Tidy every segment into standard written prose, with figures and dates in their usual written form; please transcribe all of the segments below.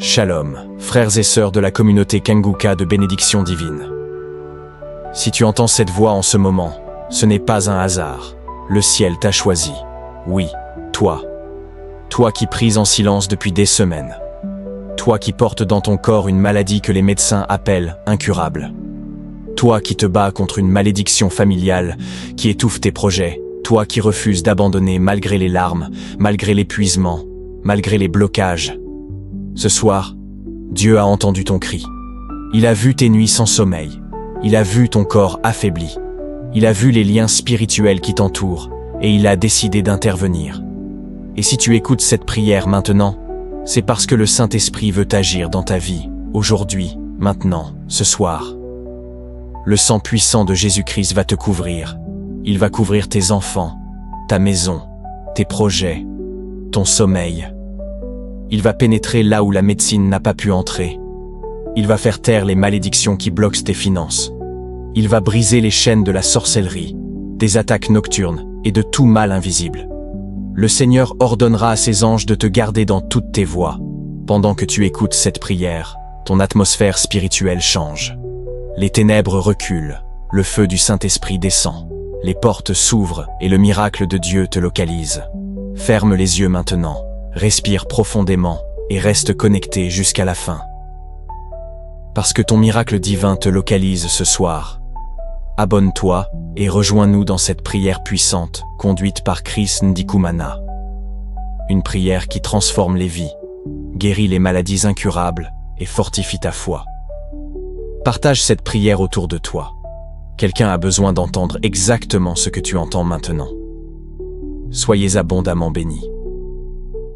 Shalom, frères et sœurs de la communauté Kanguka de bénédiction divine. Si tu entends cette voix en ce moment, ce n'est pas un hasard. Le ciel t'a choisi. Oui, toi. Toi qui pries en silence depuis des semaines. Toi qui portes dans ton corps une maladie que les médecins appellent incurable. Toi qui te bats contre une malédiction familiale qui étouffe tes projets. Toi qui refuses d'abandonner malgré les larmes, malgré l'épuisement, malgré les blocages. Ce soir, Dieu a entendu ton cri. Il a vu tes nuits sans sommeil. Il a vu ton corps affaibli. Il a vu les liens spirituels qui t'entourent et il a décidé d'intervenir. Et si tu écoutes cette prière maintenant, c'est parce que le Saint-Esprit veut agir dans ta vie, aujourd'hui, maintenant, ce soir. Le sang puissant de Jésus-Christ va te couvrir. Il va couvrir tes enfants, ta maison, tes projets, ton sommeil. Il va pénétrer là où la médecine n'a pas pu entrer. Il va faire taire les malédictions qui bloquent tes finances. Il va briser les chaînes de la sorcellerie, des attaques nocturnes et de tout mal invisible. Le Seigneur ordonnera à ses anges de te garder dans toutes tes voies. Pendant que tu écoutes cette prière, ton atmosphère spirituelle change. Les ténèbres reculent, le feu du Saint-Esprit descend. Les portes s'ouvrent et le miracle de Dieu te localise. Ferme les yeux maintenant. Respire profondément et reste connecté jusqu'à la fin. Parce que ton miracle divin te localise ce soir. Abonne-toi et rejoins-nous dans cette prière puissante conduite par Chris Ndikumana. Une prière qui transforme les vies, guérit les maladies incurables et fortifie ta foi. Partage cette prière autour de toi. Quelqu'un a besoin d'entendre exactement ce que tu entends maintenant. Soyez abondamment bénis.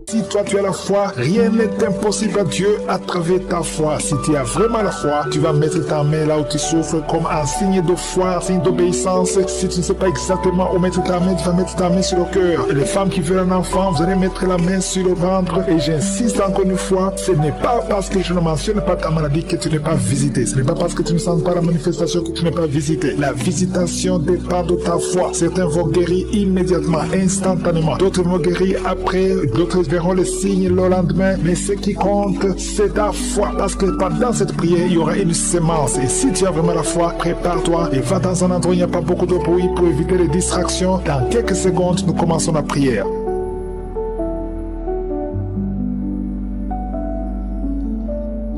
Si toi tu as la foi, rien n'est impossible à Dieu à travers ta foi. Si tu as vraiment la foi, tu vas mettre ta main là où tu souffres comme un signe de foi, un signe d'obéissance. Si tu ne sais pas exactement où mettre ta main, tu vas mettre ta main sur le cœur. Et les femmes qui veulent un enfant, vous allez mettre la main sur le ventre. Et j'insiste encore une fois, ce n'est pas parce que je ne mentionne pas ta maladie que tu n'es pas visité. Ce n'est pas parce que tu ne sens pas la manifestation que tu n'es pas visité. La visitation dépend de ta foi. Certains vont guérir immédiatement, instantanément. D'autres vont guérir après, d'autres verront les signes le lendemain, mais ce qui compte, c'est ta foi, parce que pendant cette prière, il y aura une sémence, et si tu as vraiment la foi, prépare-toi et va dans un endroit où il n'y a pas beaucoup de bruit pour éviter les distractions. Dans quelques secondes, nous commençons la prière.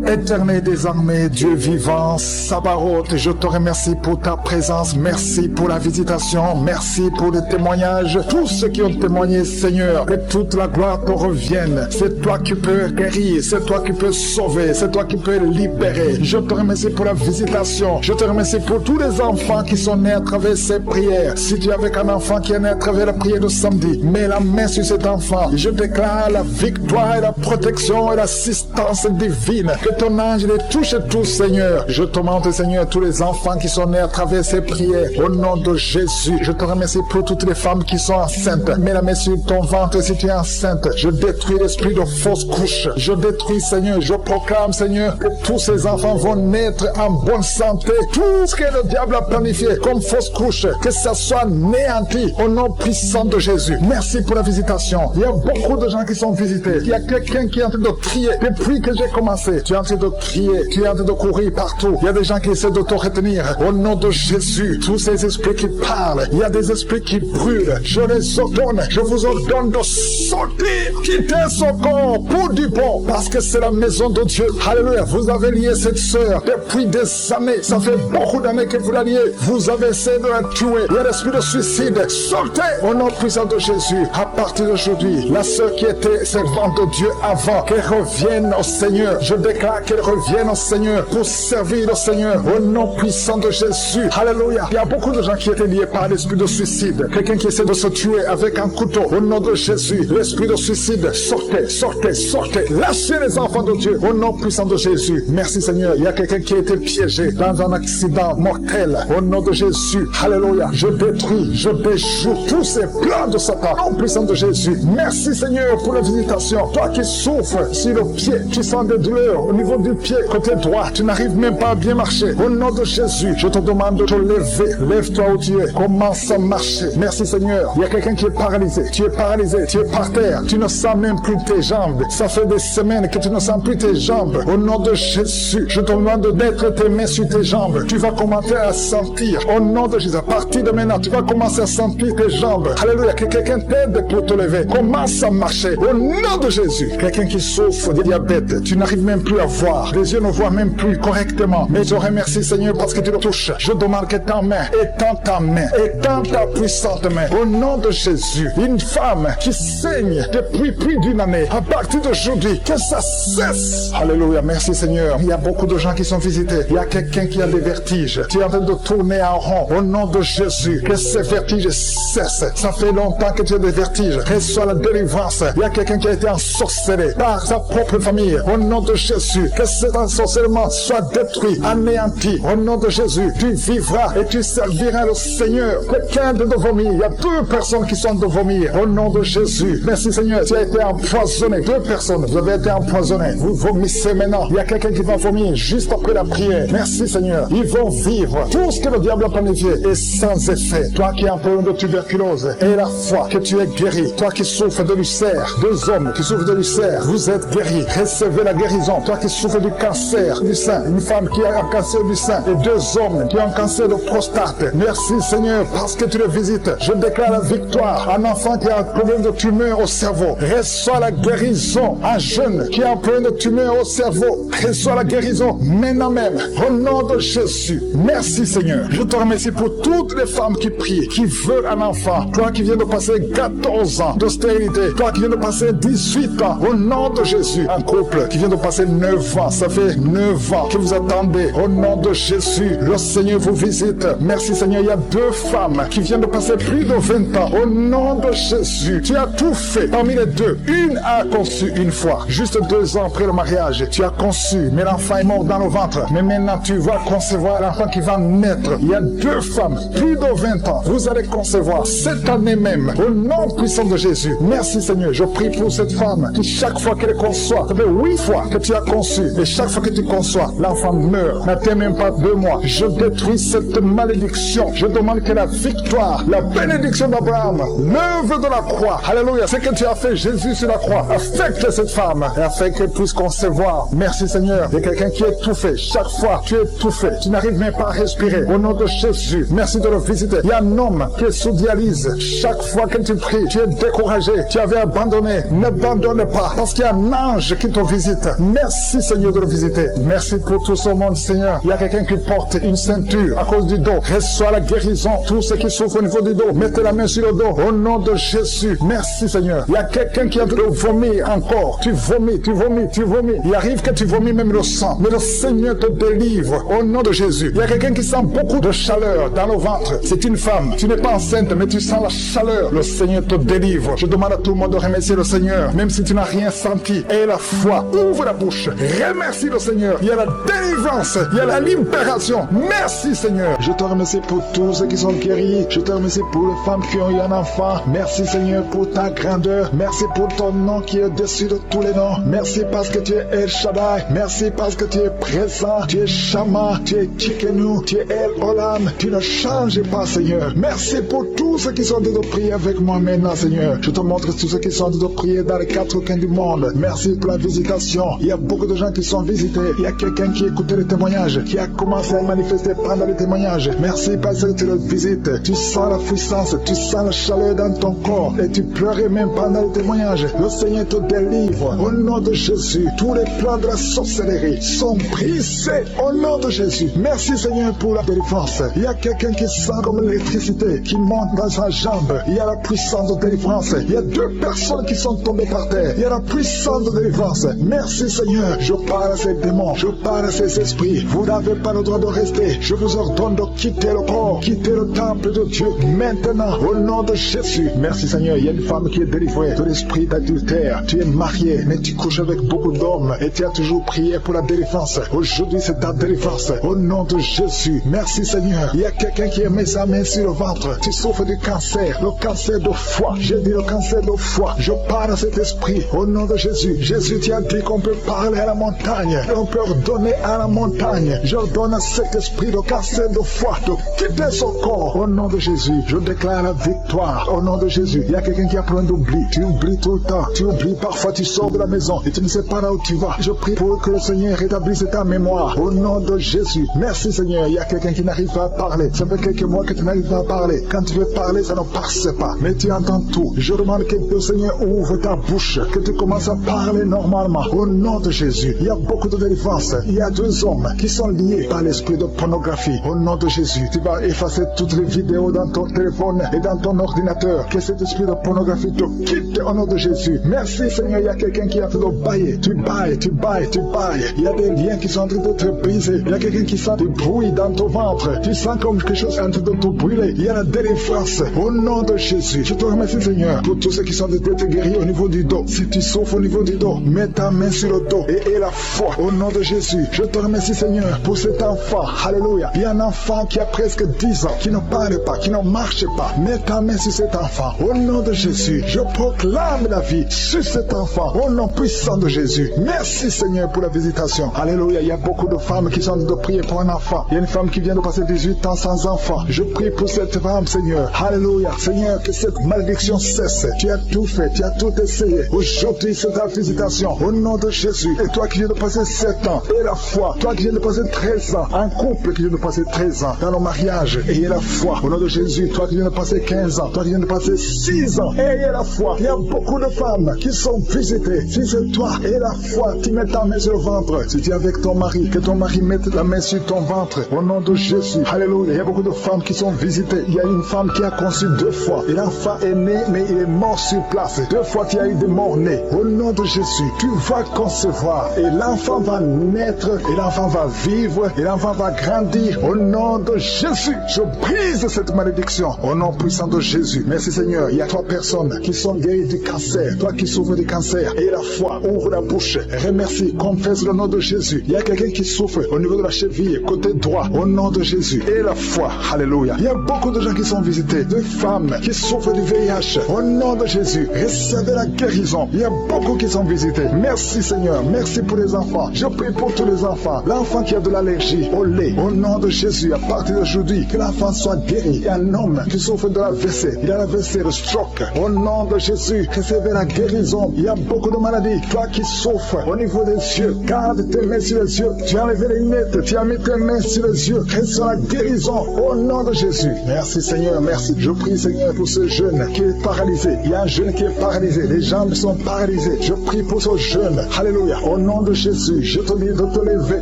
Éternel des armées, Dieu vivant, Sabaoth, je te remercie pour ta présence, merci pour la visitation, merci pour le témoignage. Tous ceux qui ont témoigné, Seigneur, que toute la gloire te revienne. C'est toi qui peux guérir, c'est toi qui peux sauver, c'est toi qui peux libérer. Je te remercie pour la visitation, je te remercie pour tous les enfants qui sont nés à travers ces prières. Si tu es avec un enfant qui est né à travers la prière de samedi, mets la main sur cet enfant. Je déclare la victoire et la protection et l'assistance divine. Que ton ange les touche tous, Seigneur. Je te demande, Seigneur, tous les enfants qui sont nés à travers ces prières. Au nom de Jésus, je te remercie pour toutes les femmes qui sont enceintes. Mets la main sur ton ventre si tu es enceinte. Je détruis l'esprit de fausse couche. Je détruis, Seigneur, je proclame, Seigneur, que tous ces enfants vont naître en bonne santé. Tout ce que le diable a planifié comme fausse couche, que ça soit néanti au nom puissant de Jésus. Merci pour la visitation. Il y a beaucoup de gens qui sont visités. Il y a quelqu'un qui est en train de crier depuis que j'ai commencé. Tu es en train de crier, tu es en train de courir partout. Il y a des gens qui essaient de te retenir. Au nom de Jésus, tous ces esprits qui parlent, il y a des esprits qui brûlent. Je les ordonne, je vous ordonne de sortir, quitter son corps pour du bon, parce que c'est la maison de Dieu. Alléluia, vous avez lié cette sœur depuis des années. Ça fait beaucoup d'années que vous la liez. Vous avez essayé de la tuer. Il y a l'esprit de suicide. Sortez au nom puissant de Jésus. À partir d'aujourd'hui, la sœur qui était servante de Dieu avant, qu'elle revienne au Seigneur. Je déclare qu'elle revienne au Seigneur pour servir le Seigneur au nom puissant de Jésus. Alléluia. Il y a beaucoup de gens qui étaient liés par l'esprit de suicide. Quelqu'un qui essaie de se tuer avec un couteau. Au nom de Jésus, l'esprit de suicide, sortez, sortez, sortez. Lâchez les enfants de Dieu au nom puissant de Jésus. Merci Seigneur. Il y a quelqu'un qui a été piégé dans un accident mortel. Au nom de Jésus. Alléluia. Je détruis, je déjoue tous ces plans de Satan au nom puissant de Jésus. Merci Seigneur pour la visitation. Toi qui souffres sur le pied, tu sens des douleurs au niveau niveau du pied, côté droit, tu n'arrives même pas à bien marcher. Au nom de Jésus, je te demande de te lever. Lève-toi où tu es. Commence à marcher. Merci Seigneur. Il y a quelqu'un qui est paralysé. Tu es paralysé. Tu es par terre. Tu ne sens même plus tes jambes. Ça fait des semaines que tu ne sens plus tes jambes. Au nom de Jésus, je te demande de mettre tes mains sur tes jambes. Tu vas commencer à sentir. Au nom de Jésus, à partir de maintenant, tu vas commencer à sentir tes jambes. Alléluia. Que quelqu'un t'aide pour te lever. Commence à marcher. Au nom de Jésus. Quelqu'un qui souffre de diabète. Tu n'arrives même plus à voir. Les yeux ne voient même plus correctement. Mais je remercie Seigneur parce que tu le touches. Je demande que ta main, étends ta main, étends ta puissante main. Au nom de Jésus, une femme qui saigne depuis plus d'une année, à partir d'aujourd'hui, que ça cesse. Alléluia, merci Seigneur. Il y a beaucoup de gens qui sont visités. Il y a quelqu'un qui a des vertiges. Tu es en train de tourner en rond. Au nom de Jésus, que ces vertiges cessent. Ça fait longtemps que tu as des vertiges. Reçois la délivrance. Il y a quelqu'un qui a été ensorcelé par sa propre famille. Au nom de Jésus, que cet ensorcellement soit détruit, anéanti. Au nom de Jésus, tu vivras et tu serviras le Seigneur. Quelqu'un de vomir. Il y a 2 personnes qui sont de vomir. Au nom de Jésus. Merci Seigneur. Tu as été empoisonné. 2 personnes. Vous avez été empoisonnés. Vous vomissez maintenant. Il y a quelqu'un qui va vomir juste après la prière. Merci Seigneur. Ils vont vivre. Tout ce que le diable a planifié est sans effet. Toi qui es un problème de tuberculose et la foi que tu es guéri. Toi qui souffres de l'ulcère. 2 hommes qui souffrent de l'ulcère. Vous êtes guéris. Recevez la guérison. Toi qui souffres du cancer du sein. Une femme qui a un cancer du sein. Et 2 hommes qui ont un cancer de prostate. Merci Seigneur parce que tu le visites. Je déclare la victoire. Un enfant qui a un problème de tumeur au cerveau. Reçois la guérison. Un jeune qui a un problème de tumeur au cerveau. Reçois la guérison maintenant même. Au nom de Jésus. Merci Seigneur. Je te remercie pour toutes les femmes qui prient, qui veulent un enfant. Toi qui viens de passer 14 ans d'austérité. Toi qui viens de passer 18 ans. Au nom de Jésus. Un couple qui vient de passer 9 ans. Ça fait 9 ans que vous attendez. Au nom de Jésus. Le Seigneur vous visite. Merci Seigneur. Il y a 2 femmes qui viennent de passer plus de 20 ans. Au nom de Jésus. Tu as tout fait. Parmi les 2, une a conçu une fois. Juste 2 ans après le mariage. Tu as conçu. Mais l'enfant est mort dans le ventre. Mais maintenant tu vas concevoir l'enfant qui va naître. Il y a 2 femmes. Plus de 20 ans. Vous allez concevoir cette année même. Au nom puissant de Jésus. Merci Seigneur. Je prie pour cette femme qui chaque fois qu'elle conçoit, ça fait 8 fois que tu as conçu. Et chaque fois que tu conçois, l'enfant meurt. N'attends même pas 2 mois. Je détruis cette malédiction. Je demande que la victoire, la bénédiction d'Abraham, l'œuvre de la croix, alléluia, ce que tu as fait Jésus sur la croix, affecte cette femme et afin qu'elle puisse concevoir. Merci Seigneur. Il y a quelqu'un qui est étouffé. Chaque fois, tu es étouffé. Tu n'arrives même pas à respirer. Au nom de Jésus, merci de le visiter. Il y a un homme qui est sous dialyse. Chaque fois que tu pries, tu es découragé. Tu avais abandonné. N'abandonne pas parce qu'il y a un ange qui te visite. Merci Seigneur de le visiter. Merci pour tout ce monde Seigneur. Il y a quelqu'un qui porte une ceinture à cause du dos. Reçois la guérison. Tous ceux qui souffrent au niveau du dos, mettez la main sur le dos. Au nom de Jésus. Merci Seigneur. Il y a quelqu'un qui a de vomir encore. Tu vomis, tu vomis, tu vomis. Il arrive que tu vomis même le sang. Mais le Seigneur te délivre. Au nom de Jésus. Il y a quelqu'un qui sent beaucoup de chaleur dans le ventre. C'est une femme. Tu n'es pas enceinte, mais tu sens la chaleur. Le Seigneur te délivre. Je demande à tout le monde de remercier le Seigneur. Même si tu n'as rien senti. Aie la foi. Ouvre la bouche. Remercie le Seigneur. Il y a la délivrance. Il y a la libération. Merci Seigneur. Je te remercie pour tous ceux qui sont guéris. Je te remercie pour les femmes qui ont eu un enfant. Merci Seigneur pour ta grandeur. Merci pour ton nom qui est au-dessus de tous les noms. Merci parce que tu es El Shaddai. Merci parce que tu es présent. Tu es Shama. Tu es Tchikenu. Tu es El Olam. Tu ne changes pas Seigneur. Merci pour tous ceux qui sont en train de prier avec moi maintenant Seigneur. Je te montre tous ceux qui sont en train de prier dans les 4 coins du monde. Merci pour la visitation. Il y a beaucoup de gens qui sont visités. Il y a quelqu'un qui écoutait le témoignage, qui a commencé à manifester pendant le témoignage. Merci parce que tu le visites. Tu sens la puissance, tu sens la chaleur dans ton corps et tu pleurais même pendant le témoignage. Le Seigneur te délivre. Au nom de Jésus, tous les plans de la sorcellerie sont brisés. Au nom de Jésus. Merci Seigneur pour la délivrance. Il y a quelqu'un qui sent comme l'électricité qui monte dans sa jambe. Il y a la puissance de délivrance. Il y a 2 personnes qui sont tombées par terre. Il y a la puissance de délivrance. Merci Seigneur. Je parle à ces démons. Je parle à ces esprits. Vous n'avez pas le droit de rester. Je vous ordonne de quitter le corps. Quitter le temple de Dieu. Maintenant. Au nom de Jésus. Merci Seigneur. Il y a une femme qui est délivrée de l'esprit d'adultère. Tu es marié, mais tu couches avec beaucoup d'hommes. Et tu as toujours prié pour la délivrance. Aujourd'hui, c'est ta délivrance. Au nom de Jésus. Merci Seigneur. Il y a quelqu'un qui a mis sa main sur le ventre. Tu souffres du cancer. Le cancer de foie. J'ai dit le cancer de foie. Je parle à cet esprit. Au nom de Jésus. Jésus, tu as dit qu'on peut parler à la montagne. On peut ordonner à la montagne. J'ordonne à cet esprit de cancer de foie de quitter son corps. Au nom de Jésus, je déclare la victoire. Au nom de Jésus, il y a quelqu'un qui a plein d'oubli. Tu oublies tout le temps. Tu oublies parfois, tu sors de la maison et tu ne sais pas là où tu vas. Je prie pour que le Seigneur rétablisse ta mémoire. Au nom de Jésus. Merci Seigneur. Il y a quelqu'un qui n'arrive pas à parler. Ça fait quelques mois que tu n'arrives pas à parler. Quand tu veux parler, ça ne passe pas. Mais tu entends tout. Je demande que le Seigneur ouvre ta bouche. Que tu commences à parler normalement. Au nom de Jésus. Il y a beaucoup de délivrance. Il y a 2 hommes qui sont liés par l'esprit de pornographie. Au nom de Jésus. Tu vas effacer toutes les vidéos dans ton téléphone et dans ton ordinateur. Que cet esprit de pornographie te quitte au nom de Jésus. Merci Seigneur. Il y a quelqu'un qui est en train de bailler. Tu bailles, tu bailles, tu bailles. Il y a des liens qui sont en train de te briser. Il y a quelqu'un qui sent du bruit dans ton ventre. Tu sens comme quelque chose en train de te brûler. Il y a la délivrance. Au nom de Jésus. Je te remercie Seigneur pour tous ceux qui sont d'être guéris au niveau du dos. Si tu souffres au niveau du dos, mets ta main sur le dos et aie la foi. Au nom de Jésus. Je te remercie Seigneur pour cet enfant. Alléluia. Il y a un enfant qui a presque 10 ans, qui ne parle pas, qui ne marche pas. Mets ta main sur cet enfant. Au nom de Jésus. Je proclame la vie sur cet enfant. Au nom puissant de Jésus. Merci Seigneur pour la visitation. Alléluia. Il y a beaucoup de femmes qui sont en train de prier pour un enfant. Il y a une femme qui vient de passer 18 ans sans enfant. Je prie pour cette femme Seigneur. Alléluia. Seigneur, que cette malédiction cesse. Tu as tout fait. Tu as tout essayé. Aujourd'hui c'est ta visitation. Au nom de Jésus. Et toi qui viens de passer 7 ans. Et la foi. Toi qui viens de passer 13 ans. Un couple qui vient de passer 13 ans dans le mariage. Ayez la foi. Au nom de Jésus. Toi qui viens de passer 15 ans. Toi qui viens de passer 6 ans. Ayez la foi. Il y a beaucoup de femmes qui sont visitées. Si c'est toi, ayez la foi. Tu mets ta main sur le ventre. Si tu es avec ton mari, que ton mari mette la main sur ton ventre. Au nom de Jésus. Alléluia. Il y a beaucoup de femmes qui sont visitées. Il y a une femme qui a conçu 2 fois. Et l'enfant est né, mais il est mort sur place. 2 fois, tu as eu des morts nés. Au nom de Jésus, tu vas concevoir. Et l'enfant va naître. Et l'enfant va vivre. Et l'enfant va grandir. Au nom de Jésus, je brise cette malédiction. Au nom puissant de Jésus. Merci Seigneur. Il y a 3 personnes qui sont guéries du cancer. Toi qui souffres du cancer. Et la foi, ouvre la bouche. Remercie, confesse le nom de Jésus. Il y a quelqu'un qui souffre au niveau de la cheville, côté droit. Au nom de Jésus. Et la foi. Alléluia. Il y a beaucoup de gens qui sont visités. De femmes qui souffrent du VIH. Au nom de Jésus. Recevez la guérison. Il y a beaucoup qui sont visités. Merci Seigneur. Merci pour les enfants. Je prie pour tous les enfants. L'enfant qui a de l'allergie au lait. Au nom de Jésus. À partir d'aujourd'hui, que l'enfant soit guéri. Il y a un homme qui souffre de l'AVC. Il a l'AVC, le stroke. Au nom de Jésus. Recevez la guérison. Il y a beaucoup de maladies. Toi qui souffres au niveau des yeux. Garde tes mains sur les yeux. Tu as enlevé les lunettes. Tu as mis tes mains sur les yeux. Reçois la guérison. Au nom de Jésus. Merci Seigneur. Merci. Je prie Seigneur pour ce jeune qui est paralysé. Il y a un jeune qui est paralysé. Les jambes sont paralysées. Je prie pour ce jeune. Alléluia. Au nom de Jésus. Je te dis de te lever.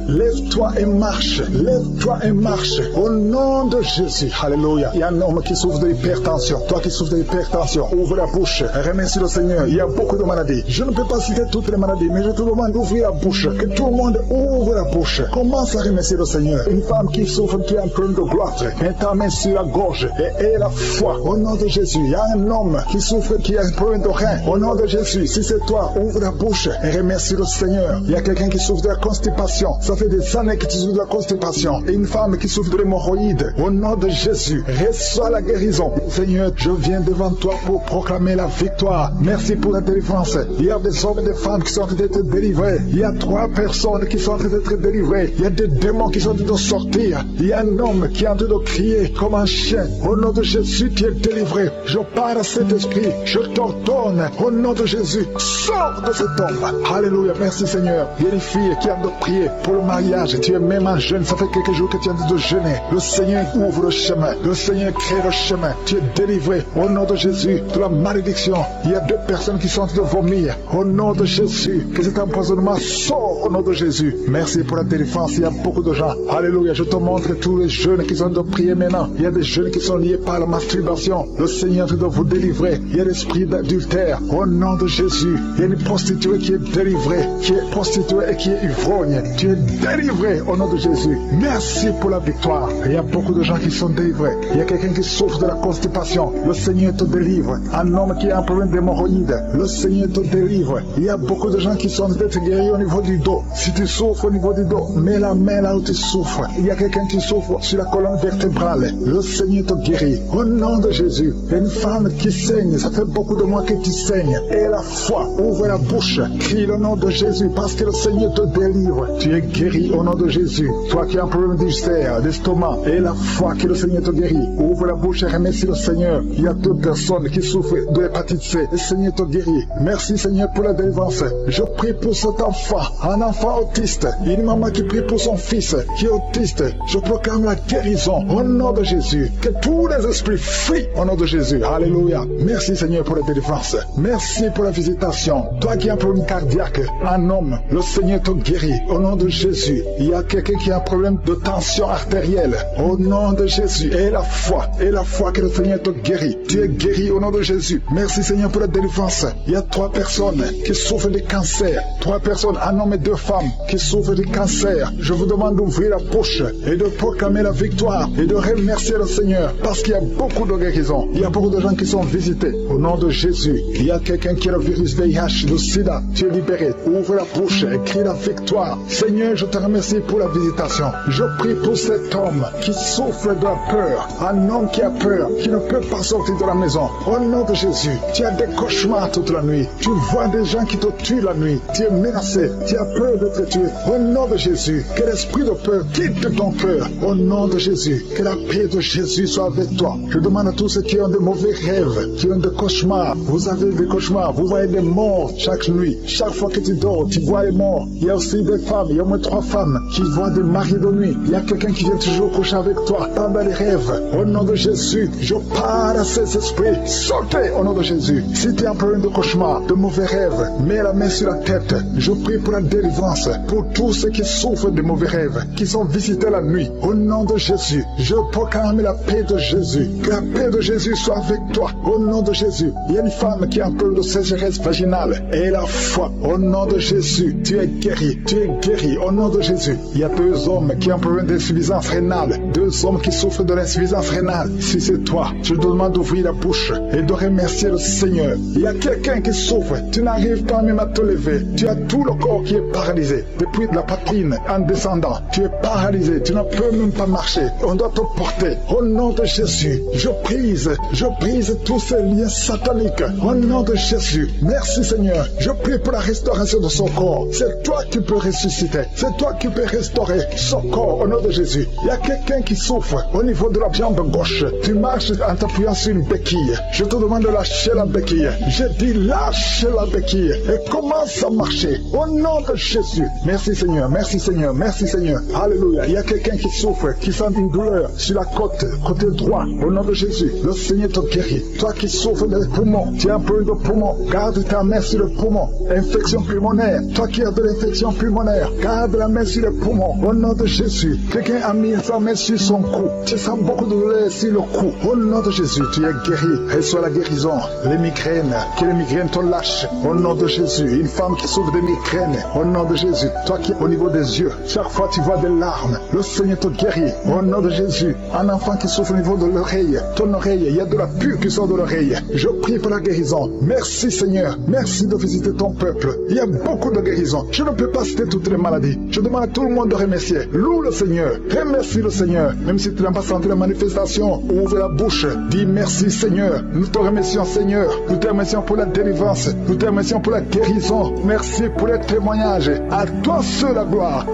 Lève-toi et marche. Lève-toi et marche. Au nom de Jésus. Alléluia. Il y a un homme qui souffre de l'hypertension. Toi qui souffres de l'hypertension, ouvre la bouche. Remercie le Seigneur. Il y a beaucoup de maladies. Je ne peux pas citer toutes les maladies, mais je te demande d'ouvrir la bouche. Que tout le monde ouvre la bouche. Commence à remercier le Seigneur. Une femme qui souffre, tu as un problème de gloire. Mets ta main sur la gorge et aie la foi. Au nom de Jésus. Il y a un homme qui souffre, qui a un problème de rein. Au nom de Jésus. Si c'est toi, ouvre la bouche et remercie le Seigneur. Il y a quelqu'un qui souffre de la constipation. Ça fait des années que tu souffres de la constipation. Et une femme qui souffre de l'hémorroïde. Au nom de Jésus. Reçois la guérison. Seigneur, je viens devant toi pour proclamer la victoire. Merci pour la délivrance. Il y a des hommes et des femmes qui sont en train d'être délivrés. Il y a 3 personnes qui sont en train d'être délivrées. Il y a des démons qui sont en train de sortir. Il y a un homme qui est en train de crier comme un chien. Au nom de Jésus, tu es délivré. Je parle à cet esprit. Je t'ordonne. Au nom de Jésus, sors de cet homme. Alléluia. Merci Seigneur. Il y a une fille qui est en train de prier pour le mariage. Tu es même un jeune. Ça fait quelques jours que tu es en train de jeûner. Le Seigneur ouvre le chemin. Le Seigneur crée le chemin. Tu es délivré. Au nom de Jésus, de la malédiction. Il y a 2 personnes qui sont en train de vomir. Au nom de Jésus, que cet empoisonnement sort au nom de Jésus. Merci pour la délivrance. Il y a beaucoup de gens. Alléluia. Je te montre tous les jeunes qui sont en train de prier maintenant. Il y a des jeunes qui sont liés par la masturbation. Le Seigneur doit vous délivrer. Il y a l'esprit d'adultère. Au nom de Jésus, il y a une prostituée qui est délivrée, qui est prostituée et qui est ivrogne. Tu es délivré au nom de Jésus. Merci pour la victoire. Il y a beaucoup de gens qui sont délivrés. Il y a quelqu'un qui souffre de la constipation. Le Seigneur te délivre. Un homme qui a un problème d'hémorroïde. Le Seigneur te délivre. Il y a beaucoup de gens qui sont d'être guéris au niveau du dos. Si tu souffres au niveau du dos, mets la main là où tu souffres. Il y a quelqu'un qui souffre sur la colonne vertébrale. Le Seigneur te guérit. Au nom de Jésus. Il y a une femme qui saigne. Ça fait beaucoup de mois que tu saignes. Et la foi. Ouvre la bouche. Crie le nom de Jésus parce que le Seigneur te délivre. Tu es guéri au nom de Jésus. Toi qui as un problème d'ulcère, d'estomac, et la foi que le Seigneur te guérit. Ouvre la bouche et remercie le Seigneur. Il y a deux personnes qui souffrent de l'hépatite C. Le Seigneur te guérit. Merci Seigneur pour la délivrance. Je prie pour cet enfant, un enfant autiste. Il y a une maman qui prie pour son fils qui est autiste. Je proclame la guérison au nom de Jésus. Que tous les esprits fuient au nom de Jésus. Alléluia. Merci Seigneur pour la délivrance. Merci pour la visitation. Toi qui as un problème cardiaque, un homme, le Seigneur te guérit au nom de Jésus. Il y a quelqu'un qui a un problème de tension artérielle au nom de Jésus. Et la foi que le Seigneur te guérit. Tu es guéri au nom de Jésus. Merci Seigneur pour la délivrance. Il y a 3 personnes qui souffrent de cancer. 3 personnes, un homme et 2 femmes qui souffrent de cancer. Je vous demande d'ouvrir la bouche et de proclamer la victoire et de remercier le Seigneur parce qu'il y a beaucoup de guérisons. Il y a beaucoup de gens qui sont visités au nom de Jésus. Il y a quelqu'un qui a le virus VIH, le sida. Tu es libéré. Ouvre la bouche et crie la victoire. Seigneur, je te remercie pour la visitation. Je prie pour cet homme qui souffre de la peur. Un homme qui a peur, qui ne peut pas sortir de la maison. Au nom de Jésus, tu as des cauchemars toute la nuit. Tu vois des gens qui te tuent la nuit. Tu es menacé. Tu as peur d'être tué. Au nom de Jésus, que l'esprit de peur quitte ton cœur. Au nom de Jésus, que la paix de Jésus soit avec toi. Je demande à tous ceux qui ont de mauvais rêves, qui ont des cauchemars. Vous avez des cauchemars. Vous voyez des morts chaque nuit. Chaque fois que tu dors, tu vois les morts. Il y a aussi des femmes. Il y a au moins 3 femmes qui voient des maris de nuit. Il y a quelqu'un qui vient toujours coucher avec toi pendant les rêves. Au nom de Jésus, je parle à ces esprits. Sortez au nom de Jésus. Si tu as un problème de cauchemar, de mauvais rêves, mets la main sur la tête. Je prie pour la délivrance, pour tous ceux qui souffrent de mauvais rêves, qui sont visités la nuit. Au nom de Jésus, je proclame la paix de Jésus. Que la paix de Jésus soit avec toi. Au nom de Jésus, il y a une femme qui a un problème de sécheresse vaginale. Et la foi, au nom de Jésus, tu es guéri. Tu es guéri. Au nom de Jésus, il y a 2 hommes qui ont un problème d'insuffisance rénale. 2 hommes qui souffrent de l'insuffisance rénale. Si c'est toi, je te demande d'ouvrir la bouche et de remercier le Seigneur. Il y a quelqu'un qui souffre. Tu n'arrives pas même à te lever. Tu as tout le corps qui est paralysé. Depuis la poitrine en descendant, tu es paralysé. Tu ne peux même pas marcher. On doit te porter. Au nom de Jésus, je brise tous ces liens sataniques. Au nom de Jésus, merci Seigneur. Je prie pour la restauration de son corps. C'est toi qui peux ressusciter. C'est toi qui peux restaurer son corps au nom de Jésus. Il y a quelqu'un qui souffre au niveau de la jambe gauche. Tu marches en t'appuyant sur une béquille. Je te demande de lâcher la béquille. Je dis lâche la béquille et commence à marcher au nom de Jésus. Merci Seigneur, merci Seigneur, merci Seigneur. Alléluia. Il y a quelqu'un qui souffre, qui sent une douleur sur la côté droit. Au nom de Jésus, le Seigneur te guérit. Toi qui souffres des poumons, tu as un peu de poumon, garde ta main sur le poumon. Infection pulmonaire, toi qui as de l'infection pulmonaire, garde la main sur le poumon. Au nom de Jésus, quelqu'un a mis sa main sur son cou. Tu sens beaucoup de douleur sur le cou. Au nom de Jésus, tu es guéri. Reçois la guérison. Les migraines, que les migraines te lâchent. Au nom de Jésus, une femme qui souffre de migraines. Au nom de Jésus, toi qui au niveau des yeux, chaque fois tu vois des larmes, le Seigneur te guérit. Au nom de Jésus, un enfant qui souffre au niveau de l'oreille, ton oreille, il y a de la pure qui sort de l'oreille. Je prie pour la guérison. Merci Seigneur, merci de visiter ton peuple. Il y a beaucoup de guérisons. Je ne peux pas citer toutes les maladies. Je demande à tout le monde de remercier. Loue le Seigneur, remercie le Seigneur. Même si tu n'as pas senti la manifestation, ouvre la bouche, dis merci Seigneur. Nous te remercions Seigneur. Nous te remercions pour la délivrance. Nous te remercions pour la guérison. Merci pour les témoignages. À toi seul la gloire.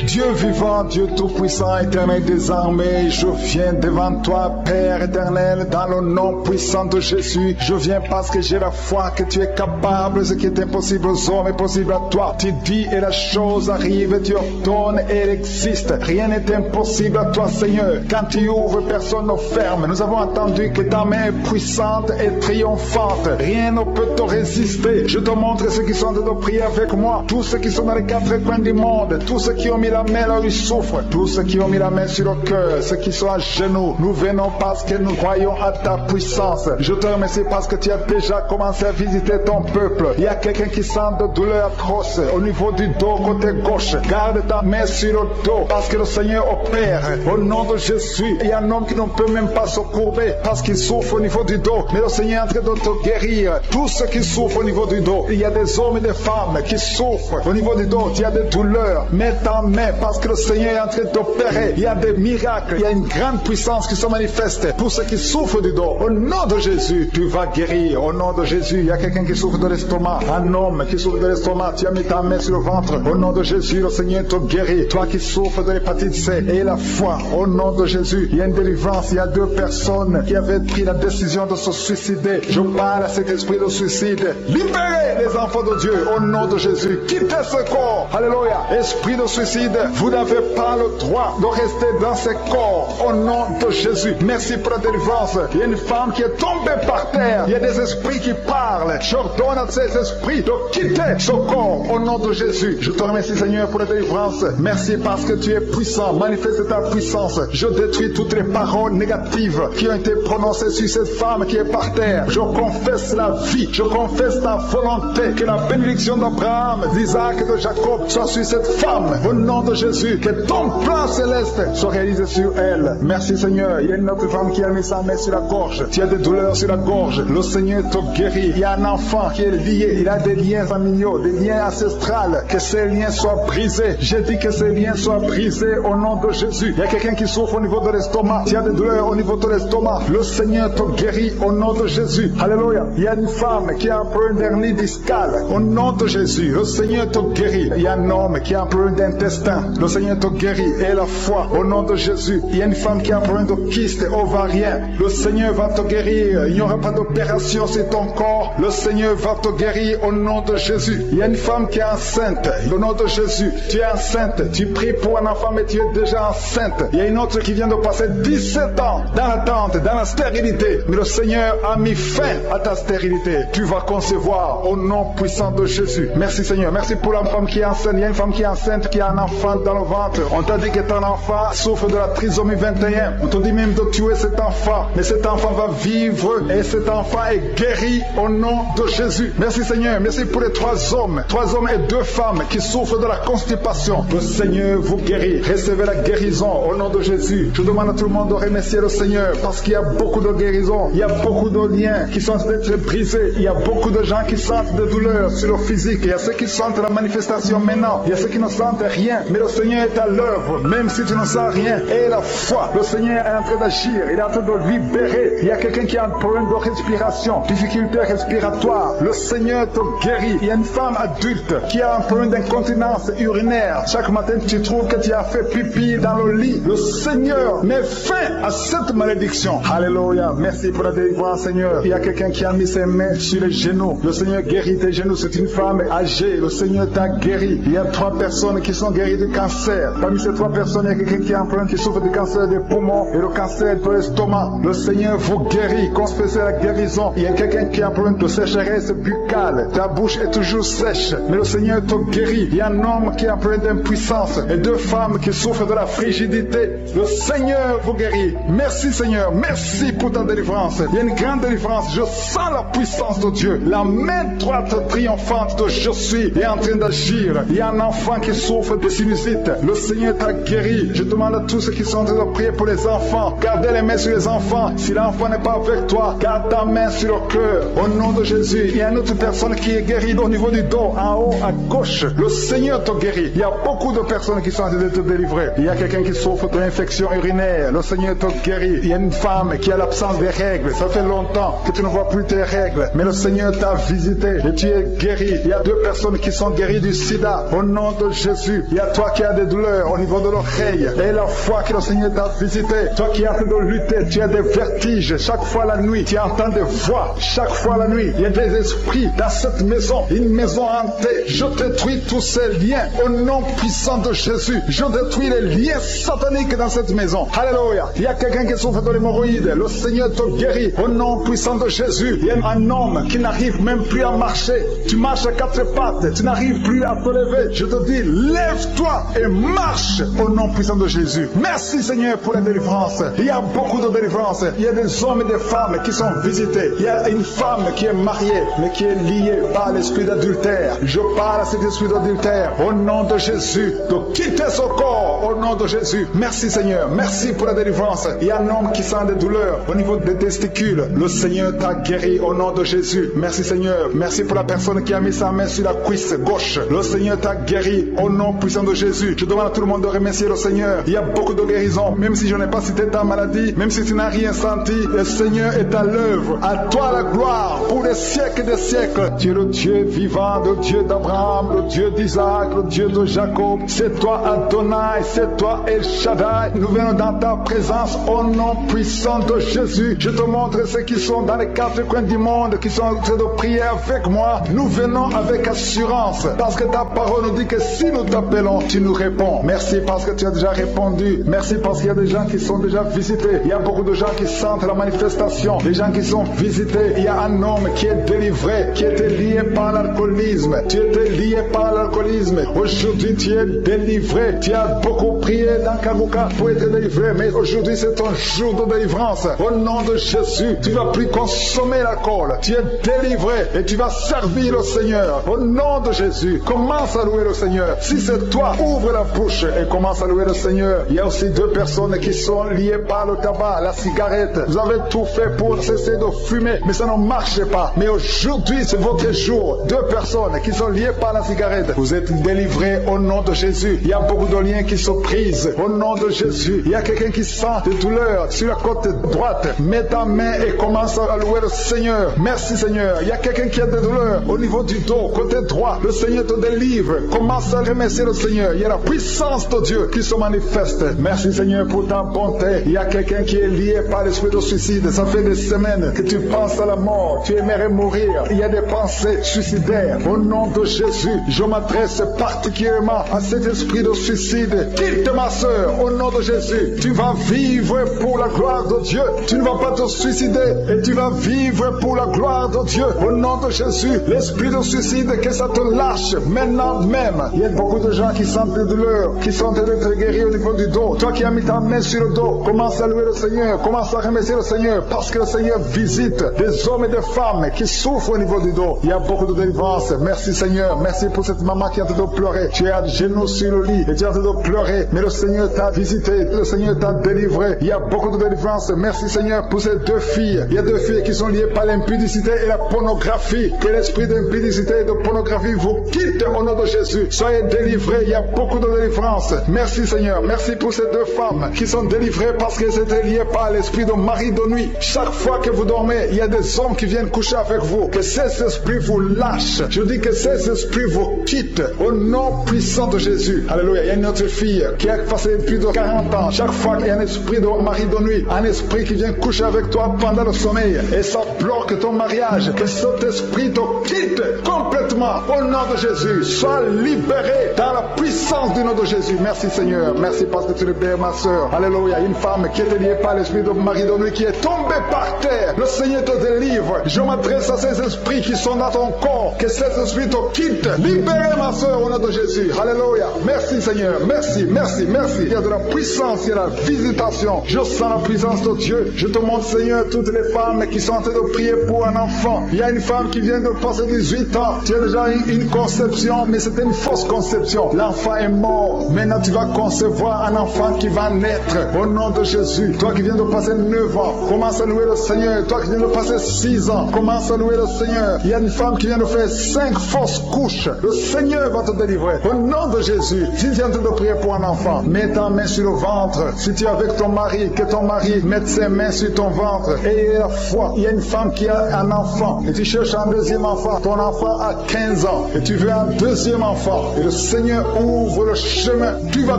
Dieu vivant, Dieu tout-puissant, éternel des armées, je viens devant toi, Père éternel, dans le nom puissant de Jésus. Je viens parce que j'ai la foi que tu es capable. Ce qui est impossible aux hommes est possible à toi. Tu dis et la chose arrive, tu ordonnes et elle existe. Rien n'est impossible à toi, Seigneur. Quand tu ouvres, personne ne ferme. Nous avons entendu que ta main est puissante et triomphante. Rien ne peut te résister. Je te montre ceux qui sont de prier avec moi. Tous ceux qui sont dans les 4 coins du monde. Tous ceux qui ont mis la main là où ils souffrent. Tous ceux qui ont mis la main sur le cœur. Ceux qui sont à genoux. Nous venons parce que nous croyons à ta puissance. Je te remercie parce que tu as déjà commencé à visiter ton peuple. Il y a quelqu'un qui sent de douleur atroce au niveau du dos côté gauche. Garde ta main sur le dos parce que le Seigneur opère. Au nom de Jésus, il y a un homme qui ne peut même pas se courber parce qu'il souffre au niveau du dos. Mais le Seigneur est en train de te guérir. Tous ceux qui souffrent au niveau du dos. Il y a des hommes et des femmes qui souffrent au niveau du dos. Il y a des douleurs. Mets ta main main parce que le Seigneur est en train d'opérer. Il y a des miracles, il y a une grande puissance qui se manifeste pour ceux qui souffrent du dos. Au nom de Jésus, tu vas guérir. Au nom de Jésus, il y a quelqu'un qui souffre de l'estomac. Un homme qui souffre de l'estomac, tu as mis ta main sur le ventre. Au nom de Jésus, le Seigneur te guérit. Toi qui souffres de l'hépatite C et la foi, au nom de Jésus, il y a une délivrance. Il y a 2 personnes qui avaient pris la décision de se suicider. Je parle à cet esprit de suicide. Libérez les enfants de Dieu au nom de Jésus. Quittez ce corps. Alléluia. Esprit de suicide, vous n'avez pas le droit de rester dans ce corps au nom de Jésus. Merci pour la délivrance. Il y a une femme qui est tombée par terre. Il y a des esprits qui parlent. J'ordonne à ces esprits de quitter ce corps au nom de Jésus. Je te remercie Seigneur pour la délivrance. Merci parce que tu es puissant. Manifeste ta puissance. Je détruis toutes les paroles négatives qui ont été prononcées sur cette femme qui est par terre. Je confesse la vie. Je confesse ta volonté. Que la bénédiction d'Abraham, d'Isaac et de Jacob soit sur cette femme. Au nom de Jésus. Que ton plan céleste soit réalisé sur elle. Merci Seigneur. Il y a une autre femme qui a mis sa main sur la gorge. Tu as des douleurs sur la gorge. Le Seigneur te guérit. Il y a un enfant qui est lié. Il a des liens familiaux, des liens ancestrales. Que ces liens soient brisés. J'ai dit que ces liens soient brisés au nom de Jésus. Il y a quelqu'un qui souffre au niveau de l'estomac. Tu as des douleurs au niveau de l'estomac. Le Seigneur te guérit au nom de Jésus. Alléluia. Il y a une femme qui a un problème d'hernie discale. Au nom de Jésus. Le Seigneur te guérit. Il y a un homme qui a un problème d'intestin. Le Seigneur te guérit. Et la foi au nom de Jésus. Il y a une femme qui a un problème de kyste ovarien. Le Seigneur va te guérir. Il n'y aura pas d'opération sur ton corps. Le Seigneur va te guérir au nom de Jésus. Il y a une femme qui est enceinte. Au nom de Jésus. Tu es enceinte. Tu pries pour un enfant mais tu es déjà enceinte. Il y a une autre qui vient de passer 17 ans dans l'attente, dans la stérilité. Mais le Seigneur a mis fin à ta stérilité. Tu vas concevoir au nom puissant de Jésus. Merci Seigneur. Merci pour la femme qui est enceinte. Il y a une femme qui est enceinte qui a un enfant dans le ventre. On t'a dit que ton enfant souffre de la trisomie 21. On t'a dit même de tuer cet enfant. Mais cet enfant va vivre et cet enfant est guéri au nom de Jésus. Merci Seigneur. Merci pour les 3 hommes. 3 hommes et 2 femmes qui souffrent de la constipation. Le Seigneur vous guérit. Recevez la guérison au nom de Jésus. Je demande à tout le monde de remercier le Seigneur parce qu'il y a beaucoup de guérisons. Il y a beaucoup de liens qui sont en train d'être brisés. Il y a beaucoup de gens qui sentent des douleurs sur le physique. Il y a ceux qui sentent la manifestation maintenant. Il y a ceux qui ne sentent rien. Mais le Seigneur est à l'œuvre. Même si tu ne sens rien. Et la foi. Le Seigneur est en train d'agir. Il est en train de libérer. Il y a quelqu'un qui a un problème de respiration. Difficulté respiratoire. Le Seigneur te guérit. Il y a une femme adulte qui a un problème d'incontinence urinaire. Chaque matin, tu trouves que tu as fait pipi dans le lit. Le Seigneur met fin à cette malédiction. Alléluia. Merci pour la délivrance, Seigneur. Il y a quelqu'un qui a mis ses mains sur les genoux. Le Seigneur guérit tes genoux. C'est une femme âgée. Le Seigneur t'a guéri. Il y a 3 personnes qui sont guéries du cancer. Parmi ces 3 personnes, il y a quelqu'un qui a un problème qui souffre du cancer des poumons et le cancer de l'estomac. Le Seigneur vous guérit. Confessez la guérison. Il y a quelqu'un qui a un problème de sécheresse buccale. Ta bouche est toujours sèche. Mais le Seigneur te guérit. Il y a un homme qui a un problème d'impuissance et 2 femmes qui souffrent de la frigidité. Le Seigneur vous guérit. Merci Seigneur. Merci pour ta délivrance. Il y a une grande délivrance. Je sens la puissance de Dieu. La main droite triomphante de je suis est en train d'agir. Il y a un enfant qui souffre de sinusite. Le Seigneur t'a guéri. Je demande à tous ceux qui sont en train de prier pour les enfants. Gardez les mains sur les enfants. Si l'enfant n'est pas avec toi, garde ta main sur le cœur. Au nom de Jésus. Il y a une autre personne qui est guérie au niveau du dos, en haut, à gauche. Le Seigneur te guérit. Il y a beaucoup de personnes qui sont en train de te délivrer. Il y a quelqu'un qui souffre de l'infection urinaire. Le Seigneur te guérit. Il y a une femme qui a l'absence des règles. Ça fait longtemps que tu ne vois plus tes règles. Mais le Seigneur t'a visité et tu es guéri. Il y a 2 personnes qui sont guéries du sida. Au nom de Jésus. Il y a toi qui as des douleurs au niveau de l'oreille. Et la foi que le Seigneur t'a visité. Toi qui es en train de lutter. Tu as des vertiges. Chaque fois la nuit, tu entends des voix. Chaque fois la nuit, il y a des esprits dans cette maison. Une maison hantée. Je détruis tous ces liens. Au nom puissant de Jésus. Je détruis les liens sataniques dans cette maison. Alléluia. Il y a quelqu'un qui souffre de l'hémorroïde. Le Seigneur te guérit. Au nom puissant de Jésus. Il y a un homme qui n'arrive même plus à marcher. Tu marches à 4 pattes. Tu n'arrives plus à te lever. Je te dis, lève-toi et marche. Au nom puissant de Jésus. Merci Seigneur pour la délivrance. Il y a beaucoup de délivrance. Il y a des hommes et des femmes qui sont visités. Il y a une femme qui est mariée, mais qui est liée par l'esprit d'adultère. Je parle à cet esprit d'adultère. Au nom de Jésus. De quitter ce corps. Au nom de Jésus. Merci Seigneur. Merci pour la délivrance. Il y a un homme qui sent des douleurs au niveau des testicules. Le Seigneur t'a guéri au nom de Jésus. Merci Seigneur. Merci pour la personne qui a mis sa main sur la cuisse gauche. Le Seigneur t'a guéri au nom puissant de Jésus. Je demande à tout le monde de remercier le Seigneur. Il y a beaucoup de guérisons. Même si je n'ai pas cité ta maladie, même si tu n'as rien senti, le Seigneur est à l'œuvre. À toi la gloire pour des siècles et des siècles. Tu es le Dieu vivant, le Dieu d'Abraham, le Dieu d'Isaac, le Dieu de Jacob. C'est toi Adonai, c'est toi El Shaddai. Nous venons dans ta présence au nom puissant de Jésus. Je te montre ceux qui sont dans les quatre coins du monde, qui sont en train de prier avec moi. Nous venons avec assurance, parce que ta parole nous dit que si nous t'appelons, tu nous réponds. Merci parce que tu as déjà répondu. Merci parce qu'il y a des gens qui sont déjà visités. Il y a beaucoup de gens qui sentent la manifestation. Des gens qui sont visités. Il y a un homme qui est délivré, qui était lié par l'alcoolisme. Tu étais lié par l'alcoolisme. Aujourd'hui, tu es délivré. Tu as beaucoup prié dans Kanguka pour être délivré, mais aujourd'hui, c'est ton jour de délivrance. Au nom de Jésus, tu ne vas plus consommer l'alcool. Tu es délivré et tu vas servir le Seigneur. Au nom de Jésus, commence à louer le Seigneur. Si c'est toi, ouvre la bouche et commence à louer le Seigneur. Il y a aussi deux personnes qui sont liées par le tabac, la cigarette. Vous avez tout fait pour cesser de fumer, mais ça ne marche pas. Mais aujourd'hui, c'est votre jour. Deux personnes qui sont liées par la cigarette. Vous êtes délivrés au nom de Jésus. Il y a beaucoup de liens qui se brisent au nom de Jésus. Il y a quelqu'un qui sent des douleurs sur la côte droite. Mets ta main et commence à louer le Seigneur. Merci Seigneur. Il y a quelqu'un qui a des douleurs au niveau du dos, côté droit. Le Seigneur te délivre. Commence à remercier le Seigneur. Il y a la puissance de Dieu qui se manifeste. Merci Seigneur pour ta bonté. Il y a quelqu'un qui est lié par l'esprit de suicide. Ça fait des semaines que tu penses à la mort. Tu aimerais mourir. Il y a des pensées suicidaires. Au nom de Jésus, je m'adresse particulièrement à cet esprit de suicide. Quitte ma soeur, au nom de Jésus. Tu vas vivre pour la gloire de Dieu. Tu ne vas pas te suicider et tu vas vivre pour la gloire de Dieu. Au nom de Jésus, l'esprit de suicide, que ça te lâche maintenant même. Il y a beaucoup de gens qui sentent des douleurs, qui sont en train d'être guéris au niveau du dos. Toi qui as mis ta main sur le dos, commence à louer le Seigneur, commence à remercier le Seigneur, parce que le Seigneur visite des hommes et des femmes qui souffrent au niveau du dos. Il y a beaucoup de délivrance. Merci Seigneur, merci pour cette maman qui est en train de pleurer. Tu es à genoux sur le lit et tu es en train de pleurer, mais le Seigneur t'a visité, le Seigneur t'a délivré. Il y a beaucoup de délivrance. Merci Seigneur pour ces deux filles. Il y a deux filles qui sont liées par l'impudicité et la pornographie. Que l'esprit d'impudicité et de pornographie vous quitte au nom de Jésus. Soyez délivrés. Il y a beaucoup de délivrance. Merci Seigneur. Merci pour ces deux femmes qui sont délivrées parce qu'elles étaient liées par l'esprit de mari de nuit. Chaque fois que vous dormez, il y a des hommes qui viennent coucher avec vous. Que ces esprits vous lâchent. Je dis que ces esprits vous quittent au nom puissant de Jésus. Alléluia. Il y a une autre fille qui a passé plus de 40 ans. Chaque fois qu'il y a un esprit de mari de nuit, un esprit qui vient coucher avec toi pendant le sommeil et ça bloque ton mariage, que cet esprit te quitte complètement au nom de Jésus. Sois libéré dans la puissance du nom de Jésus. Merci Seigneur. Merci parce que tu libères ma soeur. Alléluia. Une femme qui était liée par l'esprit de mari de nuit qui est tombée par terre. Le Seigneur te délivre. Je m'adresse à ces esprits qui sont dans ton corps. Que ces esprits te quittent. Libérez ma soeur au nom de Jésus. Alléluia. Merci Seigneur. Merci, merci, merci. Il y a de la puissance, il y a la visitation. Je sens la puissance de Dieu. Je te montre Seigneur toutes les femmes qui sont en train de prier pour un enfant. Il y a une femme qui vient de passer 18 ans. Tu as déjà eu une conception, mais c'était une fausse conception. L'enfant est mort. Maintenant tu vas concevoir un enfant qui va naître. Au nom de Jésus. Toi qui viens de passer 9 ans, commence à louer le Seigneur. Toi qui viens de passer 6 ans, commence à louer le Seigneur. Il y a une femme qui vient de faire 5 fausses couches. Le Seigneur va te délivrer. Au nom de Jésus. Si tu es en train de prier pour un enfant, mets ta main sur le ventre. Si tu es avec ton mari, que ton mari mette ses mains sur ton ventre. Et la foi. Il y a une femme qui a un enfant. Et tu cherches un deuxième enfant. Ton enfant a 15 ans. Et tu veux un deuxième enfant. Et le Seigneur ouvre le chemin. Tu vas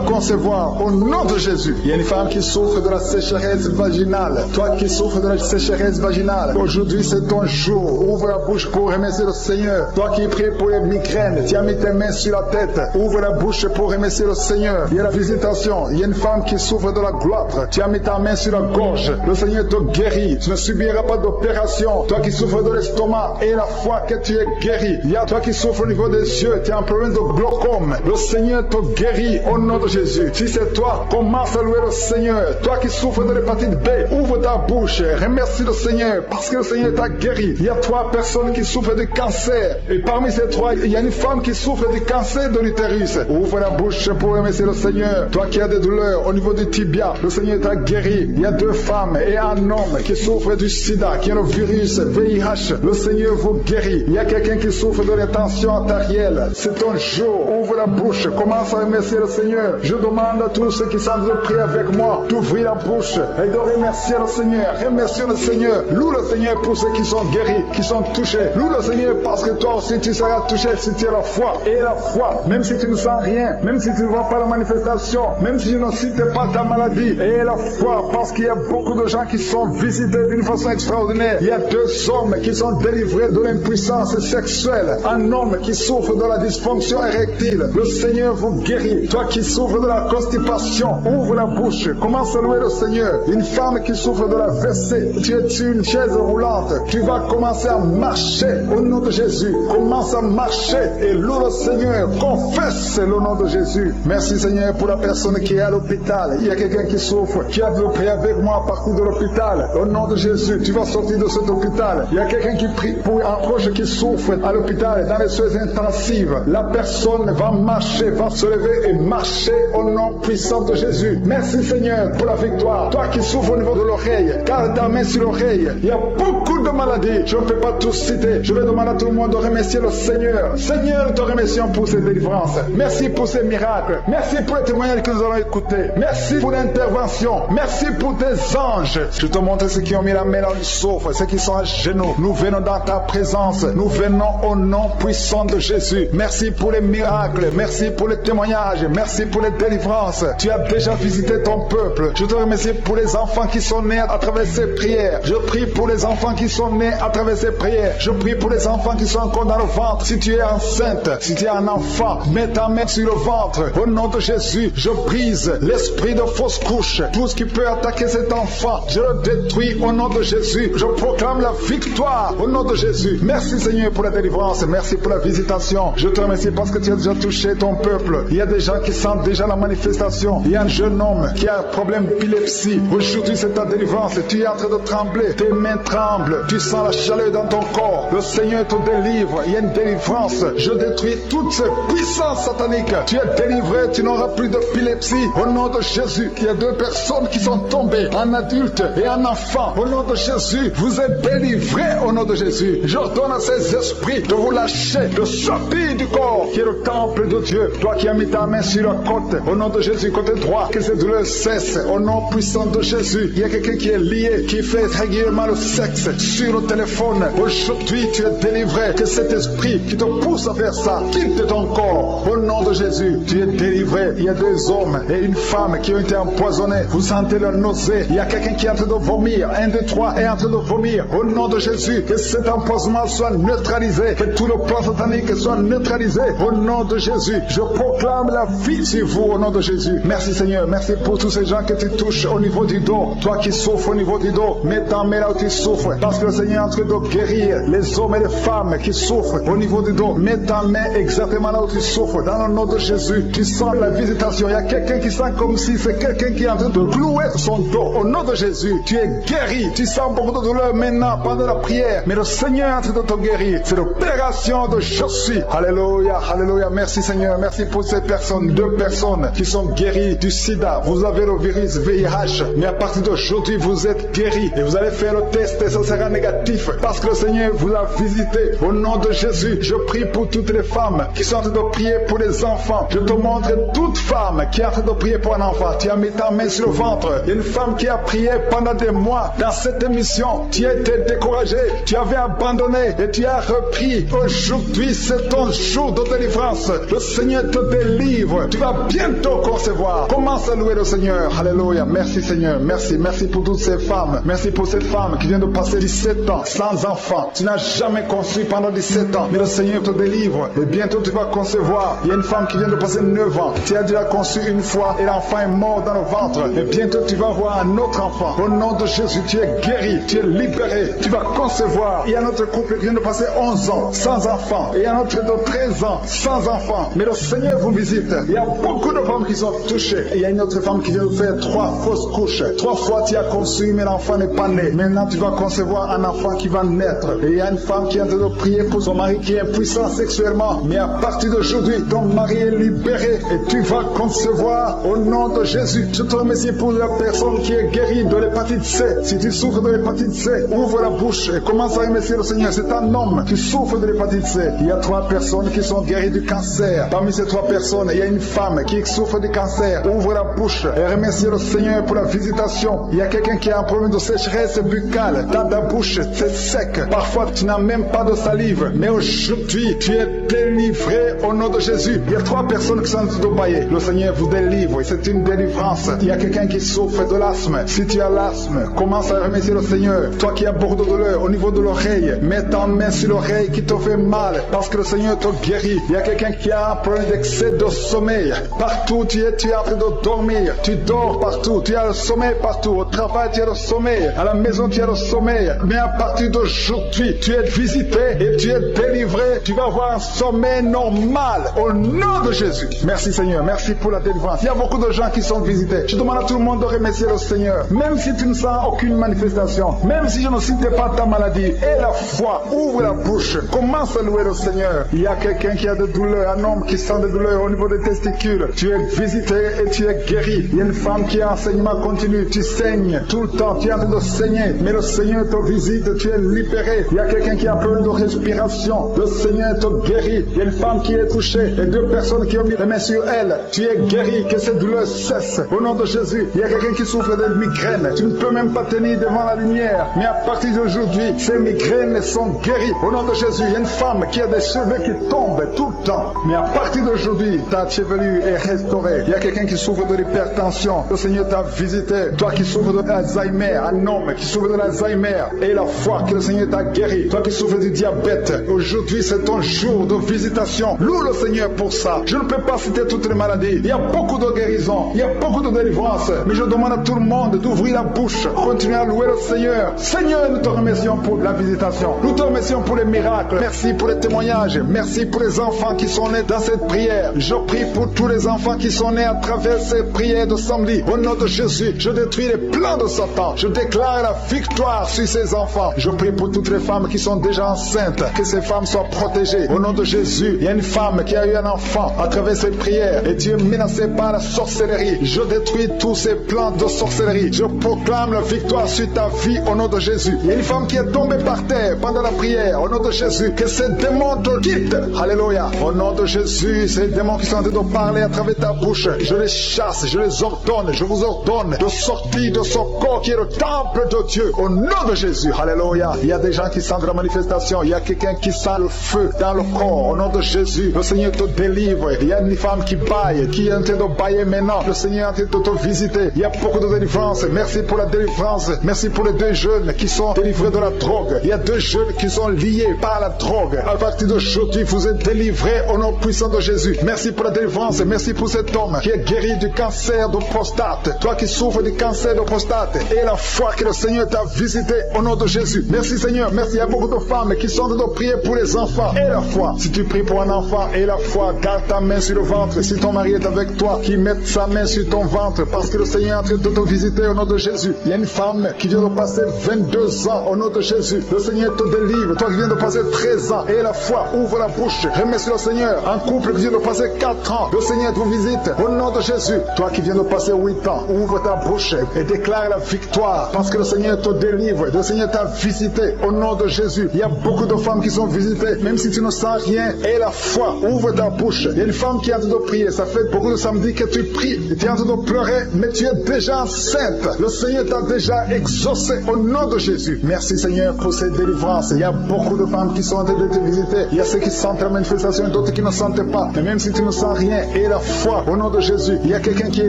concevoir au nom de Jésus. Il y a une femme qui souffre de la sécheresse vaginale. Toi qui souffres de la sécheresse vaginale, aujourd'hui c'est ton jour. Ouvre la bouche pour remercier le Seigneur. Toi qui pries pour les migraines, tu as mis tes mains sur la tête. Ouvre la bouche pour remercier le Seigneur. Il y a la visitation. Il y a une femme qui souffre de la gloire. Tu as mis ta main sur la gorge. Le Seigneur te guérit. Tu ne subiras pas d'opération. Toi qui souffres de l'estomac et la foi que tu es guéri. Il y a toi qui souffres au niveau des yeux. Tu as un problème de glaucome. Le Seigneur te guérit au nom de Jésus. Si c'est toi, commence à louer le Seigneur. Toi qui souffres de l'hépatite B, ouvre ta bouche. Remercie le Seigneur parce que le Seigneur t'a guéri. Il y a 3 personnes qui souffrent de cancer. Et parmi ces 3, il y a une femme qui souffre du cancer de l'utérus. Ouvre la bouche pour remercier le Seigneur. Toi qui as des douleurs au niveau du tibia, le Seigneur t'a guéri. Il y a 2 femmes et un homme qui souffrent du sida, qui a le virus VIH. Le Seigneur vous guérit. Il y a quelqu'un qui souffre de la tension artérielle. C'est ton jour. Ouvre la bouche bouche. Commence à remercier le Seigneur. Je demande à tous ceux qui sont de prier avec moi d'ouvrir la bouche et de remercier le Seigneur. Remercie le Seigneur. Loue le Seigneur pour ceux qui sont guéris, qui sont touchés. Loue le Seigneur parce que toi aussi tu seras touché si tu as la foi. Et la foi, même si tu ne sens rien, même si tu ne vois pas la manifestation, même si tu ne cites pas ta maladie. Et la foi, parce qu'il y a beaucoup de gens qui sont visités d'une façon extraordinaire. Il y a 2 hommes qui sont délivrés de l'impuissance sexuelle. Un homme qui souffre de la dysfonction érectile. Le Seigneur vous guérit. Toi qui souffres de la constipation, ouvre la bouche. Commence à louer le Seigneur. Une femme qui souffre de la WC, tu es sur une chaise roulante. Tu vas commencer à marcher au nom de Jésus. Commence à marcher et loue le Seigneur. Confesse le nom de Jésus. Merci Seigneur pour la personne qui est à l'hôpital. Il y a quelqu'un qui souffre, qui a de prier avec moi à partir de l'hôpital. Au nom de Jésus, tu vas sortir de cet hôpital. Il y a quelqu'un qui prie pour un proche qui souffre à l'hôpital, dans les soins intensifs. La personne va marcher, va se lever et marcher au nom puissant de Jésus. Merci Seigneur pour la victoire. Toi qui souffres au niveau de l'oreille, garde ta main sur l'oreille. Il y a beaucoup de maladies. Je ne peux pas tous citer. Je vais demander à tout le monde de remercier le Seigneur. Seigneur, nous te remercions pour ces délivrances. Merci pour ces miracles. Merci pour les témoignages que nous allons écouter. Merci pour l'intervention. Merci pour tes anges. Je te montre ceux qui ont mis la main dans le souffle, ceux qui sont à genoux. Nous venons dans ta présence. Nous venons au nom puissant de Jésus. Merci pour les miracles. Merci pour les témoignages. Merci pour les délivrances. Tu as déjà visité ton peuple. Je te remercie pour les enfants qui sont nés à travers ces prières. Je prie pour les enfants qui sont nés à travers ces prières. Je prie pour les enfants qui sont encore dans le ventre. Si tu es enceinte, si tu es un enfant, mets ta main sur le ventre. Au nom de Jésus, je brise l'esprit de fausse couche. Tout ce qui peut attaquer cet enfant, je le détruis au nom de Jésus. Je proclame la victoire au nom de Jésus. Merci Seigneur pour la délivrance. Merci pour la visitation. Je te remercie parce que tu as déjà touché ton peuple. Il y a des gens qui sentent déjà la manifestation. Il y a un jeune homme qui a un problème d'épilepsie. Aujourd'hui, c'est ta délivrance. Tu es en train de trembler. Tes mains tremblent. Tu sens la chaleur dans ton corps. Le Seigneur te délivre. Il y a une délivrance. Je détruis toutes ces puissances sataniques. Tu es délivré. Tu n'auras plus d'épilepsie. Au nom de Jésus, il y a 2 personnes qui sont tombées. Un adulte et un enfant. Au nom de Jésus, vous êtes délivrés au nom de Jésus. J'ordonne à ces esprits de vous lâcher, de sortir du corps qui est le temple de Dieu. Toi qui as mis ta main sur la côte, au nom de Jésus, côté droit, que ces douleurs cessent. Au nom puissant de Jésus, il y a quelqu'un qui est lié, qui fait régulièrement le sexe sur le téléphone. Aujourd'hui, tu es délivré. Que cet esprit qui te pousse à faire ça quitte ton corps. Au nom de Jésus, tu es délivré. Il y a 2 hommes et une femme qui ont été empoisonnés. Vous sentez la nausée. Il y a quelqu'un qui est en train de vomir. 1, 2, 3 est en train de vomir. Au nom de Jésus, que cet empoisonnement soit neutralisé. Que tout le plan satanique soit neutralisé. Au nom de Jésus, je proclame la vie sur vous au nom de Jésus. Merci Seigneur. Merci pour tous ces gens que tu touches au niveau du dos. Toi qui souffres au niveau du dos, mets ta main là où tu souffres. Parce que le Seigneur est en train de guérir les hommes et les femmes qui souffrent au niveau du dos. Mets ta main exactement là où tu souffres. Dans le nom de Jésus, tu sens la visitation. Il y a quelqu'un qui sent comme si c'est quelqu'un qui est en train de clouer son dos. Au nom de Jésus, tu es guéri. Tu sens beaucoup de douleur maintenant pendant la prière. Mais le Seigneur est en train de te guérir. C'est l'opération de je suis. Alléluia, alléluia. Merci Seigneur. Merci pour ces personnes, 2 personnes qui sont guéries du sida. Vous avez le virus VIH. Mais à partir d'aujourd'hui, vous êtes guéris. Et vous allez faire le test et ça sera négatif. Parce que le Seigneur vous a visité. Au nom de Jésus, je prie pour toutes les femmes qui sont en train de prier pour les enfants. Je te montre toute femme qui est en train de prier pour un enfant. Tu as mis ta main sur le ventre. Il y a une femme qui a prié pendant des mois dans cette émission. Tu as été découragé. Tu avais abandonné et tu as repris. Aujourd'hui, c'est ton jour de délivrance. Le Seigneur te délivre. Tu vas bientôt concevoir. Commence à louer le Seigneur. Alléluia. Merci Seigneur. Merci. Merci pour toutes ces femmes. Merci pour cette femme qui vient de passer 17 ans sans enfant. Tu n'as jamais conçu pendant 17 ans. Mais le Seigneur te délivre. Et bientôt tu vas concevoir. Il y a une femme qui vient de passer 9 ans. Tu as déjà conçu une fois et l'enfant est mort dans le ventre. Et bientôt tu vas avoir un autre enfant. Au nom de Jésus, tu es guéri. Tu es libéré. Tu vas concevoir. Il y a notre couple qui vient de passer 11 ans sans enfant. Et il y a un autre de 13 ans sans enfant. Mais le Seigneur vous visite. Il y a beaucoup de femmes qui sont touchées. Et il y a une autre femme qui vient de faire 3 fausses couches. 3 fois tu as conçu, mais l'enfant n'est pas né. Maintenant tu vas concevoir un enfant qui va naître. Et il y a une femme qui est en train de prier pour son mari qui est impuissant sexuellement. Mais à partir d'aujourd'hui, ton mari est libéré. Et tu vas concevoir au nom de Jésus. Je te remercie pour la personne qui est guérie de l'hépatite C. Si tu souffres de l'hépatite C, ouvre la bouche et commence à remercier le Seigneur. C'est un homme qui souffre de l'hépatite C. Il y a 3 personnes qui sont guéries du cancer. Parmi ces 3 personnes, il y a une femme qui souffre de cancer. Ouvre la bouche et remercie le Seigneur pour la visitation. Il y a quelqu'un qui a un problème de sécheresse buccale. Dans ta bouche, c'est sec. Parfois, tu n'as même pas de salive. Mais aujourd'hui, tu es délivré au nom de Jésus. Il y a 3 personnes qui sont en train de bailler. Le Seigneur vous délivre. C'est une délivrance. Il y a quelqu'un qui souffre de l'asthme. Si tu as l'asthme, commence à remercier le Seigneur. Toi qui as beaucoup de douleur au niveau de l'oreille, mets ta main sur l'oreille qui te fait mal parce que le Seigneur te guérit. Il y a quelqu'un qui a un problème d'excès de sommeil. Partout tu es en train de dormir. Tu dors partout. Tu as le sommeil partout. Au travail, tu as le sommeil. À la maison, tu as le sommeil. Mais à partir d'aujourd'hui, tu es visité et tu es délivré. Tu vas avoir un sommeil normal au nom de Jésus. Merci Seigneur. Merci pour la délivrance. Il y a beaucoup de gens qui sont visités. Je demande à tout le monde de remercier le Seigneur. Même si tu ne sens aucune manifestation, même si je ne cite pas ta maladie, et la foi, ouvre la bouche, commence à louer le Seigneur. Il y a quelqu'un qui a des douleurs, un homme qui sent des douleurs au niveau des testicules. Tu es visité et tu es guéri. Il y a une femme qui a un saignement continu. Tu saignes tout le temps, tu es en train de saigner, mais le Seigneur te visite, tu es libéré. Il y a quelqu'un qui a peur de respiration. Le Seigneur te guérit. Il y a une femme qui est touchée et 2 personnes qui ont mis les mains sur elle. Tu es guéri, que cette douleur cesse. Au nom de Jésus, il y a quelqu'un qui souffre de migraines. Tu ne peux même pas tenir devant la lumière. Mais à partir d'aujourd'hui, ces migraines sont guéries. Au nom de Jésus, il y a une femme qui a des cheveux qui tombent tout le temps. Mais à partir d'aujourd'hui, ta chevelure est restaurée. Il y a quelqu'un qui souffre de l'hypertension. Le Seigneur t'a visité. Toi qui souffres de l'Alzheimer, un homme qui souffre de l'Alzheimer, et la foi que le Seigneur t'a guéri. Toi qui souffres du diabète, aujourd'hui c'est ton jour de visitation. Loue le Seigneur pour ça. Je ne peux pas citer toutes les maladies. Il y a beaucoup de guérisons, il y a beaucoup de délivrances. Mais je demande à tout le monde d'ouvrir la bouche. Continuez à louer le Seigneur. Seigneur, nous te remercions pour la visitation. Nous te remercions pour les miracles. Merci pour les témoignages. Merci pour les enfants qui sont nés dans cette prière. Je prie pour tous les enfants qui sont nés à travers ces prières de samedi. Au nom de Jésus, je détruis les plans de Satan. Je déclare la victoire sur ces enfants. Je prie pour toutes les femmes qui sont déjà enceintes. Que ces femmes soient protégées. Au nom de Jésus, il y a une femme qui a eu un enfant à travers ces prières. Et tu es menacé par la sorcellerie. Je détruis tous ces plans de sorcellerie. Je proclame la victoire sur ta vie au nom de Jésus. Il y a une femme qui est tombée par terre pendant la prière. Au nom de Jésus, que ces démons te quittent. Alléluia. Au nom de Jésus, ces démons qui sont en train de parler à travers ta bouche, je les chasse, je les ordonne, je vous ordonne de sortir de son corps qui est le temple de Dieu. Au nom de Jésus. Alléluia. Il y a des gens qui sentent la manifestation. Il y a quelqu'un qui sent le feu dans le corps. Au nom de Jésus, le Seigneur te délivre. Il y a une femme qui baille, qui est en train de bailler maintenant. Le Seigneur est en train de te visiter. Il y a beaucoup de délivrance. Merci pour la délivrance. Merci pour les 2 jeunes qui sont délivrés de la drogue. Il y a 2 jeunes qui sont liés par la drogue. À partir d'aujourd'hui, vous êtes délivrés au nom puissant de Jésus. Merci pour la délivrance. Merci pour cet homme qui est guéri du cancer de prostate. Toi qui souffres du cancer de prostate. Et la foi que le Seigneur t'a visité au nom de Jésus. Merci Seigneur. Merci. Il y a beaucoup de femmes qui sont en train de prier pour les enfants. Et la foi. Si tu pries pour un enfant et la foi, garde ta main sur le ventre. Si ton mari est avec toi, qu'il mette sa main sur ton ventre parce que le Seigneur est en train de te visiter au nom de Jésus. Il y a une femme qui vient de passer 22 ans au nom de Jésus. Le Seigneur te délivre. Toi qui viens de passer 13 ans et la foi, ouvre la bouche. Remercie le Seigneur. Un couple qui vient de passer 4 ans. Le Seigneur te visite au nom de Jésus. Toi qui viens de passer 8 ans, ouvre ta bouche et déclare la victoire parce que le Seigneur te délivre. Le Seigneur t'a visité au nom de Jésus. Il y a beaucoup de femmes qui sont visitées, même si tu ne sens rien. Et la foi, ouvre ta bouche. Il y a une femme qui est en train de prier. Ça fait beaucoup de samedis que tu pries. Tu es en train de pleurer, mais tu es déjà enceinte. Le Seigneur t'a déjà exaucé au nom de Jésus. Merci Seigneur pour ces délivrances. Il y a beaucoup de femmes qui sont en train de te visiter. Il y a ceux qui sentent la manifestation et d'autres qui ne sentent pas. Mais même si tu ne sens rien, et la foi au nom de Jésus, il y a quelqu'un qui est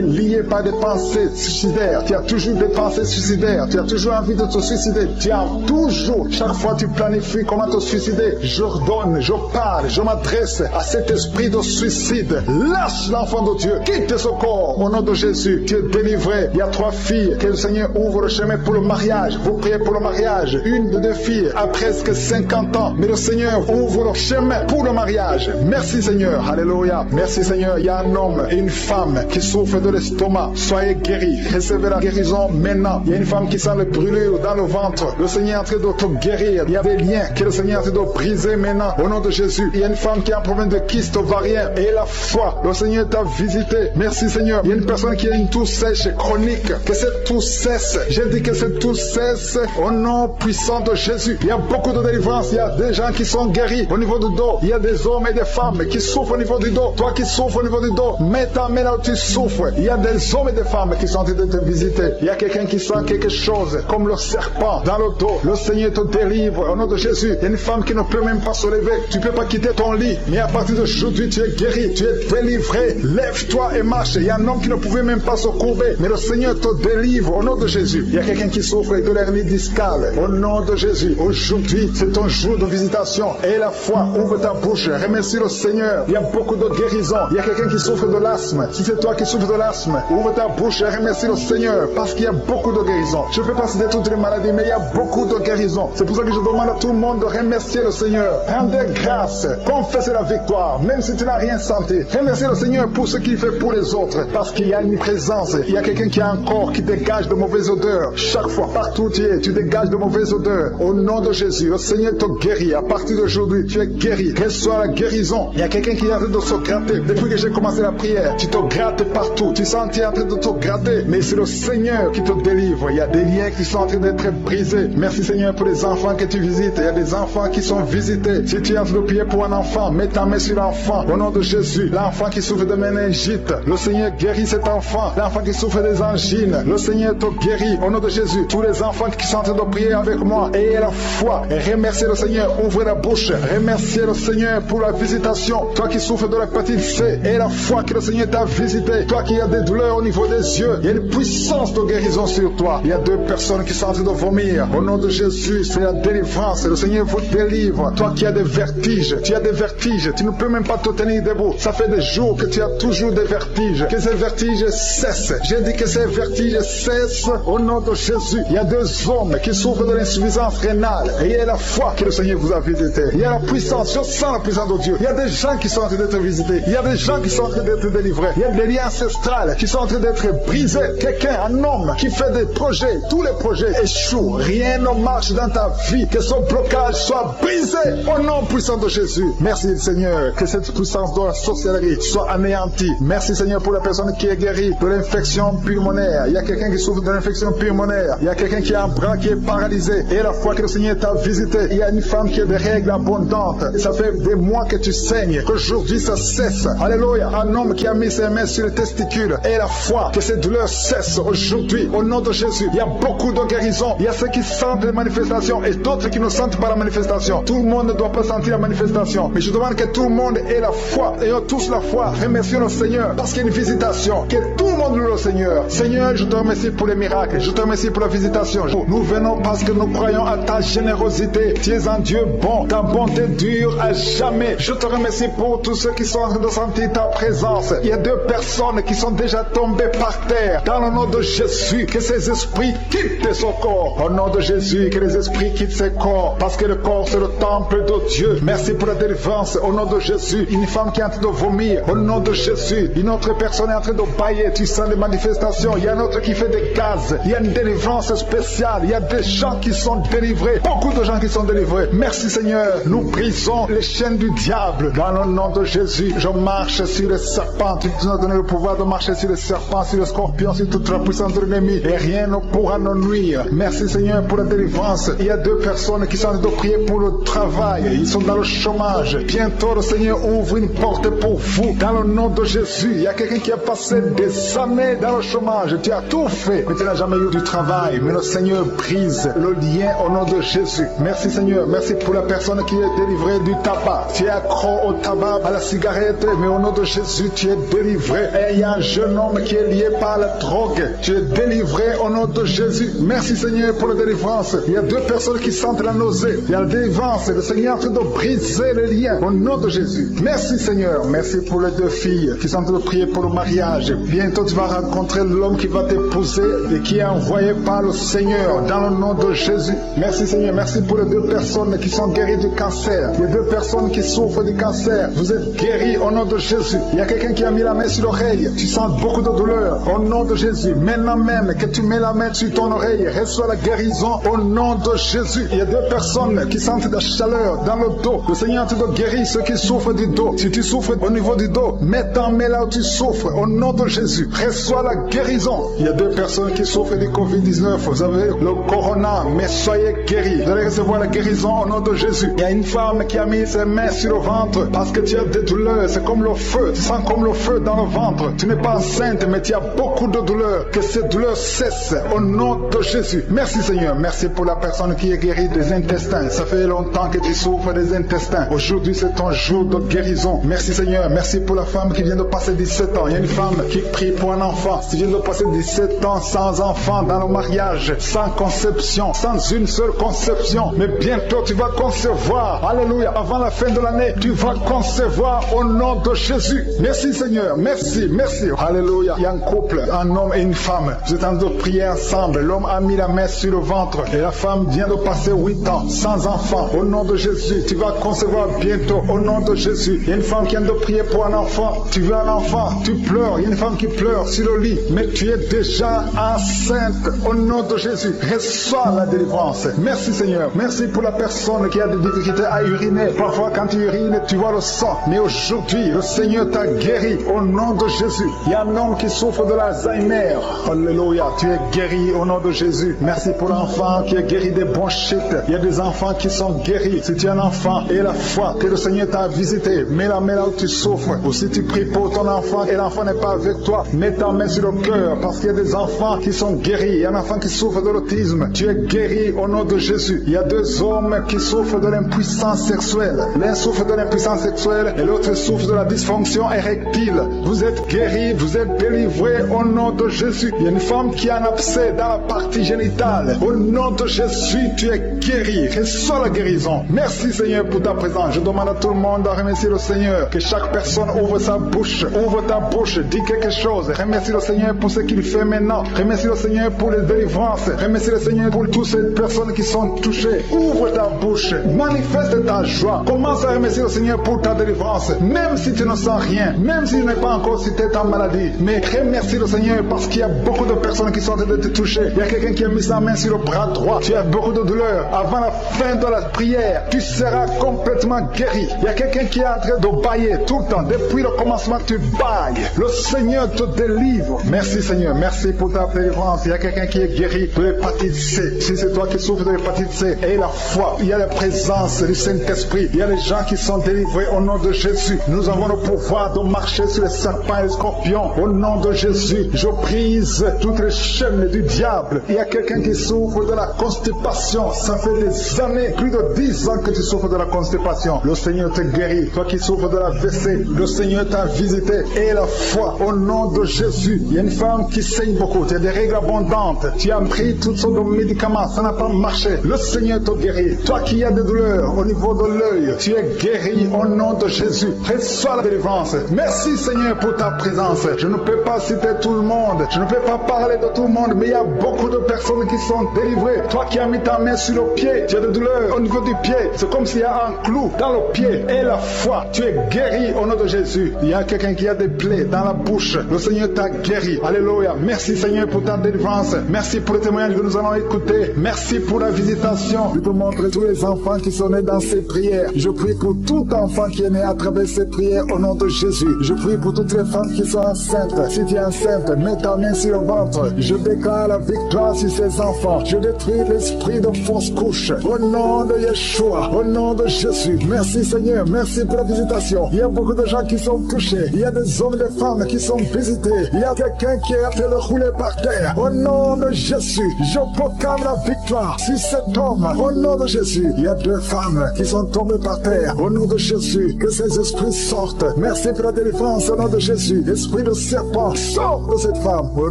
lié par des pensées suicidaires. Tu as toujours des pensées suicidaires. Tu as toujours envie de te suicider. Tu as toujours, chaque fois tu planifies comment te suicider. J'ordonne, je parle, je m'adresse à cet esprit de suicide. Lâche l'enfant de Dieu. Quitte ce corps au nom de Jésus. Tu es délivré. Il y a 3 filles que le Seigneur ouvre le chemin pour le mariage. Vous priez pour le mariage. Une de 2 filles a presque 50 ans. Mais le Seigneur ouvre le chemin pour le mariage. Merci Seigneur. Alléluia. Merci Seigneur. Il y a un homme et une femme qui souffrent de l'estomac. Soyez guéris. Recevez la guérison maintenant. Il y a une femme qui sent le brûlure dans le ventre. Le Seigneur est en train de te guérir. Il y a des liens que le Seigneur est en train de briser maintenant. Au nom de Jésus. Il y a une femme qui a un problème de kyste ovarien. Et la foi. Le Seigneur t'a visité. Merci Seigneur. Il y a une personne qui a une toux sèche chronique. Que cette toux cesse. J'ai dit que cette toux cesse au nom puissant de Jésus. Il y a beaucoup de délivrance. Il y a des gens qui sont guéris au niveau du dos. Il y a des hommes et des femmes qui souffrent souffres au niveau du dos, toi qui souffres au niveau du dos, mets ta main là où tu souffres. Il y a des hommes et des femmes qui sont en train de te visiter. Il y a quelqu'un qui sent quelque chose, comme le serpent dans le dos. Le Seigneur te délivre au nom de Jésus. Il y a une femme qui ne peut même pas se lever. Tu ne peux pas quitter ton lit. Mais à partir d'aujourd'hui, tu es guéri, tu es délivré. Lève-toi et marche. Il y a un homme qui ne pouvait même pas se courber. Mais le Seigneur te délivre au nom de Jésus. Il y a quelqu'un qui souffre de l'hernie discale. Au nom de Jésus. Aujourd'hui, c'est ton jour de visitation. Et la foi, ouvre ta bouche. Remercie le Seigneur. Il y a beaucoup de guérisons. Il y a quelqu'un qui souffre de l'asthme. Si c'est toi qui souffres de l'asthme, ouvre ta bouche et remercie le Seigneur. Parce qu'il y a beaucoup de guérisons. Je ne peux pas citer toutes les maladies, mais il y a beaucoup de guérisons. C'est pour ça que je demande à tout le monde de remercier le Seigneur. Rendez grâce. Confessez la victoire. Même si tu n'as rien senti. Remercie le Seigneur pour ce qu'il fait pour les autres. Parce qu'il y a une présence. Il y a quelqu'un qui a un corps qui dégage de mauvaises odeurs. Chaque fois, partout où tu es, tu dégages de mauvaises odeurs. Au nom de Jésus, le Seigneur te guérit. À partir d'aujourd'hui, tu es guéri. Reçois la guérison. Il y a quelqu'un qui est en train de se gratter. Depuis que j'ai commencé la prière, tu te grattes partout. Tu sens que tu es en train de te gratter. Mais c'est le Seigneur qui te délivre. Il y a des liens qui sont en train d'être brisés. Merci Seigneur pour les enfants que tu visites. Il y a des enfants qui sont visités. Si tu es en train de prier pour un enfant, mets ta main sur l'enfant. Au nom de Jésus, l'enfant qui souffre de méningite, le Seigneur guérit cet enfant. L'enfant qui souffre des angines, le Seigneur te guérit. Au nom de Jésus, tous les enfants qui sont en train de prier avec moi, ayez la foi et remerciez le Seigneur. Ouvrez la bouche. Remerciez le Seigneur pour la visitation. Toi qui souffres de l'hépatite C, et la foi que le Seigneur t'a visité. Toi qui as des douleurs au niveau des yeux, il y a une puissance de guérison sur toi. Il y a 2 personnes qui sont en train de vomir. Au nom de Jésus, c'est la délivrance. Le Seigneur vous délivre. Toi qui as des vertiges, tu as des vertiges. Tu ne peux même pas te tenir debout. Ça fait des jours que tu as toujours des vertiges. Que ces vertiges cessent. J'ai dit que ces vertiges cessent au nom de Jésus. Il y a 2 hommes qui souffrent de l'insuffisance rénale. Et il y a la foi que le Seigneur vous a visité. Il y a la puissance. Je sens la puissance de Dieu. Il y a des gens qui sont en train d'être visités. Il y a des gens qui sont en train d'être délivrés. Il y a des liens ancestrales qui sont en train d'être brisés. Quelqu'un, un homme qui fait des projets. Tous les projets échouent. Rien ne marche dans ta vie. Que son blocage soit brisé au nom puissant de Jésus. Merci Seigneur. Que cette puissance de la sorcellerie soit anéantie. Merci Seigneur pour la personne qui est guérie de l'infection pulmonaire. Il y a quelqu'un qui souffre de l'infection pulmonaire. Il y a quelqu'un qui a un bras qui est paralysé. Et la fois que le Seigneur t'a visité, il y a une femme qui a des règles abondantes. Et ça fait des mois que tu saignes. Qu'aujourd'hui ça cesse. Alléluia. Un homme qui a mis ses mains sur les testicules. Et la foi que ces douleurs cessent aujourd'hui. Au nom de Jésus. Il y a beaucoup de guérisons. Il y a ceux qui sentent les manifestations et d'autres qui ne sentent pas la manifestation. Tout le monde ne doit pas sentir la manifestation. Mais je demande que tout le monde ait la foi. Ayons tous la foi. Remercions le Seigneur. Parce qu'il y a une visitation. Que tout le monde loue le Seigneur. Seigneur, je te remercie pour les miracles. Je te remercie pour la visitation. Nous venons parce que nous croyons à ta générosité. Tu es un Dieu bon. Ta bonté dure à jamais. Je te remercie pour tous ceux qui sont en train de sentir ta présence. Il y a 2 personnes qui sont déjà tombées par terre. Dans le nom de Jésus, que ces esprits quittent son corps. Au nom de Jésus, que les esprits quittent ses corps. Parce que le corps, c'est le temple de Dieu. Merci pour la délivrance. Au nom de Jésus, une femme qui est en train de vomir. Au nom de Jésus, une autre personne est en train de bailler. Tu sens les manifestations. Il y a un autre qui fait des gaz. Il y a une délivrance spéciale. Il y a des gens qui sont délivrés. Beaucoup de gens qui sont délivrés. Merci Seigneur. Nous brisons les chaînes du diable. Dans le nom de Jésus, je marche sur les serpents. Tu nous as donné le pouvoir de marcher sur les serpents, sur les scorpions, sur toute la puissance de l'ennemi. Et rien ne pourra nous nuire. Merci Seigneur pour la délivrance. Il y a 2 personnes qui sont en train de prier pour le travail. Ils sont dans le chômage. Bientôt le Seigneur ouvre une porte pour vous. Dans le nom de Jésus, il y a quelqu'un qui a passé des années dans le chômage. Tu as tout fait, mais tu n'as jamais eu du travail. Mais le Seigneur brise le lien au nom de Jésus. Merci Seigneur. Merci pour la personne qui est délivrée du tabac. Tu es accro au tabac, à la cigarette, mais au nom de Jésus, tu es délivré. Et il y a un jeune homme qui est lié par la drogue. Tu es délivré au nom de Jésus. Merci Seigneur pour la délivrance. Il y a 2 personnes qui sentent la nausée. Il y a la délivrance. Le Seigneur est en train de briser les liens au nom de Jésus. Merci Seigneur. Merci pour les 2 filles qui sont en train de prier pour le mariage. Bientôt tu vas rencontrer l'homme qui va t'épouser et qui est envoyé par le Seigneur dans le nom de Jésus. Merci Seigneur. Merci pour les 2 personnes qui sont guéries du cancer. Les 2 personnes qui souffrent du cancer. Vous êtes guéris au nom de Jésus. Il y a quelqu'un qui a mis la main sur l'oreille. Tu sens beaucoup de douleur au nom de Jésus. Maintenant même que tu mets la main sur ton oreille, reçois la guérison au nom de Jésus. Il y a 2 personnes qui sentent de la chaleur dans le dos. Le Seigneur te guérit ceux qui souffrent du dos. Si tu souffres au niveau du dos, mets ta main là où tu souffres au nom de Jésus. reçois la guérison. Il y a 2 personnes qui souffrent du Covid-19. Vous avez le corona, mais soyez guéris. Vous allez recevoir la guérison au nom de Jésus. Il y a une femme qui a mis ses mains sur le ventre parce que tu as des douleurs. C'est comme le feu. Tu sens comme le feu dans le ventre. Tu n'es pas enceinte, mais tu as beaucoup de douleurs. Que ces douleurs cessent au nom de Jésus. Merci Seigneur. Merci pour la personne qui est guérie des intestins. Ça fait longtemps que tu souffres des intestins. Aujourd'hui, c'est ton jour de guérison. Merci Seigneur. Merci pour la femme qui vient de passer 17 ans. Il y a une femme qui prie pour un enfant. Tu viens de passer 17 ans sans enfant dans le mariage, sans conception, sans une seule conception. Mais bientôt, tu vas concevoir. Alléluia. Avant la fin de l'année, tu vas concevoir au nom de Jésus. Merci Seigneur. Merci, merci. Alléluia. Il y a un couple, un homme et une femme. Vous êtes en train de prier ensemble. L'homme a mis la main sur le ventre et la femme vient de passer 8 ans sans enfant. Au nom de Jésus, tu vas concevoir bientôt au nom de Jésus. Il y a une femme qui vient de prier pour un enfant. Tu veux un enfant, tu pleures. Il y a une femme qui pleure sur le lit, mais tu es déjà enceinte au nom de Jésus. Reçois la délivrance. Merci Seigneur. Merci pour la personne qui a des difficultés à uriner. Parfois quand tu urines, tu vois le sang. Mais aujourd'hui, le Seigneur t'a guéri au nom de Jésus. Il y a un homme qui souffre de l'Alzheimer. Alléluia. Tu es guéri au nom de Jésus. Merci pour l'enfant qui est guéri des bronchites. Il y a des enfants qui sont guéris. Si tu es un enfant et la foi que le Seigneur t'a visité, mets la main là où tu souffres. Ou si tu pries pour ton enfant et l'enfant n'est pas avec toi, mets ta main sur le cœur parce qu'il y a des enfants qui sont guéris. Il y a un enfant qui souffre de l'autisme. Tu es guéri au nom de Jésus. Il y a 2 hommes qui souffrent de l'impuissance sexuelle. L'un souffre de l'impuissance sexuelle et l'autre souffre de la dysfonction érectile. Vous êtes guéris, vous êtes délivrés au nom de Jésus. Il y a une femme qui a un abcès dans la partie génitale. Au nom de Jésus, tu es guéri. Reçois la guérison. Merci Seigneur pour ta présence. Je demande à tout le monde de remercier le Seigneur. Que chaque personne ouvre sa bouche. Ouvre ta bouche. Dis quelque chose. Remercie le Seigneur pour ce qu'il fait maintenant. Remercie le Seigneur pour les délivrances. Remercie le Seigneur pour toutes ces personnes qui sont touchées. Ouvre ta bouche. Manifeste ta joie. Commence à remercier le Seigneur pour ta délivrance. Même si tu ne sens rien. Même si tu n'es pas encore cité ta maladie. Mais remercie le Seigneur parce qu'il y a beaucoup de personnes qui sont en train de te toucher. Il y a quelqu'un qui a mis sa main sur le bras droit. Tu as beaucoup de douleur. Avant la fin de la prière, tu seras complètement guéri. Il y a quelqu'un qui est en train de bailler tout le temps. Depuis le commencement, tu bailles. Le Seigneur te délivre. Merci Seigneur. Merci pour ta délivrance. Il y a quelqu'un qui est guéri de l'hépatite C. Si c'est toi qui souffres de l'hépatite C, et la foi, il y a la présence du Saint-Esprit. Il y a les gens qui sont délivrés au nom de Jésus. Nous avons le pouvoir de marcher sur les serpents et les scorpions. Au nom de Jésus, je brise toutes les chaînes du diable. Il y a quelqu'un qui souffre de la constipation. Ça fait des années, plus de 10 ans que tu souffres de la constipation. Le Seigneur te guérit. Toi qui souffres de la WC, le Seigneur t'a visité. Et la foi, au nom de Jésus. Il y a une femme qui saigne beaucoup. Tu as des règles abondantes. Tu as pris toutes sortes de médicaments. Ça n'a pas marché. Le Seigneur te guérit. Toi qui as des douleurs au niveau de l'œil, tu es guéri au nom de Jésus. Reçois la délivrance. Merci Seigneur pour ta présence. Je ne peux pas citer tout le monde. Je ne peux pas parler de tout le monde, mais il y a beaucoup de personnes qui sont délivrées. Toi qui as mis ta main sur le pied, tu as des douleurs au niveau du pied. C'est comme s'il y a un clou dans le pied. Et la foi, tu es guéri au nom de Jésus. Il y a quelqu'un qui a des plaies dans la bouche. Le Seigneur t'a guéri. Alléluia. Merci Seigneur pour ta délivrance. Merci pour le témoignage que nous allons écouter. Merci pour la visitation. Je te montre tous les enfants qui sont nés dans ces prières. Je prie pour tout enfant qui est né à travers ces prières au nom de Jésus. Je prie pour toutes les femmes qui sont enceintes. Si tu es enceinte, mets ta main sur le ventre. Je déclare la victoire sur ces enfants. Je détruis l'esprit de fausse couche. Au nom de Yeshua, au nom de Jésus. Merci Seigneur, merci pour la visitation. Il y a beaucoup de gens qui sont touchés. Il y a des hommes et des femmes qui sont visités. Il y a quelqu'un qui est en train de rouler par terre. Au nom de Jésus, je proclame la victoire sur cet homme. Au nom de Jésus, il y a 2 femmes qui sont tombées par terre. Au nom de Jésus, que ces esprits sortent. Merci pour la délivrance au nom de Jésus. Esprit de serpent, sort de cette femme. Au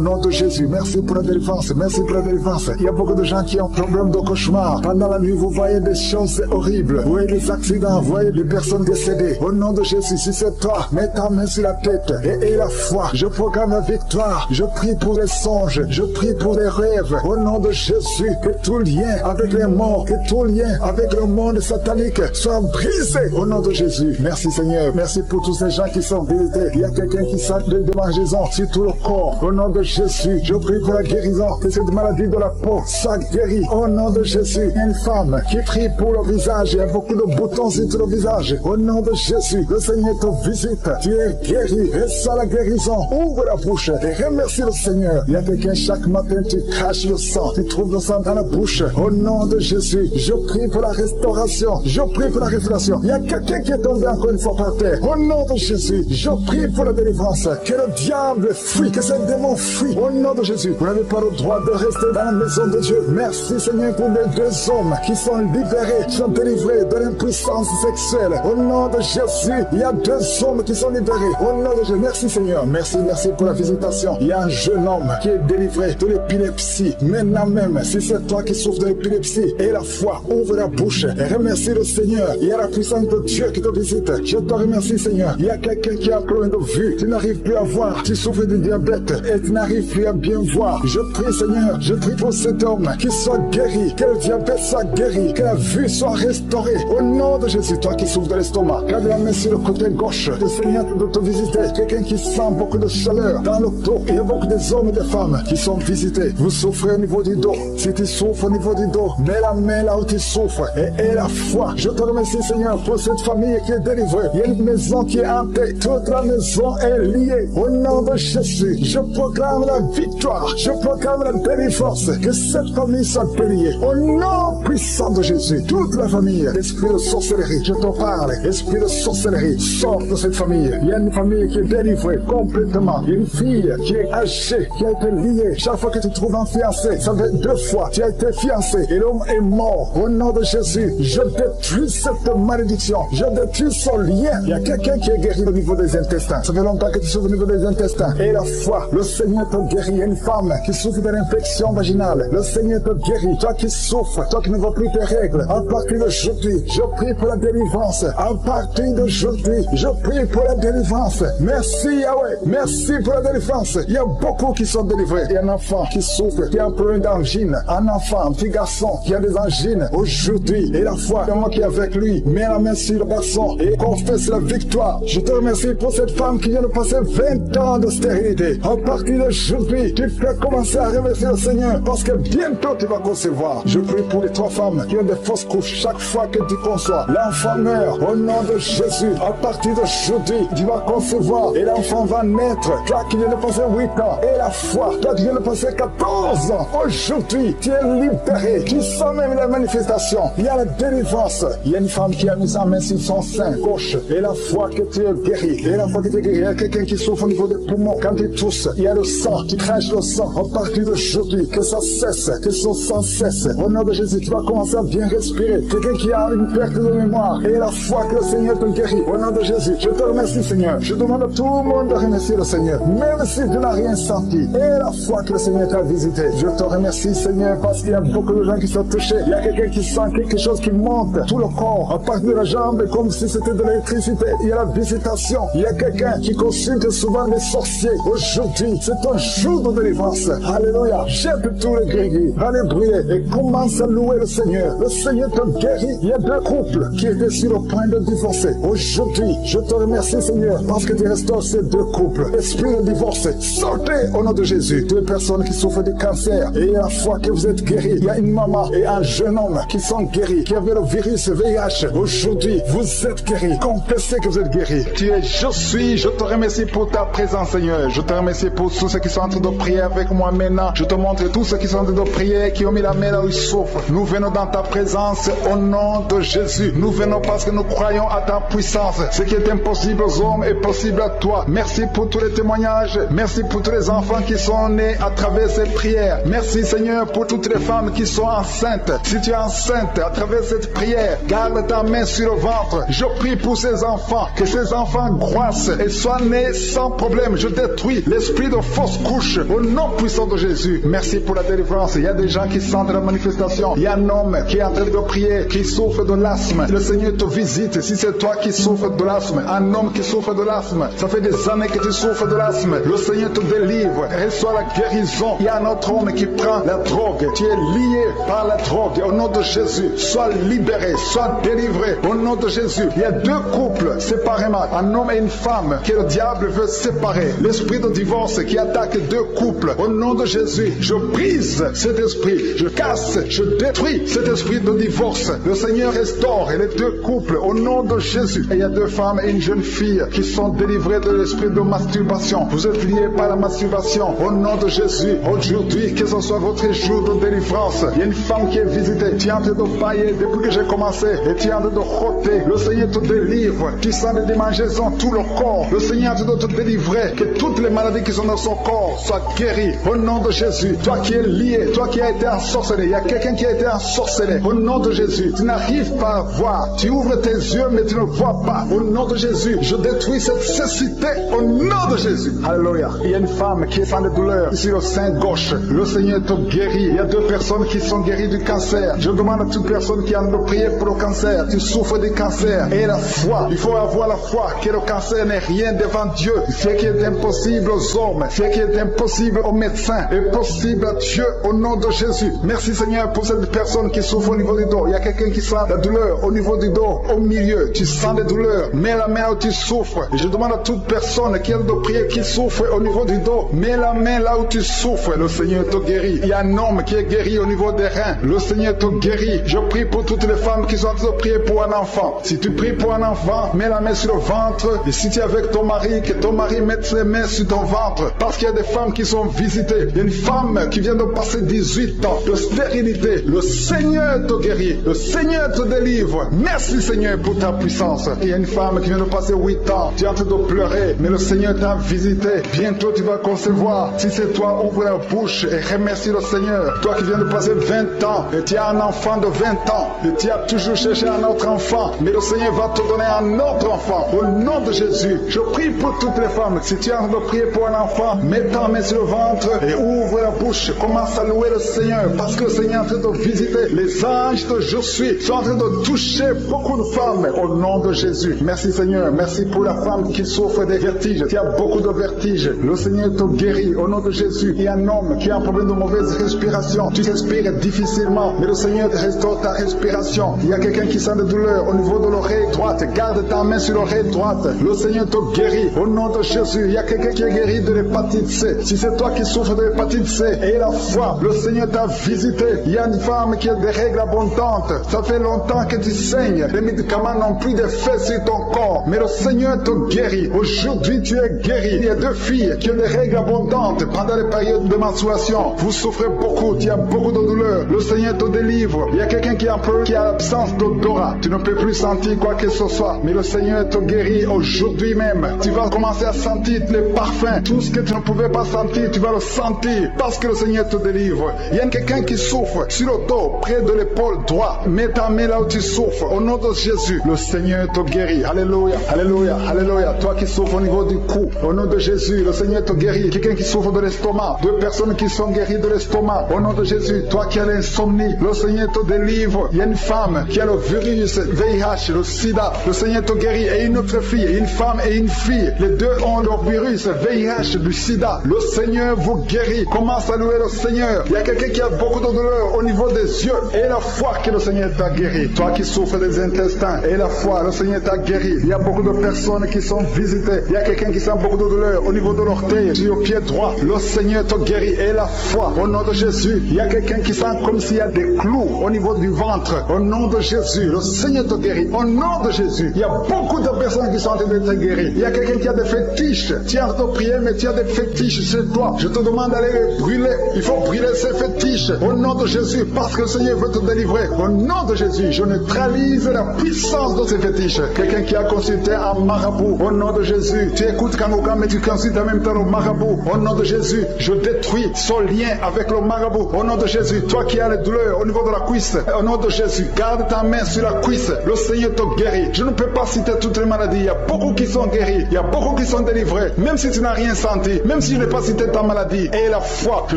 nom de Jésus, merci pour la délivrance. Merci pour la délivrance. Il y a beaucoup de gens qui ont problème de cauchemar. Pendant la nuit, vous voyez des choses horribles. Vous voyez des accidents, vous voyez des personnes décédées. Au nom de Jésus, si c'est toi, mets ta main sur la tête et la foi. Je proclame la victoire. Je prie pour les songes. Je prie pour les rêves. Au nom de Jésus, que tout lien avec les morts, que tout lien avec le monde satanique soit brisé au nom de Jésus. Merci Seigneur, merci pour tous ces gens qui sont visités. Il y a quelqu'un qui sent de démangeaisons sur tout le corps. Au nom de Jésus, je prie pour la guérison de cette maladie de la peau. Ça guérit au nom de Jésus. Une femme qui prie pour le visage, il y a beaucoup de boutons sur le visage. Au nom de Jésus, le Seigneur te visite. Tu es guéri. Reçois la guérison. Ouvre la bouche et remercie le Seigneur. Il y a quelqu'un chaque matin, tu craches le sang. Tu trouves le sang dans la bouche. Au nom de Jésus, je prie pour la restauration. Je prie pour la restauration. Il y a quelqu'un qui est tombé encore une fois par terre. Au nom de Jésus, je prie pour la délivrance. Que le diable fuit, que ce démon fuit. Au nom de Jésus, vous n'avez pas le droit de rester dans la maison de Dieu. Merci Seigneur pour les 2 hommes qui sont libérés, qui sont délivrés de l'impuissance sexuelle. Au nom de Jésus, il y a 2 hommes qui sont libérés. Au nom de Jésus, merci Seigneur. Merci pour la visitation. Il y a un jeune homme qui est délivré de l'épilepsie. Maintenant même, si c'est toi qui souffres de l'épilepsie, et la foi, ouvre la bouche et remercie le Seigneur. Il y a la puissance de Dieu qui te visite. Je te remercie Seigneur. Il y a quelqu'un qui a un problème de vue. Tu n'arrives plus à voir. Tu souffres de diabète et tu n'arrives plus à bien voir. Je prie Seigneur, je prie pour cet homme qui soit guéri, que le diabète soit guéri, que la vue soit restaurée. Au nom de Jésus, toi qui souffres de l'estomac, garde la main sur le côté gauche. Le Seigneur de te visiter. Quelqu'un qui sent beaucoup de chaleur dans le dos. Il y a beaucoup d'hommes et de femmes qui sont visités. Vous souffrez au niveau du dos. Si tu souffres au niveau du dos, mets la main là où tu souffres et la foi. Je te remercie Seigneur pour cette famille qui est délivrée. Il y a une maison qui est hantée. Toute la maison est liée. Au nom de Jésus, je proclame la victoire. Je proclame la délivrance. Que cette famille soit déliée. Au nom puissant de Jésus, toute la famille, l'esprit de sorcellerie, je te parle. Esprit de sorcellerie, sort de cette famille. Il y a une famille qui est délivrée complètement. Une fille qui est âgée, qui a été liée. Chaque fois que tu trouves un fiancé, ça fait 2 fois, tu as été fiancé et l'homme est mort. Au nom de Jésus, je détruis cette malédiction. Je détruis son lien. Il y a quelqu'un qui est guéri au niveau des intestins. Ça fait longtemps que tu souffres au niveau des intestins. Et la foi, le Seigneur te guérit. Il y a une femme qui souffre de l'infection vaginale. Le Seigneur te guérit. Toi qui souffres, toi qui ne vois plus tes règles. À partir d'aujourd'hui, je prie pour la délivrance. À partir d'aujourd'hui, je prie pour la délivrance. Merci Yahweh. Merci pour la délivrance. Il y a beaucoup qui sont délivrés. Il y a un enfant qui souffre, qui a un problème d'angine. Un enfant, un petit garçon qui a des angines aujourd'hui. Et la foi, le moi qui est avec lui, met la main sur le garçon et confesse la victoire. Je te remercie pour cette femme qui vient de passer 20 ans de stérilité. À partir d'aujourd'hui, tu peux commencer à remercier le Seigneur parce que bientôt tu vas concevoir. Je prie pour les 3 femmes qui ont des fausses couches. Chaque fois que tu conçois, l'enfant meurt. Au nom de Jésus, à partir d'aujourd'hui, tu vas concevoir et l'enfant va naître. Toi qui viens de passer 8 ans et la foi, toi qui viens de passer 14 ans, aujourd'hui, tu es libéré. Tu sens même la manifestation. Il y a la délivrance. Il y a une femme qui a mis sa main sur son sein gauche et la foi que tu es guéri. Et la foi que tu es guéri, il y a quelqu'un qui souffre au niveau des poumons. Quand tu tousses, il y a le sang, tu craches le sang. À partir d'aujourd'hui, que ça cesse, que son sang cesse. Au nom de Jésus, tu vas commencer à bien respirer. Quelqu'un qui a une perte de mémoire et la foi que le Seigneur te guérit. Au nom de Jésus, je te remercie Seigneur. Je demande à tout le monde de remercier le Seigneur. Même si tu n'as rien senti. Et la foi que le Seigneur t'a visité. Je te remercie Seigneur parce qu'il y a beaucoup de gens qui sont touchés. Il y a quelqu'un qui sent quelque chose qui monte tout le corps, à partir de la jambe, comme si c'était de l'électricité. Il y a la visitation. Il y a quelqu'un qui consulte souvent les sorciers. Aujourd'hui, c'est un jour de délivrance. Alléluia. Jette tous les gris. Allez brûler et commence à louer le Seigneur. Le Seigneur te guérit. Il y a 2 couples qui étaient sur le point de divorcer. Aujourd'hui, je te remercie Seigneur parce que tu restaures ces 2 couples. Esprit de divorce, sortez au nom de Jésus. 2 personnes qui souffrent de cancer et à la fois que vous êtes guéris. Il y a une maman et un jeune homme qui sont guéris, qui avaient le virus VIH. Aujourd'hui, vous êtes guéris. Confessez que vous êtes guéris. Tu es, je suis. Je te remercie pour ta présence Seigneur. Je te remercie pour tous ceux qui sont en train de prier avec moi maintenant. Je te montre tous ceux qui sont en train de prier, qui ont mis la main là où ils souffrent. Nous venons dans ta présence au nom de Jésus. Nous venons parce que nous croyons à ta puissance. Ce qui est impossible aux hommes est possible à toi. Merci pour tous les témoignages. Merci pour tous les enfants qui sont nés à travers cette prière. Merci Seigneur pour toutes les femmes qui sont enceintes. Si tu es enceinte à travers cette prière, garde ta main sur le ventre. Je prie pour ces enfants, que ces enfants croissent et soient nés sans problème. Je détruis l'esprit de fausse couche au nom puissant de Jésus. Merci pour la délivrance. Il y a des gens qui sentent la manifestation. Il y a un homme qui est en train de prier, qui souffre de l'asthme. Le Seigneur te visite. Si c'est toi qui souffres de l'asthme, un homme qui souffre de l'asthme, ça fait des années que tu souffres de l'asthme. Le Seigneur te délivre. Reçois la guérison. Il y a un autre homme qui prend la drogue. Tu es lié par la drogue, au nom de Jésus, sois libéré, sois délivré, au nom de Jésus. Il y a deux couples séparément, un homme et une femme, que le diable veut séparer. L'esprit de divorce qui attaque deux couples, au nom de Jésus, je brise cet esprit, je casse, je détruis cet esprit de divorce. Le Seigneur restaure les deux couples, au nom de Jésus. Et il y a deux femmes et une jeune fille qui sont délivrées de l'esprit de masturbation. Vous êtes liés par la masturbation, au nom de Jésus. Aujourd'hui, que ce soit votre jour de délivrance. Il y a une femme qui est visitée, tu es en train de bailler depuis que j'ai commencé, et tu es en train de roter. Le Seigneur te délivre, tu sens des démangeaisons tout le corps. Le Seigneur te doit te délivrer, que toutes les maladies qui sont dans son corps soient guéries, au nom de Jésus. Toi qui es lié, toi qui as été ensorcelé, il y a quelqu'un qui a été ensorcelé, au nom de Jésus. Tu n'arrives pas à voir, tu ouvres tes yeux mais tu ne vois pas, au nom de Jésus. Je détruis cette cécité, au nom de Jésus. Alléluia. Il y a une femme qui est sans de douleur sur le sein gauche. Le Seigneur te guérit. Il y a deux personnes qui sont guéries du cancer. Je demande à toute personne qui a de prier pour le cancer. Tu souffres du cancer. Et la foi. Il faut avoir la foi que le cancer n'est rien devant Dieu. Ce qui est impossible aux hommes, ce qui est impossible aux médecins, est possible à Dieu, au nom de Jésus. Merci Seigneur pour cette personne qui souffre au niveau du dos. Il y a quelqu'un qui sent la douleur au niveau du dos, au milieu. Tu sens des douleurs. Mets la main où tu souffres. Et je demande à toute personne qui a de prier, qui souffre au niveau du dos, mets la main là où tu souffres. Le Seigneur te guérit. Il y a un homme qui est guéri au niveau des reins. Le Seigneur te guérit. Je prie pour toutes les femmes qui sont en train de prier pour un enfant. Si tu pries pour un enfant, mets la main sur le ventre. Et si tu es avec ton mari, que ton mari mette les mains sur ton ventre. Parce qu'il y a des femmes qui sont visitées. Il y a une femme qui vient de passer 18 ans de stérilité. Le Seigneur te guérit. Le Seigneur te délivre. Merci Seigneur pour ta puissance. Il y a une femme qui vient de passer 8 ans. Tu es en train de pleurer, mais le Seigneur t'a visité. Bientôt tu vas concevoir. Si c'est toi, ouvre la bouche et remercie le Seigneur. Toi qui viens de passer 20 ans et tu as un enfant de 20 ans et tu as toujours cherché un autre enfant, mais le Seigneur va te donner un autre enfant. Au nom de Jésus, je prie pour toutes les femmes. Si tu es en train de prier pour un enfant, mets ta main sur le ventre et ouvre la bouche. Commence à louer le Seigneur parce que le Seigneur est en train de visiter. Les anges de Je suis sont en train de toucher beaucoup de femmes au nom de Jésus. Merci Seigneur. Merci pour la femme qui souffre des vertiges. Tu as beaucoup de vertiges. Le Seigneur te guérit au nom de Jésus. Il y a un homme qui a un problème de mauvaise respiration. Tu respires difficilement, mais le Seigneur te restaure ta respiration. Il y a quelqu'un qui sent des douleurs au niveau de l'oreille droite. Garde ta main sur l'oreille droite. Le Seigneur te guérit au nom de Jésus. Il y a quelqu'un qui est guéri de l'hépatite C. Si c'est toi qui souffres de l'hépatite C et la foi, le Seigneur t'a visité. Il y a une femme qui a des règles abondantes. Ça fait longtemps que tu saignes. Les médicaments n'ont plus d'effet sur ton corps, mais le Seigneur te guérit. Aujourd'hui, tu es guéri. Il y a deux filles qui ont des règles abondantes pendant les périodes de menstruation. Vous souffrez beaucoup, tu as beaucoup de douleurs. Le Seigneur te délivre. Il y a quelqu'un qui a l'absence d'odorat. Tu ne peux plus sentir quoi que ce soit, mais le Seigneur te guérit aujourd'hui même. Tu vas commencer à sentir les parfums. Tout ce que tu ne pouvais pas sentir, tu vas le sentir parce que le Seigneur te délivre. Il y a quelqu'un qui souffre sur le dos, près de l'épaule droite. Mets ta main là où tu souffres. Au nom de Jésus, le Seigneur te guérit. Alléluia, alléluia, alléluia. Toi qui souffres au niveau du cou, au nom de Jésus, le Seigneur te guérit. Quelqu'un qui souffre de l'estomac, deux personnes qui sont guéries de l'estomac, au nom de Jésus. Toi qui as l'insomnie, le Seigneur te délivre. Il y a une femme qui a le virus VIH, le sida, le Seigneur te guérit. Et une autre fille, une femme et une fille, les deux ont le virus VIH, du sida. Le Seigneur vous guérit. Commence à louer le Seigneur. Il y a quelqu'un qui a beaucoup de douleur au niveau des yeux et la foi que le Seigneur t'a guéri. Toi qui souffres des intestins et la foi, le Seigneur t'a guéri. Il y a beaucoup de personnes qui sont visitées. Il y a quelqu'un qui sent beaucoup de douleur au niveau de l'orteil, sur le pied droit. Le Seigneur te guérit et la foi. Au nom de Jésus, il y a quelqu'un qui sent comme s'il y a des clous au niveau du ventre. Au nom de Jésus, le Seigneur te guérit. Au nom de Jésus, il y a beaucoup de personnes qui sont en train d'être guéries. Il y a quelqu'un qui a des fétiches. Tu es en train de prier, mais tu as des fétiches chez toi. Je te demande d'aller les brûler. Il faut brûler ces fétiches. Au nom de Jésus, parce que le Seigneur veut te délivrer. Au nom de Jésus, je neutralise la puissance de ces fétiches. Quelqu'un qui a consulté un marabout. Au nom de Jésus, tu écoutes Kanouka, mais tu consultes en même temps le marabout. Au nom de Jésus, je détruis son lien avec le marabout. Au nom de Jésus, toi qui as les douleurs au niveau de la cuisse, au nom de Jésus, garde ta main sur la cuisse. Le Seigneur te guérit. Je ne peux pas citer toutes les maladies. Il y a beaucoup qui sont guéris. Il y a beaucoup qui sont délivrés. Même si tu n'as rien senti, même si je n'ai pas cité ta maladie. Et la foi, je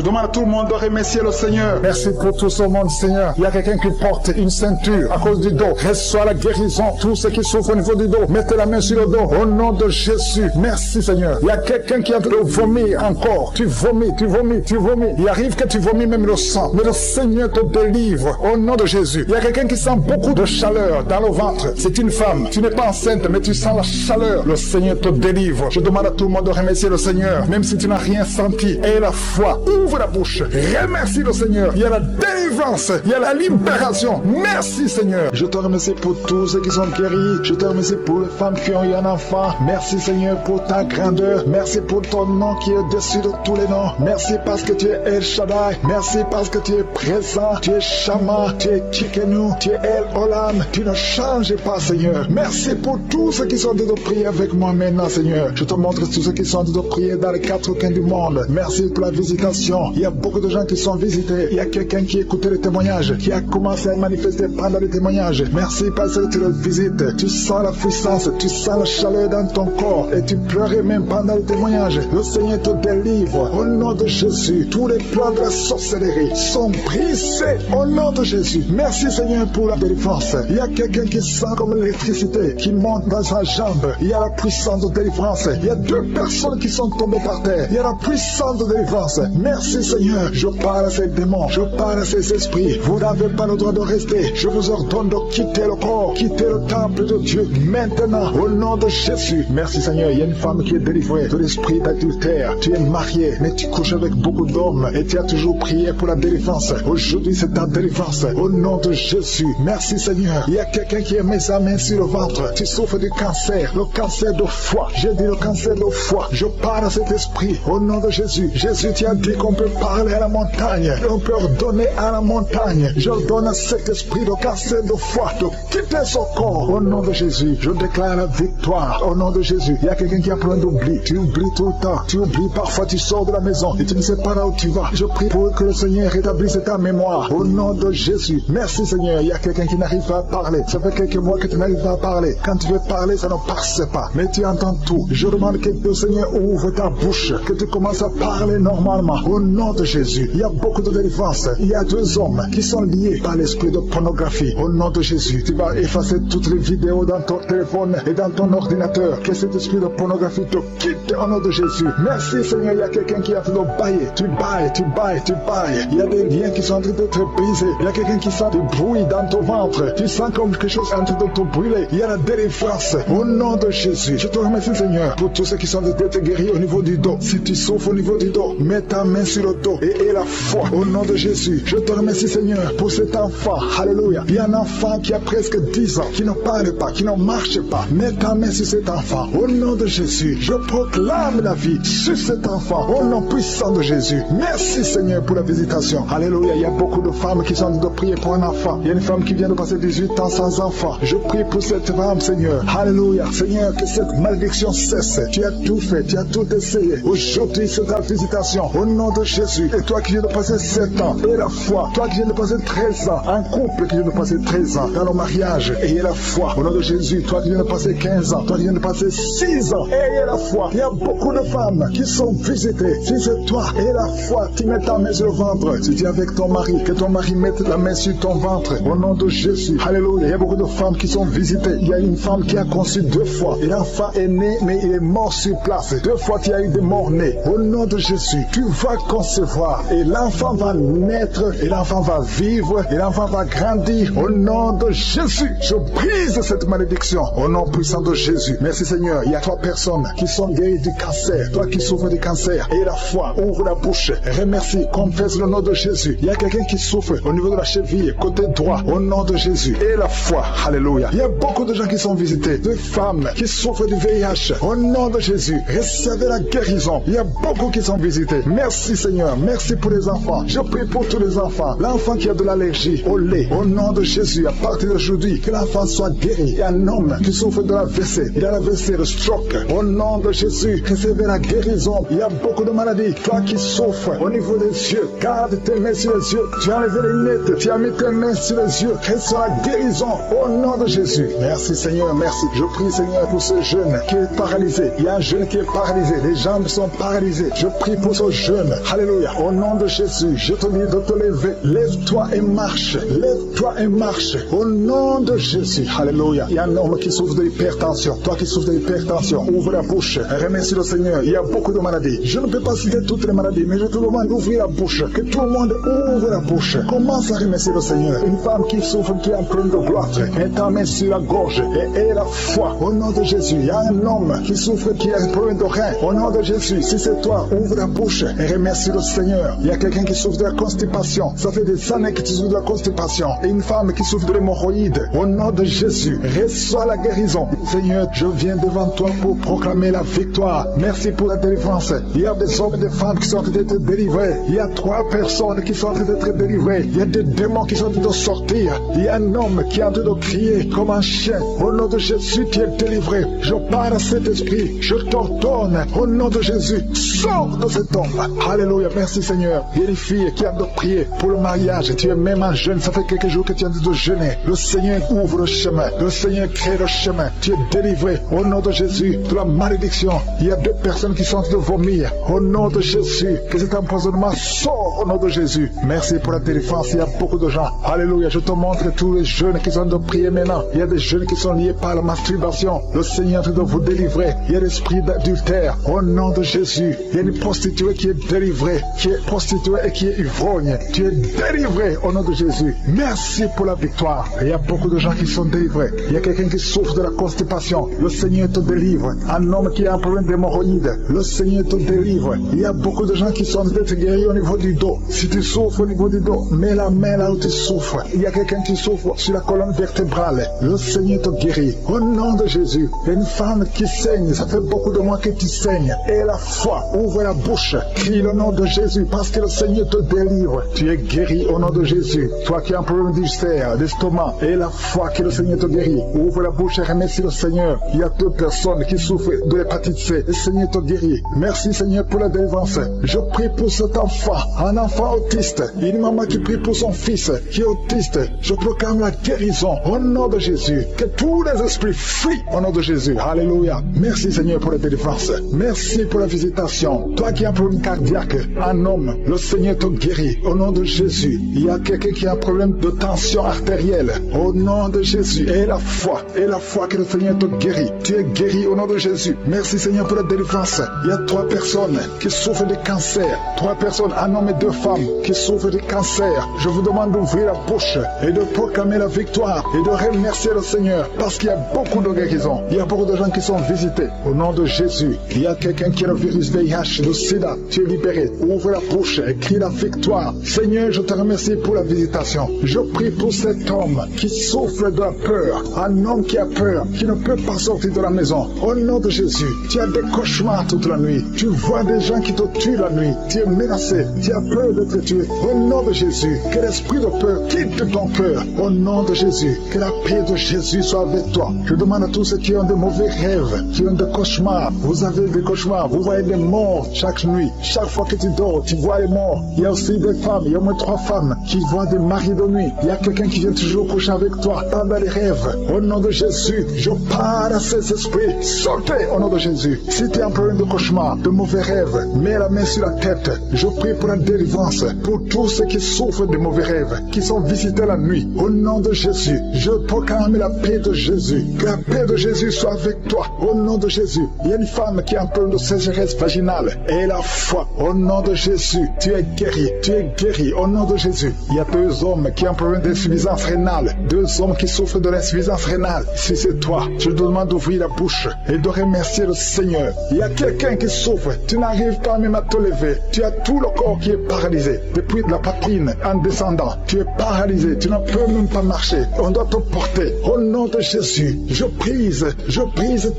demande à tout le monde de remercier le Seigneur. Merci pour tout ce monde, Seigneur. Il y a quelqu'un qui porte une ceinture à cause du dos. Reçois la guérison. Tous ceux qui souffrent au niveau du dos, mettez la main sur le dos. Au nom de Jésus. Merci, Seigneur. Il y a quelqu'un qui a de vomir encore. Tu vomis, tu vomis, tu vomis. Il arrive que tu vomis même le sang, mais le Seigneur te délivre au nom de Jésus. Il y a quelqu'un qui sent beaucoup de chaleur dans le ventre. C'est une femme. Tu n'es pas enceinte, mais tu sens la chaleur. Le Seigneur te délivre. Je demande à tout le monde de remercier le Seigneur, même si tu n'as rien senti. Aie la foi. Ouvre la bouche. Remercie le Seigneur. Il y a la délivrance. Il y a la libération. Merci Seigneur. Je te remercie pour tous ceux qui sont guéris. Je te remercie pour les femmes qui ont eu un enfant. Merci Seigneur pour ta grandeur. Merci pour ton nom qui est au-dessus de tous les noms. Merci parce que tu es El Shaddai. Merci parce que tu es présent. Tu es Shama. Tu es Tikenu. Tu es El Olam. Tu ne changes pas Seigneur. Merci pour tous ceux qui sont en train de prier avec moi maintenant Seigneur. Je te montre tous ceux qui sont en train de prier dans les quatre coins du monde. Merci pour la visitation. Il y a beaucoup de gens qui sont visités. Il y a quelqu'un qui écoutait les témoignages, qui a commencé à manifester pendant les témoignages. Merci parce que tu le visites. Tu sens la puissance, tu sens la chaleur dans ton corps et tu pleurais même pendant les témoignages. Le Seigneur te délivre au nom de Jésus. Tous les plans de la sorcellerie sont brisés au nom de Jésus. Merci Seigneur pour la délivrance. Il y a quelqu'un qui sent comme l'électricité qui monte dans sa jambe. Il y a la puissance de délivrance. Il y a 2 personnes qui sont tombées par terre. Il y a la puissance de délivrance. Merci Seigneur. Je parle à ces démons. Je parle à ces esprits. Vous n'avez pas le droit de rester. Je vous ordonne de quitter le corps, quitter le temple de Dieu maintenant au nom de Jésus. Merci Seigneur. Il y a une femme qui est délivrée de l'esprit d'adultère. Tu es marié, mais tu couches avec beaucoup d'hommes et tu as toujours prié pour la délivrance. Aujourd'hui, c'est ta délivrance au nom de Jésus. Merci Seigneur. Il y a quelqu'un qui a mis sa main sur le ventre. Tu souffres du cancer, le cancer de foie. J'ai dit le cancer de foie. Je parle à cet esprit au nom de Jésus. Jésus, tu as dit qu'on peut parler à la montagne. On peut ordonner à la montagne. J'ordonne à cet esprit de cancer de foie de quitter son corps au nom de Jésus. Je déclare la victoire au nom de Jésus. Il y a quelqu'un qui a plein d'oubli. Tu oublies tout le temps. Tu oublies parfois, tu sors de la maison et tu ne sais pas là où tu vas. Je prie pour que le Seigneur rétablisse ta mémoire au nom de Jésus. Merci Seigneur. Il y a quelqu'un qui n'arrive pas à parler. Ça fait quelques mois que tu n'arrives pas à parler. Quand tu veux parler, ça ne passe pas. Mais tu entends tout. Je demande que le Seigneur ouvre ta bouche, que tu commences à parler normalement au nom de Jésus. Il y a beaucoup de délivrance. Il y a 2 hommes qui sont liés par l'esprit de pornographie. Au nom de Jésus, tu vas effacer toutes les vidéos dans ton téléphone et dans ton ordinateur. Que cet esprit de pornographie te quitte au nom de Jésus. Merci Seigneur. Il y a quelqu'un qui a fait le bailler. Tu bailles, tu bailles, tu bailles. Il y a des liens qui sont en train de te briser. Il y a quelqu'un qui sent du bruit dans ton ventre. Tu sens comme quelque chose en train de te brûler. Il y a la délivrance au nom de Jésus. Je te remercie Seigneur pour tous ceux qui sont d'être guéris au niveau du dos. Si tu souffres au niveau du dos, mets ta main sur le dos et aie la foi au nom de Jésus. Je te remercie Seigneur pour cet enfant. Alléluia. Il y a un enfant qui a presque 10 ans, qui ne parle pas, qui ne marche pas. Mets ta main sur cet enfant au nom de Jésus. Je proclame la vie sur cet enfant au nom puissant de Jésus. Merci Seigneur pour la visitation. Alléluia. Il y a beaucoup de femmes qui sont en train de prier pour un enfant. Il y a une femme qui vient de passer 18 ans sans enfant. Je prie pour cette femme Seigneur. Alléluia. Seigneur, que cette malédiction cesse. Tu as tout fait, tu as tout essayé. Aujourd'hui c'est ta visitation au nom de Jésus. Et toi qui viens de passer 7 ans, et la foi. Toi qui viens de passer 13 ans, un couple qui vient de passer 13 ans dans le mariage, ayez la foi au nom de Jésus. Toi qui viens de passer 15 ans, toi qui viens de passer 6 ans, ayez la foi. Il y a beaucoup de femmes qui sont visitées. Si c'est toi, ayez la foi, tu mets ta main sur le ventre. Si tu es avec ton mari, que ton mari mette la main sur ton ventre au nom de Jésus. Alléluia. Il y a beaucoup de femmes qui sont visitées. Il y a une femme qui a conçu 2 fois et l'enfant est né mais il est mort sur place. 2 fois tu as eu des morts nés. Au nom de Jésus, tu vas concevoir et l'enfant va naître et l'enfant va vivre et l'enfant va grandir. Au nom de Jésus, je brise cette malédiction au nom puissant de Jésus. Merci Seigneur. Il y a 3 personnes qui sont guéries du cancer. Toi qui souffres du cancer, et la foi, ouvre la bouche, remercie, confesse le nom de Jésus. Il y a quelqu'un qui souffre au niveau de la cheville, côté droit, au nom de Jésus. Et la foi, alléluia. Il y a beaucoup de gens qui sont visités, de femmes qui souffrent du VIH, au nom de Jésus. Recevez la guérison. Il y a beaucoup qui sont visités. Merci Seigneur. Merci pour les enfants. Je prie pour tous les enfants. L'enfant qui a de l'allergie au lait, au nom de Jésus, à partir d'aujourd'hui, que l'enfant soit guéri. Il y a un homme qui souffre de l'AVC. Il a l'AVC, le stroke. Au nom de Jésus, recevez la guérison. Il y a beaucoup de maladies. Toi qui souffres au niveau des yeux, garde tes mains sur les yeux. Tu as enlevé les lunettes. Tu as mis tes mains sur les yeux. Reçois la guérison au nom de Jésus. Merci Seigneur, merci. Je prie Seigneur pour ce jeune qui est paralysé. Il y a un jeune qui est paralysé. Les jambes sont paralysées. Je prie pour ce jeune. Alléluia. Au nom de Jésus, je te dis de te lever. Lève-toi et marche. Lève-toi et marche. Au nom de Jésus. Alléluia. Il y a un homme qui souffre de l'hypertension. Toi qui souffres de l'hypertension, ouvre la bouche. Remercie le Seigneur. Il y a beaucoup de maladies. Je ne peux pas citer toutes les maladies, mais je te demande d'ouvrir la bouche. Que tout le monde ouvre la bouche. Commence à remercier le Seigneur. Une femme qui souffre, qui est en pleine de gloire, et ta main sur la gorge, et la foi. Au nom de Jésus, il y a un homme qui souffre, qui est plein de rein. Au nom de Jésus, si c'est toi, ouvre la bouche et remercie le Seigneur. Il y a quelqu'un qui souffre de la constipation. Ça fait des années que tu souffres de la constipation. Et une femme qui souffre de l'hémorroïde. Au nom de Jésus, reçois la guérison. Seigneur, je viens devant toi pour proclamer la victoire. Merci pour la délivrance. Il y a des hommes et des femmes qui sont en train d'être délivrés. Il y a 3 personnes qui sont en train d'être délivrées. Il y a des démons qui sont en train de sortir. Il y a un homme qui est en train de crier comme un chien. Au nom de Jésus, tu es délivré. Je parle à cet esprit. Je t'ordonne. Au nom de Jésus, sors de cet homme. Alléluia. Merci Seigneur. Il y a des filles qui ont de prier pour le mariage. Tu es même un jeune. Ça fait quelques jours que tu es en train de jeûner. Le Seigneur ouvre le chemin. Le Seigneur crée le chemin. Tu es délivré. Au nom de Jésus, de la malédiction. Il y a 2 personnes qui sont en train de vomir. Au nom de Jésus, que cet empoisonnement sort au nom de Jésus. Merci pour la délivrance. Il y a beaucoup de gens. Alléluia. Je te montre tous les jeunes qui sont en train de prier maintenant. Il y a des jeunes qui sont liés par la masturbation. Le Seigneur est en train de vous délivrer. Il y a l'esprit d'adultère. Au nom de Jésus, il y a une prostituée qui est délivrée, qui est prostituée et qui est ivrogne. Tu es délivré au nom de Jésus. Merci pour la victoire. Il y a beaucoup de gens qui sont délivrés. Il y a quelqu'un qui souffre de la constipation. Le Seigneur te délivre. Un homme qui a un problème d'hémorroïde. Le Seigneur te délivre. Il y a beaucoup de gens qui sont d'être guéris au niveau du dos. Si tu souffres au niveau du dos, mets la main là où tu souffres. Il y a quelqu'un qui souffre sur la colonne vertébrale. Le Seigneur te guérit. Au nom de Jésus. Il y a une femme qui saigne. Ça fait beaucoup de mois que tu saignes. Et la foi. Ouvre la bouche. Crie le nom de Jésus parce que le Seigneur te délivre. Tu es guéri au nom de Jésus. Toi qui as un problème d'ulcère, d'estomac. Et la foi que le Seigneur te guérit. Ouvre la bouche et remercie le Seigneur. Il y a 2 personnes qui souffrent de l'hépatite C. Le Seigneur te guérit. Merci Seigneur pour la délivrance. Je prie pour cet enfant. Un enfant autiste. Une maman qui prie pour son fils qui est autiste. Je proclame la guérison au nom de Jésus. Que tous les esprits fuient au nom de Jésus. Alléluia. Merci Seigneur pour la délivrance. Merci pour la visitation. Toi qui as un problème cardiaque, un homme, le Seigneur te guérit au nom de Jésus. Il y a quelqu'un qui a un problème de tension artérielle au nom de Jésus. Et la foi que le Seigneur te guérit. Tu es guéri au nom de Jésus. Merci Seigneur pour la délivrance. Il y a 3 personnes qui souffrent de cancer. 3 personnes, un homme et 2 femmes qui souffrent de cancer. Je vous demande d'ouvrir la bouche et de proclamer la victoire et de remercier le Seigneur parce qu'il y a beaucoup de guérisons. Il y a beaucoup de gens qui sont visités au nom de Jésus. Il y a quelqu'un qui a le virus VIH, le sida. Tu es libéré. Ouvre la bouche et crie la victoire. Seigneur, je te remercie pour la visitation. Je prie pour cet homme qui souffre de la peur. Un homme qui a peur, qui ne peut pas sortir de la maison. Au nom de Jésus, tu as des cauchemars toute la nuit. Tu vois des gens qui te tuent la nuit. Tu es menacé. Tu as peur d'être tué. Au nom de Jésus, que l'esprit de peur quitte ton cœur. Au nom de Jésus, que la paix de Jésus soit avec toi. Je demande à tous ceux qui ont de mauvais rêves, qui ont des cauchemars. Vous avez des cauchemars. Vous voyez des morts chaque nuit. Chaque fois que tu dors, tu vois les morts. Il y a aussi des femmes. Il y a au moins 3 femmes qui voient des maris de nuit. Il y a quelqu'un qui vient toujours coucher avec toi dans les rêves. Au nom de Jésus, je parle à ces esprits. Sortez au nom de Jésus. Si tu as un problème de cauchemar, de mauvais rêves, mets la main sur la tête. Je prie pour la délivrance pour tous ceux qui souffrent de mauvais rêves, qui sont visités la nuit. Au nom de Jésus, je proclame la paix de Jésus. Que la paix de Jésus soit avec toi. Au nom de Jésus, il y a une femme qui a un problème de sécheresse vaginale. Et la foi, au nom de Jésus, tu es guéri. Tu es guéri au nom de Jésus. Il y a 2 hommes qui ont un problème d'insuffisance rénale. 2 hommes qui souffrent de l'insuffisance rénale. Si c'est toi, je te demande d'ouvrir la bouche et de remercier le Seigneur. Il y a quelqu'un qui souffre. Tu n'arrives pas même à te lever. Tu as tout le corps qui est paralysé. Depuis la poitrine en descendant, tu es paralysé. Tu ne peux même pas marcher. On doit te porter. Au nom de Jésus, je brise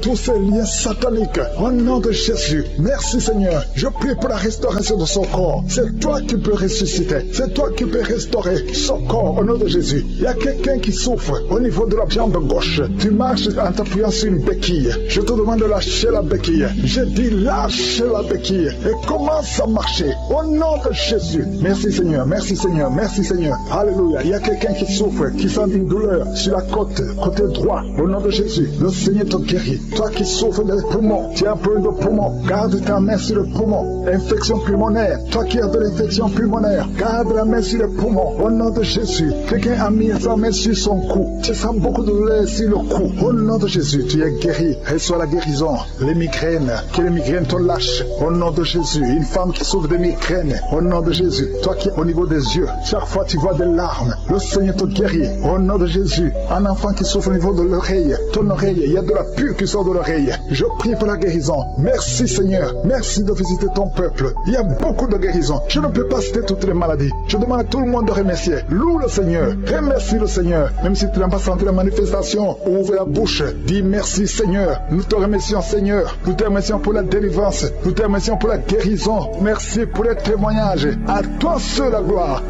tous ces liens sataniques. Au nom de Jésus, merci Seigneur. Je prie pour la restauration de son corps. C'est toi qui peux ressusciter. C'est toi qui peux restaurer son corps au nom de Jésus. Il y a quelqu'un qui souffre au niveau de la jambe gauche. Tu marches en t'appuyant sur une béquille. Je te demande de lâcher la béquille. Je dis lâche la béquille et commence à marcher au nom de Jésus. Merci Seigneur, merci Seigneur, merci Seigneur. Alléluia. Il y a quelqu'un qui souffre, qui sent une douleur sur la côté droit. Au nom de Jésus, le Seigneur te guérit. Toi qui souffres des poumons, tu as un problème de poumon, garde ta main sur le poumon. Infection pulmonaire, toi qui as de l'infection pulmonaire, garde la main sur le poumon. Au nom de Jésus, quelqu'un a mis sa main sur son cou. Tu sens beaucoup de douleur sur le cou. Au nom de Jésus, tu es guéri. Reçois la guérison. Les migraines, que les migraines te lâchent. Au nom de Jésus, une femme qui souffre de migraines, au nom de Jésus. Toi qui es au niveau des yeux, chaque fois tu vois des larmes, le Seigneur te guérit. Au nom de Jésus, un enfant qui souffre au niveau de l'oreille, ton oreille, il y a de la pure qui sort de l'oreille. Je prie pour la guérison. Merci Seigneur, merci de visiter ton peuple. Il y a beaucoup de guérisons. Je ne peux pas citer toutes les maladies. Je demande à tout le monde de remercier. Loue le Seigneur, remercie le Seigneur. Même si tu n'as pas senti la manifestation, ouvre la bouche, dis merci Seigneur. Nous te remercions Seigneur. Nous te remercions pour la délivrance. Nous te remercions pour la guérison. Merci pour les témoignages. À toi seul la gloire.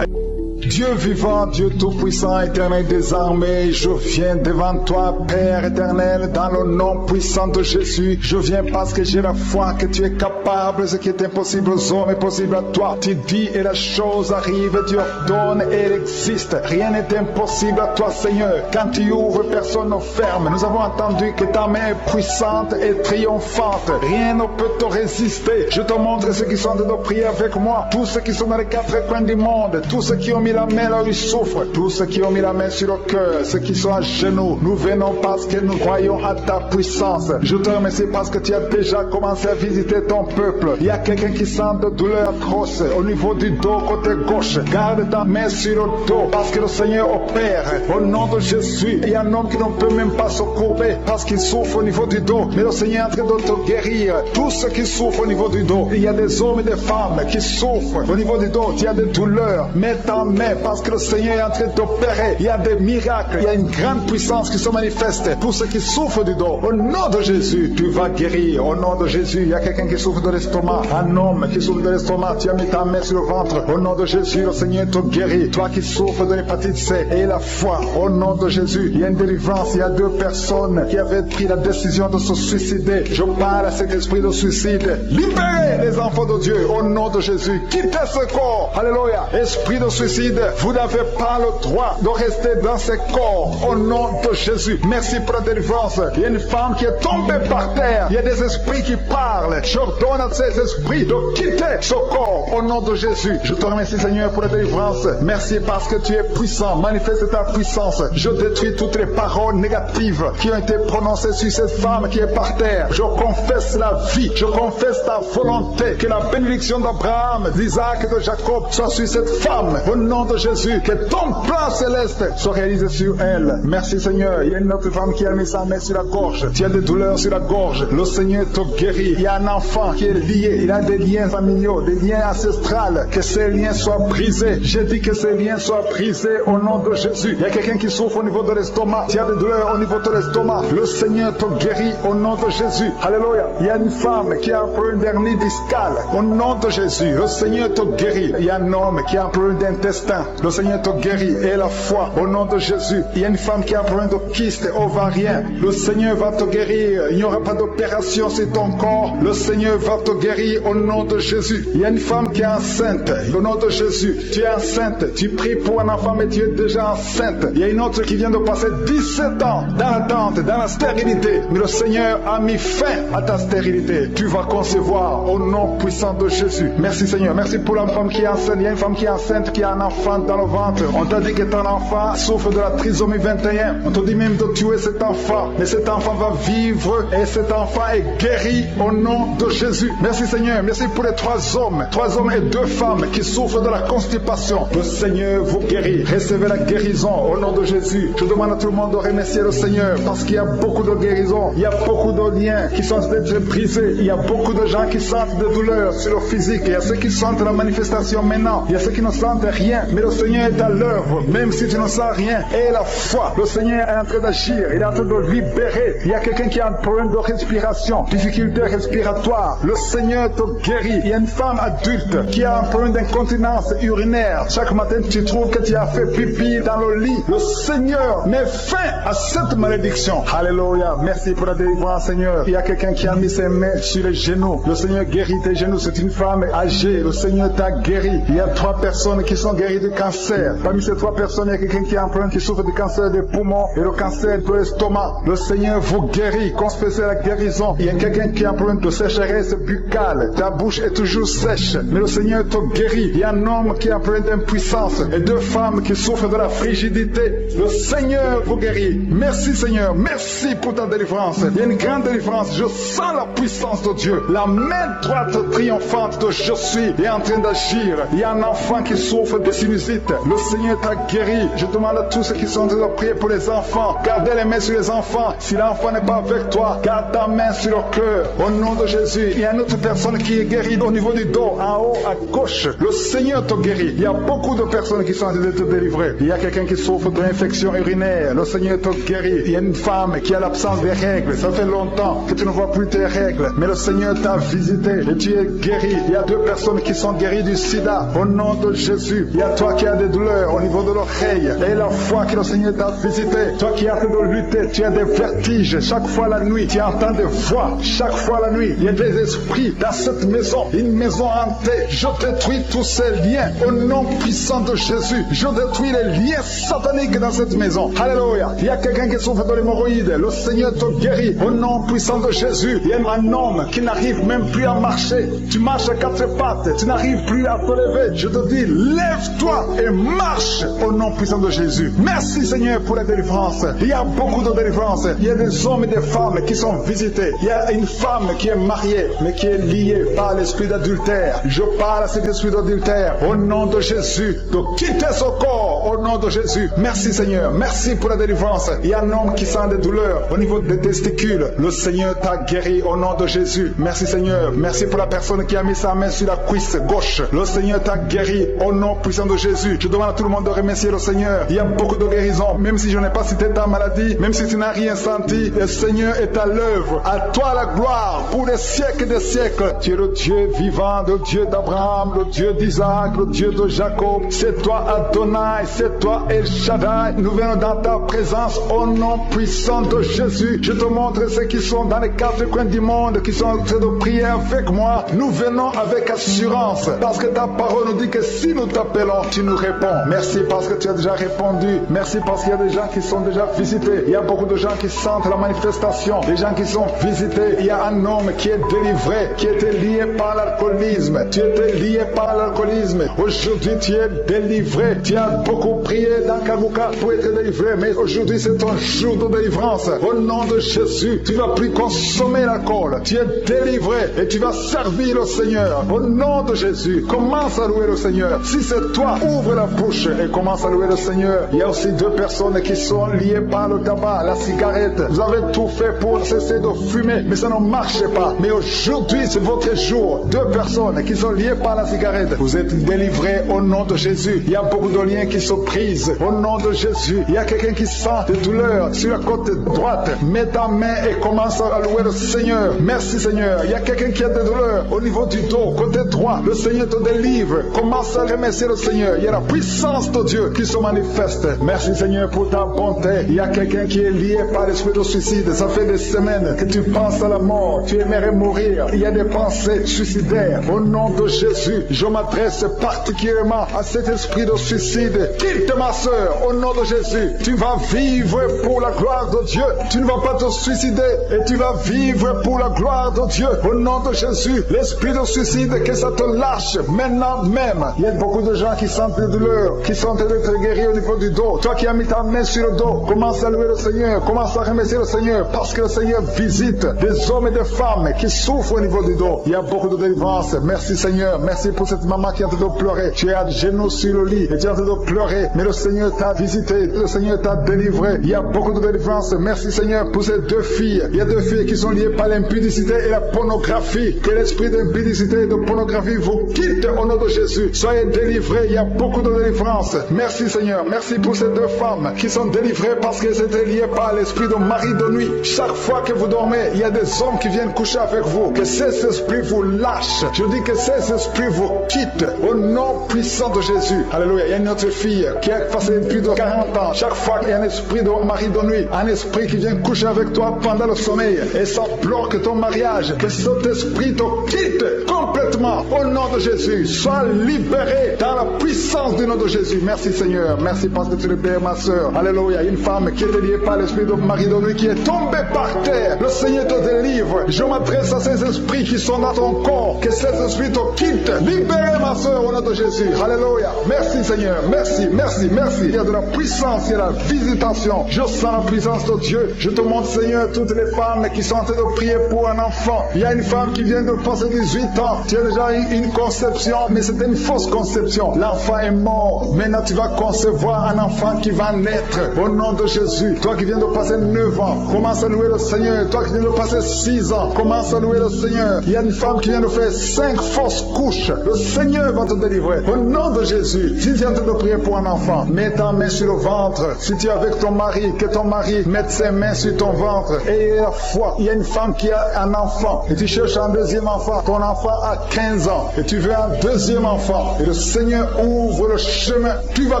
Dieu vivant, Dieu tout-puissant, éternel des armées, je viens devant toi, Père éternel, dans le nom puissant de Jésus. Je viens parce que j'ai la foi que tu es capable. Ce qui est impossible aux hommes est possible à toi. Tu dis et la chose arrive, tu ordonnes et elle existe. Rien n'est impossible à toi, Seigneur. Quand tu ouvres, personne ne ferme. Nous avons entendu que ta main est puissante et triomphante. Rien ne peut te résister. Je te montre ceux qui sont de nos prières avec moi. Tous ceux qui sont dans les quatre coins du monde. Tous ceux qui ont mis la main là où ils souffrent. Tous ceux qui ont mis la main sur le cœur. Ceux qui sont à genoux. Nous venons parce que nous croyons à ta puissance. Je te remercie parce que tu as déjà commencé à visiter ton peuple. Il y a quelqu'un qui sent de douleur atroce au niveau du dos côté gauche. Garde ta main sur le dos parce que le Seigneur opère. Au nom de Jésus, il y a un homme qui ne peut même pas se courber parce qu'il souffre au niveau du dos. Mais le Seigneur est en train de te guérir. Tous ceux qui souffrent au niveau du dos. Il y a des hommes et des femmes qui souffrent au niveau du dos. Il y a des douleurs. Mets ta main parce que le Seigneur est en train d'opérer. Il y a des miracles. Il y a une grande puissance qui se manifeste pour ceux qui souffrent du dos. Au nom de Jésus, tu vas guérir. Au nom de Jésus, il y a quelqu'un qui souffre de l'estomac. Un homme qui souffre de l'estomac. Tu as mis ta main sur le ventre. Au nom de Jésus, le Seigneur te guérit. Toi qui souffres de l'hépatite C et la foi. Au nom de Jésus, il y a une délivrance. Il y a 2 personnes qui avaient pris la décision de se suicider. Je parle à cet esprit de suicide. Libérez les enfants de Dieu. Au nom de Jésus, quittez ce corps. Alléluia. Esprit de suicide, vous n'avez pas le droit de rester dans ce corps. Au nom de Jésus, merci pour la délivrance. Il y a une femme qui est tombée par terre. Il y a des esprits qui parlent. J'ordonne à ces esprits de quitter ce corps. Au nom de Jésus, je te remercie Seigneur pour la délivrance. Merci parce que tu es puissant. Manifeste ta puissance. Je détruis toutes les paroles négatives qui ont été prononcées sur cette femme qui est par terre. Je confesse la vie. Je confesse ta volonté. Que la bénédiction d'Abraham, d'Isaac et de Jacob soit sur cette femme. Au nom de Jésus, que ton plan céleste soit réalisé sur elle. Merci Seigneur. Il y a une autre femme qui a mis sa main sur la gorge. Tu as des douleurs sur la gorge. Le Seigneur te guérit. Il y a un enfant qui est lié. Il a des liens familiaux, des liens ancestrales. Que ces liens soient brisés. J'ai dit que ces liens soient brisés au nom de Jésus. Il y a quelqu'un qui souffre au niveau de l'estomac. Tu as des douleurs au niveau de l'estomac. Le Seigneur te guérit au nom de Jésus. Alléluia. Il y a une femme qui a un problème d'hernie discale. Au nom de Jésus, le Seigneur te guérit. Il y a un homme qui a un problème d'intestin. Le Seigneur te guérit. Et la foi au nom de Jésus. Il y a une femme qui a un problème de kyste ovarien. Le Seigneur va te guérir. Il n'y aura pas d'opération sur ton corps. Le Seigneur va te guérir au nom de Jésus. Il y a une femme qui est enceinte. Au nom de Jésus, tu es enceinte. Tu pries pour un enfant, mais tu es déjà enceinte. Il y a une autre qui vient de passer 17 ans dans l'attente, dans la stérilité. Mais le Seigneur a mis fin à ta stérilité. Tu vas concevoir au nom puissant de Jésus. Merci Seigneur. Merci pour la femme qui est enceinte. Il y a une femme qui est enceinte, qui a un enfant dans le ventre. On t'a dit que ton enfant souffre de la trisomie 21. On te dit même de tuer cet enfant. Mais cet enfant va vivre et cet enfant est guéri au nom de Jésus. Merci Seigneur. Merci pour les 3 hommes. 3 hommes et 2 femmes qui souffrent de la constipation. Le Seigneur vous guérit. Recevez la guérison au nom de Jésus. Je demande à tout le monde de remercier le Seigneur parce qu'il y a beaucoup de guérisons. Il y a beaucoup de liens qui sont d'être brisés. Il y a beaucoup de gens qui sentent des douleurs sur le physique. Il y a ceux qui sentent la manifestation maintenant. Il y a ceux qui ne sentent rien. Mais le Seigneur est à l'œuvre. Même si tu ne sens rien. Et la foi. Le Seigneur est en train d'agir. Il est en train de libérer. Il y a quelqu'un qui a un problème de respiration. Difficulté respiratoire. Le Seigneur te guérit. Il y a une femme adulte qui a un problème d'incontinence urinaire. Chaque matin, tu trouves que tu as fait pipi dans le lit. Le Seigneur met fin à cette malédiction. Alléluia. Merci pour la délivrance, Seigneur. Il y a quelqu'un qui a mis ses mains sur les genoux. Le Seigneur guérit tes genoux. C'est une femme âgée. Le Seigneur t'a guéri. Il y a 3 personnes qui sont guéries guéri du cancer. Parmi ces 3 personnes, il y a quelqu'un qui est en train qui souffre du cancer des poumons et le cancer de l'estomac. Le Seigneur vous guérit. Confessez la guérison. Il y a quelqu'un qui est en train de sécheresse buccale. Ta bouche est toujours sèche, mais le Seigneur te guérit. Il y a un homme qui est en train d'impuissance et 2 femmes qui souffrent de la frigidité. Le Seigneur vous guérit. Merci Seigneur. Merci pour ta délivrance. Il y a une grande délivrance. Je sens la puissance de Dieu. La main droite triomphante de je suis est en train d'agir. Il y a un enfant qui souffre de sinusite. Le Seigneur t'a guéri. Je demande à tous ceux qui sont en train de prier pour les enfants. Gardez les mains sur les enfants. Si l'enfant n'est pas avec toi, garde ta main sur le cœur. Au nom de Jésus. Il y a une autre personne qui est guérie au niveau du dos, en haut, à gauche. Le Seigneur te guérit. Il y a beaucoup de personnes qui sont en train de te délivrer. Il y a quelqu'un qui souffre d'une infection urinaire. Le Seigneur te guérit. Il y a une femme qui a l'absence des règles. Ça fait longtemps que tu ne vois plus tes règles. Mais le Seigneur t'a visité et tu es guéri. Il y a 2 personnes qui sont guéries du sida. Au nom de Jésus. Il y a toi qui as des douleurs au niveau de l'oreille. Et la foi que le Seigneur t'a visité. Toi qui as de lutter, tu as des vertiges. Chaque fois la nuit, tu entends des voix. Chaque fois la nuit, il y a des esprits dans cette maison. Une maison hantée. Je détruis tous ces liens. Au nom puissant de Jésus. Je détruis les liens sataniques dans cette maison. Alléluia. Il y a quelqu'un qui souffre de l'hémorroïde. Le Seigneur te guérit. Au nom puissant de Jésus. Il y a un homme qui n'arrive même plus à marcher. Tu marches à 4 pattes. Tu n'arrives plus à te lever. Je te dis, lève-toi et marche au nom puissant de Jésus. Merci Seigneur pour la délivrance. Il y a beaucoup de délivrance. Il y a des hommes et des femmes qui sont visités. Il y a une femme qui est mariée, mais qui est liée par l'esprit d'adultère. Je parle à cet esprit d'adultère au nom de Jésus, de quitter ce corps au nom de Jésus. Merci Seigneur. Merci pour la délivrance. Il y a un homme qui sent des douleurs au niveau des testicules. Le Seigneur t'a guéri au nom de Jésus. Merci Seigneur. Merci pour la personne qui a mis sa main sur la cuisse gauche. Le Seigneur t'a guéri au nom puissant de Jésus. Je demande à tout le monde de remercier le Seigneur. Il y a beaucoup de guérisons. Même si je n'ai pas cité ta maladie, même si tu n'as rien senti, le Seigneur est à l'œuvre. À toi la gloire pour des siècles et des siècles. Tu es le Dieu vivant, le Dieu d'Abraham, le Dieu d'Isaac, le Dieu de Jacob. C'est toi Adonai, c'est toi El Shaddai. Nous venons dans ta présence au nom puissant de Jésus. Je te montre ceux qui sont dans les 4 coins du monde, qui sont en train de prier avec moi. Nous venons avec assurance, parce que ta parole nous dit que si nous t'appelons, tu nous réponds. Merci parce que tu as déjà répondu. Merci parce qu'il y a des gens qui sont déjà visités. Il y a beaucoup de gens qui sentent la manifestation. Des gens qui sont visités. Il y a un homme qui est délivré, qui était lié par l'alcoolisme. Tu étais lié par l'alcoolisme. Aujourd'hui, tu es délivré. Tu as beaucoup prié dans Kanguka pour être délivré. Mais aujourd'hui, c'est ton jour de délivrance. Au nom de Jésus, tu ne vas plus consommer l'alcool. Tu es délivré et tu vas servir le Seigneur. Au nom de Jésus, commence à louer le Seigneur. Si c'est toi, ouvre la bouche et commence à louer le Seigneur. Il y a aussi 2 personnes qui sont liées par le tabac, la cigarette. Vous avez tout fait pour cesser de fumer, mais ça ne marche pas. Mais aujourd'hui, c'est votre jour. 2 personnes qui sont liées par la cigarette. Vous êtes délivrés au nom de Jésus. Il y a beaucoup de liens qui se brisent au nom de Jésus. Il y a quelqu'un qui sent des douleurs sur la côte droite. Mets ta main et commence à louer le Seigneur. Merci Seigneur. Il y a quelqu'un qui a des douleurs au niveau du dos, côté droit. Le Seigneur te délivre. Commence à remercier le Seigneur. Il y a la puissance de Dieu qui se manifeste. Merci Seigneur pour ta bonté. Il y a quelqu'un qui est lié par l'esprit de suicide. Ça fait des semaines que tu penses à la mort. Tu aimerais mourir. Il y a des pensées suicidaires. Au nom de Jésus, je m'adresse particulièrement à cet esprit de suicide. Quitte ma soeur, au nom de Jésus. Tu vas vivre pour la gloire de Dieu. Tu ne vas pas te suicider et tu vas vivre pour la gloire de Dieu. Au nom de Jésus, l'esprit de suicide, que ça te lâche maintenant même. Il y a beaucoup de gens qui sentent des douleurs, qui sont d'être guéris au niveau du dos. Toi qui as mis ta main sur le dos, commence à louer le Seigneur, commence à remercier le Seigneur, parce que le Seigneur visite des hommes et des femmes qui souffrent au niveau du dos. Il y a beaucoup de délivrance. Merci Seigneur, merci pour cette maman qui est en train de pleurer. Tu es à genoux sur le lit et tu es en train de pleurer, mais le Seigneur t'a visité, le Seigneur t'a délivré. Il y a beaucoup de délivrance. Merci Seigneur pour ces 2 filles. Il y a 2 filles qui sont liées par l'impudicité et la pornographie. Que l'esprit d'impudicité et de pornographie vous quitte au nom de Jésus. Soyez délivrés. Il y a beaucoup de délivrance. Merci Seigneur. Merci pour ces 2 femmes qui sont délivrées parce qu'elles étaient liées par l'esprit de mari de nuit. Chaque fois que vous dormez, il y a des hommes qui viennent coucher avec vous. Que ces esprits vous lâchent. Je dis que ces esprits vous quittent au nom puissant de Jésus. Alléluia. Il y a une autre fille qui a passé plus de 40 ans. Chaque fois qu'il y a un esprit de mari de nuit, un esprit qui vient coucher avec toi pendant le sommeil et ça bloque ton mariage, que cet esprit te quitte complètement au nom de Jésus. Sois libéré dans la puissance du nom de Jésus. Merci Seigneur. Merci parce que tu libères ma soeur. Alléluia. Une femme qui est liée par l'esprit de mari de lui qui est tombée par terre. Le Seigneur te délivre. Je m'adresse à ces esprits qui sont dans ton corps. Que ces esprits te quittent. Libérez ma soeur au nom de Jésus. Alléluia. Merci Seigneur. Merci, merci, merci. Il y a de la puissance, il y a de la visitation. Je sens la puissance de Dieu. Je te montre Seigneur toutes les femmes qui sont en train de prier pour un enfant. Il y a une femme qui vient de passer 18 ans. Tu as déjà eu une conception, mais c'était une fausse conception. L'enfant est mort. Maintenant tu vas concevoir un enfant qui va naître. Au nom de Jésus. Toi qui viens de passer 9 ans, commence à louer le Seigneur. Toi qui viens de passer 6 ans, commence à louer le Seigneur. Il y a une femme qui vient de faire 5 fausses couches. Le Seigneur va te délivrer. Au nom de Jésus. Si tu es en train de prier pour un enfant, mets ta main sur le ventre. Si tu es avec ton mari, que ton mari mette ses mains sur ton ventre. Et la foi. Il y a une femme qui a un enfant. Et tu cherches un deuxième enfant. Ton enfant a 15 ans. Et tu veux un deuxième enfant. Et le Seigneur ouvre le chemin. Tu vas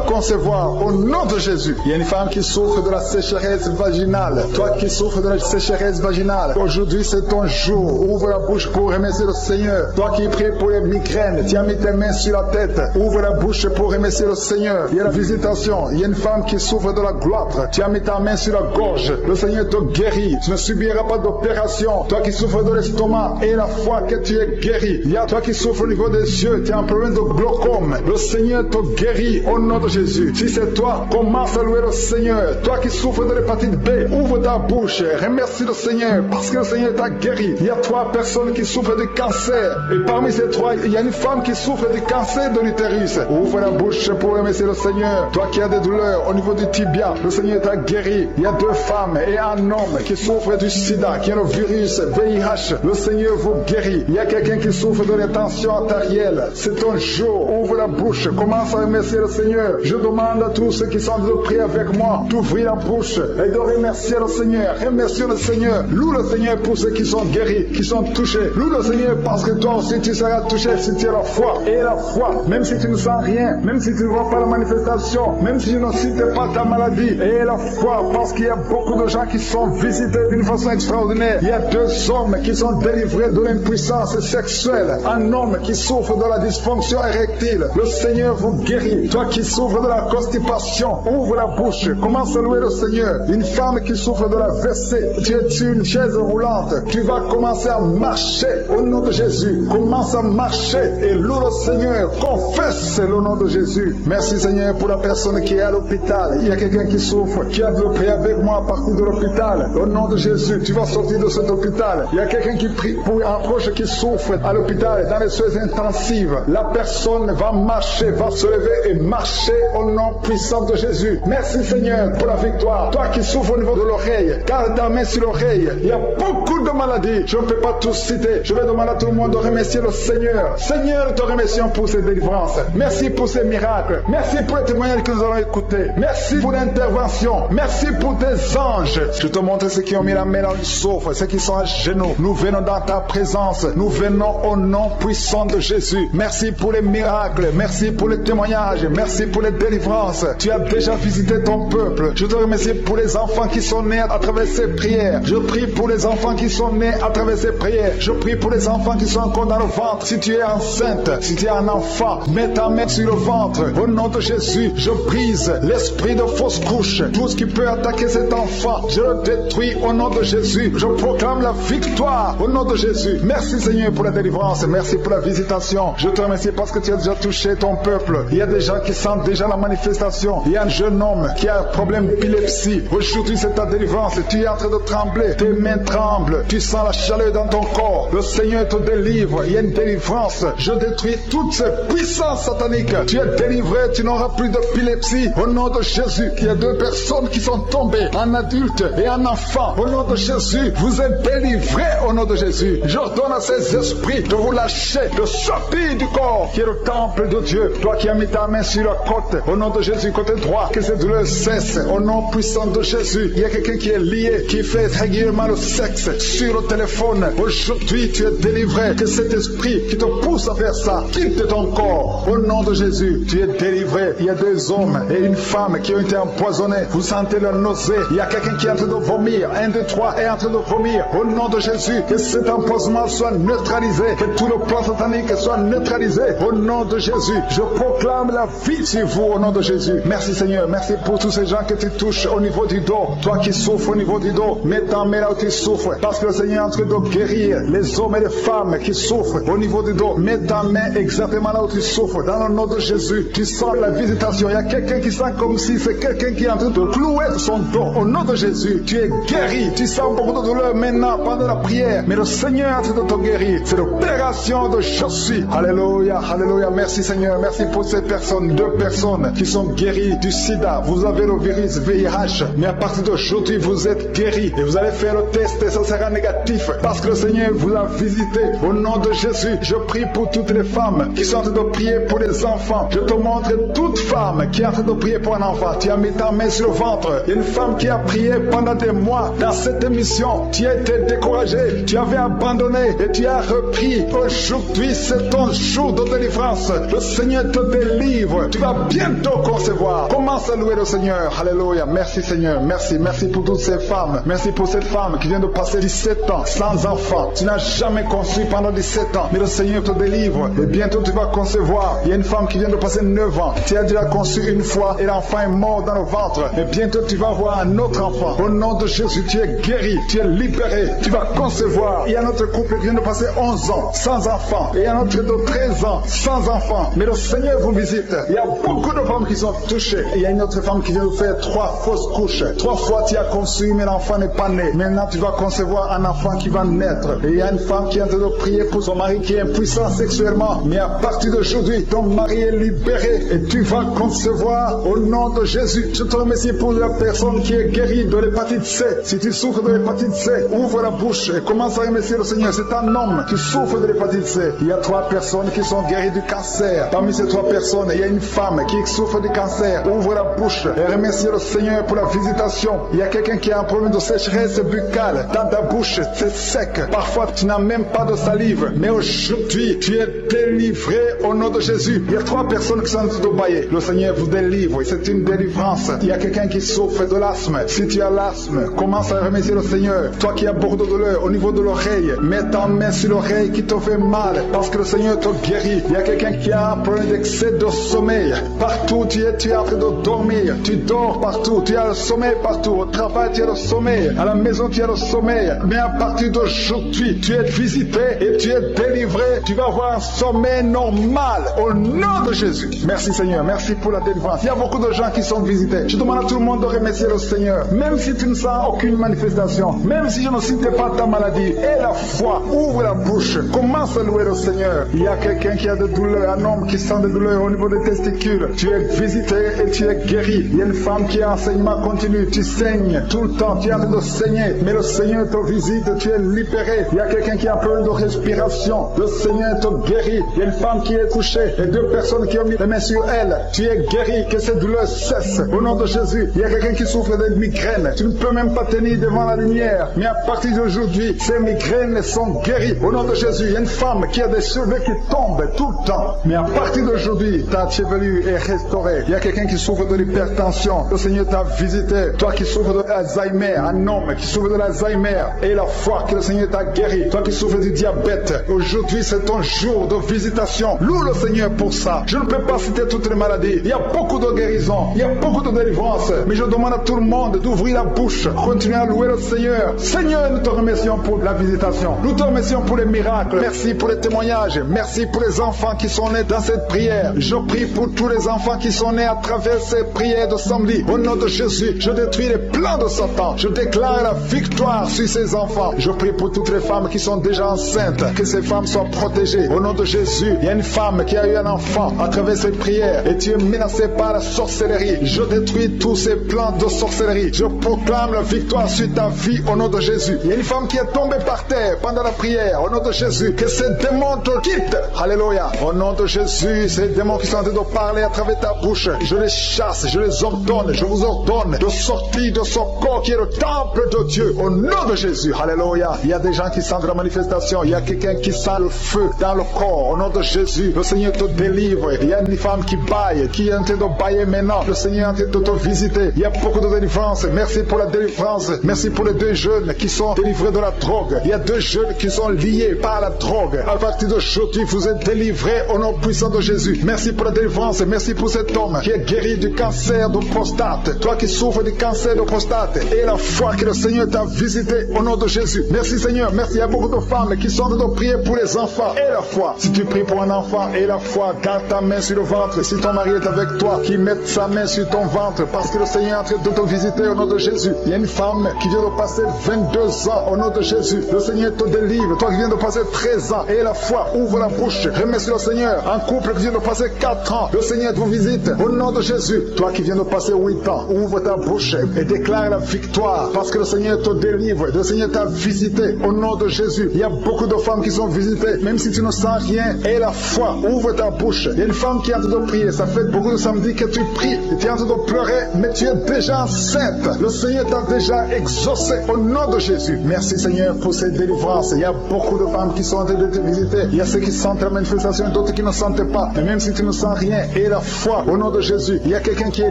concevoir au nom de Jésus. Il y a une femme qui souffre de la sécheresse vaginale. Toi qui souffres de la sécheresse vaginale, aujourd'hui c'est ton jour. Ouvre la bouche pour remercier le Seigneur. Toi qui pries pour les migraines, tu as mis tes mains sur la tête. Ouvre la bouche pour remercier le Seigneur. Il y a la visitation. Il y a une femme qui souffre de la gloire. Tu as mis ta main sur la gorge. Le Seigneur te guérit. Tu ne subiras pas d'opération. Toi qui souffres de l'estomac, et la foi que tu es guéri. Il y a toi qui souffres au niveau des yeux. Tu as un problème de glaucome. Le Seigneur te guérit au nom de Jésus. Si c'est toi, commence à louer le Seigneur. Toi qui souffres de l'hépatite B, ouvre ta bouche. Remercie le Seigneur parce que le Seigneur t'a guéri. Il y a 3 personnes qui souffrent de cancer. Et parmi ces 3, il y a une femme qui souffre de cancer de l'utérus. Ouvre la bouche pour remercier le Seigneur. Toi qui as des douleurs au niveau du tibia, le Seigneur t'a guéri. Il y a 2 femmes et un homme qui souffrent du sida, qui a le virus VIH. Le Seigneur vous guérit. Il y a quelqu'un qui souffre de l'intention artérielle. C'est ton jour. Ouvre la bouche. Commence à remercier le Seigneur. Je demande à tous ceux qui sont de prier avec moi d'ouvrir la bouche et de remercier le Seigneur. Remercie le Seigneur. Loue le Seigneur pour ceux qui sont guéris, qui sont touchés. Loue le Seigneur parce que toi aussi tu seras touché si tu as la foi. Et la foi, même si tu ne sens rien, même si tu ne vois pas la manifestation, même si tu ne cites pas ta maladie. Et la foi, parce qu'il y a beaucoup de gens qui sont visités d'une façon extraordinaire. Il y a 2 hommes qui sont délivrés de l'impuissance sexuelle. Un homme qui souffre de la dysfonction érectile. Le Seigneur vous guérit. Toi qui souffres de la constipation, ouvre la bouche. Commence à louer le Seigneur. Une femme qui souffre de la WC, tu es sur une chaise roulante. Tu vas commencer à marcher au nom de Jésus. Commence à marcher et loue le Seigneur. Confesse le nom de Jésus. Merci Seigneur pour la personne qui est à l'hôpital. Il y a quelqu'un qui souffre, qui a de prier avec moi à partir de l'hôpital. Au nom de Jésus, tu vas sortir de cet hôpital. Il y a quelqu'un qui prie pour un proche qui souffre à l'hôpital, dans les soins intensives. La personne va marcher, va se lever et marcher au nom puissant de Jésus. Merci Seigneur pour la victoire. Toi qui souffres au niveau de l'oreille, garde ta main sur l'oreille. Il y a beaucoup de maladies. Je ne peux pas tous citer. Je vais demander à tout le monde de remercier le Seigneur. Seigneur, nous te remercions pour ces délivrances. Merci pour ces miracles. Merci pour les témoignages que nous allons écouter. Merci pour l'intervention. Merci pour tes anges. Je te montre ceux qui ont mis la main dans le souffle, ceux qui sont à genoux. Nous venons dans ta présence. Nous venons au nom puissant de Jésus. Merci pour les miracles. Merci pour les témoignages. Merci pour les délivrances. Tu as déjà visité ton peuple. Je te remercie pour les enfants qui sont nés à travers ces prières. Je prie pour les enfants qui sont nés à travers ces prières. Je prie pour les enfants qui sont encore dans le ventre. Si tu es enceinte, si tu es un enfant, mets ta main sur le ventre. Au nom de Jésus, je brise l'esprit de fausse couche. Tout ce qui peut attaquer cet enfant, je le détruis au nom de Jésus. Je proclame la victoire au nom de Jésus. Merci Seigneur pour la délivrance. Merci pour la visitation. Je te remercie parce que tu as déjà touché ton peuple. Il y a des gens qui sentent déjà la manifestation. Il y a un jeune homme qui a un problème d'épilepsie. Aujourd'hui, c'est ta délivrance. Tu es en train de trembler. Tes mains tremblent. Tu sens la chaleur dans ton corps. Le Seigneur te délivre. Il y a une délivrance. Je détruis toutes ces puissances sataniques. Tu es délivré. Tu n'auras plus d'épilepsie. Au nom de Jésus, il y a 2 personnes qui sont tombées, un adulte et un enfant. Au nom de Jésus, vous êtes délivrés au nom de Jésus. J'ordonne à ces esprits de vous lâcher, de sortir du corps qui est le temple de Dieu. Toi qui as mis ta main sur la côte, au nom de Jésus, côté droit, que cette douleur cesse. Au nom puissant de Jésus, il y a quelqu'un qui est lié, qui fait régulièrement le sexe sur le téléphone. Aujourd'hui, tu es délivré. Que cet esprit qui te pousse à faire ça quitte ton corps. Au nom de Jésus, tu es délivré. Il y a 2 hommes et une femme qui ont été empoisonnés. Vous sentez la nausée. Il y a quelqu'un qui est en train de vomir. 1, 2, 3 est en train de vomir. Au nom de Jésus, que cet empoisonnement soit neutralisé. Que tout le plan satanique soit neutralisé. Au nom de Jésus, Je proclame la vie sur vous au nom de Jésus. Merci Seigneur, merci pour tous ces gens que tu touches au niveau du dos. Toi qui souffres au niveau du dos, mets ta main là où tu souffres. Parce que le Seigneur est en train de guérir les hommes et les femmes qui souffrent au niveau du dos. Mets ta main exactement là où tu souffres. Dans le nom de Jésus, tu sens la visitation. Il y a quelqu'un qui sent comme si c'est quelqu'un qui est en train de clouer son dos. Au nom de Jésus, tu es guéri. Tu sens beaucoup de douleur maintenant pendant la prière. Mais le Seigneur est en train de te guérir. C'est l'opération de je suis. Alléluia, alléluia. Merci Seigneur. Merci pour ces personnes, 2 personnes qui sont guéries du sida. Vous avez le virus VIH. Mais à partir d'aujourd'hui, vous êtes guéris. Et vous allez faire le test et ça sera négatif. Parce que le Seigneur vous a visité. Au nom de Jésus, je prie pour toutes les femmes qui sont en train de prier pour les enfants. Je te montre toute femme qui est en train de prier pour un enfant. Tu as mis ta main sur le ventre. Il y a une femme qui a prié pendant des mois dans cette émission. Tu as été découragé. Tu avais abandonné et tu as repris. Aujourd'hui, c'est ton jour de délivrance. Le Seigneur te délivre. Tu vas bientôt concevoir. Commence à louer le Seigneur. Alléluia. Merci Seigneur. Merci. Merci pour toutes ces femmes. Merci pour cette femme qui vient de passer 17 ans sans enfant. Tu n'as jamais conçu pendant 17 ans. Mais le Seigneur te délivre. Et bientôt tu vas concevoir. Il y a une femme qui vient de passer 9 ans. Tu as déjà conçu une fois et l'enfant est mort dans le ventre. Et bientôt tu vas avoir un autre enfant. Au nom de Jésus, tu es guéri. Tu es libéré. Tu vas concevoir. Il y a notre couple qui vient de passer 11 ans sans enfant. Et il y a notre de 13 ans sans enfant. Mais le Seigneur vous visite. Il y a beaucoup de femmes qui sont touchées. Et il y a une autre femme qui vient de faire 3 fausses couches. 3 fois tu as conçu, mais l'enfant n'est pas né. Maintenant tu vas concevoir un enfant qui va naître. Et il y a une femme qui est en train de prier pour son mari qui est impuissant sexuellement. Mais à partir d'aujourd'hui, ton mari est libéré. Et tu vas concevoir au nom de Jésus. Je te remercie pour la personne qui est guérie de l'hépatite C. Si tu souffres de l'hépatite C, ouvre la bouche et commence à remercier le Seigneur. C'est un homme qui souffre de l'hépatite C. Il y a 3 personnes qui sont guéries du cancer. Parmi ces 3 personnes, il y a une femme qui souffre du cancer. Ouvre la bouche et remercie le Seigneur pour la visitation. Il y a quelqu'un qui a un problème de sécheresse buccale. Dans ta bouche, c'est sec. Parfois, tu n'as même pas de salive. Mais aujourd'hui, tu es délivré au nom de Jésus. Il y a 3 personnes qui sont en train de bailler. Le Seigneur vous délivre. C'est une délivrance. Il y a quelqu'un qui souffre de l'asthme. Si tu as l'asthme, commence à remercier le Seigneur. Toi qui as beaucoup de douleur au niveau de l'oreille, mets ta main sur l'oreille qui te fait mal parce que le Seigneur te guérit. Il y a quelqu'un qui a un problème d'excès de sommeil. Partout tu es en train de dormir. Tu dors partout. Tu as le sommeil partout. Au travail, tu as le sommeil. À la maison, tu as le sommeil. Mais à partir d'aujourd'hui, tu es visité et tu es délivré. Tu vas avoir un sommeil normal au nom de Jésus. Merci Seigneur. Merci pour la délivrance. Il y a beaucoup de gens qui sont visités. Je demande à tout le monde de remercier le Seigneur. Même si tu ne sens aucune manifestation, même si je ne cite pas ta maladie, et la foi, ouvre la bouche, commence à louer le Seigneur. Il y a quelqu'un qui a des douleurs, un homme qui sent des douleurs au niveau des testicules. Tu es visité et tu es guéri. Il y a une femme qui a enseignement continu. Tu saignes tout le temps, tu es en train de saigner, mais le Seigneur te visite, tu es libéré. Il y a quelqu'un qui a un problème de respiration. Le Seigneur te guérit. Il y a une femme qui est couchée et 2 personnes qui ont mis les mains sur elle. Tu es guéri, que cette douleur cesse au nom de Jésus. Il y a quelqu'un qui souffre de migraines. Tu ne peux même pas tenir devant la lumière, mais à partir d'aujourd'hui, ces migraines sont guéries au nom de Jésus. Il y a une femme qui a des cheveux qui tombent tout le temps, mais à partir d'aujourd'hui, ta chevelure est restaurée. Il y a quelqu'un qui souffre de l'hypertension. Le Seigneur t'a visité. Toi qui souffres de l'Alzheimer, un homme qui souffre de l'Alzheimer, et la foi que le Seigneur t'a guéri. Toi qui souffres du diabète, aujourd'hui c'est ton jour de visitation. Loue le Seigneur pour ça. Je ne peux pas citer toutes les maladies. Il y a beaucoup de guérisons, il y a beaucoup de délivrances, mais je demande à tout le monde d'ouvrir la bouche. Continuez à louer le Seigneur. Seigneur, nous te remercions pour la visitation. Nous te remercions pour les miracles. Merci pour les témoignages. Merci pour les enfants qui sont nés dans cette prière. Je prie pour tous les enfants qui sont nés à travers ces prières de samedi. Au nom de Jésus, je détruis les plans de Satan. Je déclare la victoire sur ces enfants. Je prie pour toutes les femmes qui sont déjà enceintes. Que ces femmes soient protégées. Au nom de Jésus, il y a une femme qui a eu un enfant à travers ces prières et tu es menacé par la sorcellerie. Je détruis tous ces plans de sorcellerie. Je proclame la victoire sur ta vie au nom de Jésus. Il y a une femme qui est tombée par terre pendant la prière. Au nom de Jésus, que ces démons te quittent. Alléluia. Au nom de Jésus, ces démons qui sont en train de parler à travers ta bouche, je les chasse, je les ordonne, je vous ordonne de sortir de son corps qui est le temple de Dieu. Au nom de Jésus. Alléluia. Il y a des gens qui sentent la manifestation. Il y a quelqu'un qui sent le feu dans le corps. Au nom de Jésus, le Seigneur te délivre. Il y a une femme qui baille, qui est en train de bailler maintenant. Le Seigneur est en train de te visiter. Il y a beaucoup de délivrance. Merci pour la délivrance. Merci pour les 2 jeunes qui sont délivrés de la drogue. Il y a 2 jeunes qui sont liés par la drogue. À partir d'aujourd'hui, vous êtes délivrés au nom puissant de Jésus. Merci pour la délivrance. Merci pour cet homme qui est guéri du cancer de prostate. Toi qui souffres du cancer de prostate. Et la foi que le Seigneur t'a visité au nom de Jésus. Merci Seigneur. Merci. Il y a beaucoup de femmes qui sont en train de prier pour les enfants. Et la foi. Si tu pries pour un enfant et la foi, garde ta main sur le ventre. Si ton mari est avec toi, qu'il mette sa main sur ton ventre parce que le Seigneur est en train de te visiter au nom de Jésus. Il y a une femme qui vient de passer 22 ans au nom de Jésus. Le Seigneur te délivre. Toi qui viens de passer 13 ans et la foi, ouvre la bouche. Remercie le Seigneur. Un couple qui vient de passer 4 ans, le Seigneur vous visite au nom de Jésus. Toi qui viens de passer 8 ans, ouvre ta bouche et déclare la victoire parce que le Seigneur te délivre. Le Seigneur t'a visité au nom de Jésus. Il y a beaucoup de femmes qui sont visitées, même si tu ne sens rien. Et la foi, ouvre ta bouche. Il y a une femme qui est en train de prier. Ça fait beaucoup de samedis que tu pries et tu es en train de pleurer, mais tu es déjà enceinte. Le Seigneur t'a déjà exaucé au nom de Jésus. Merci Seigneur pour cette délivrance. Il y a beaucoup de femmes qui sont en train de te visiter. Il y a ceux qui sentent la manifestation, d'autres qui ne sentent pas. Mais même si tu ne sens rien, et la foi au nom de Jésus, il y a quelqu'un qui est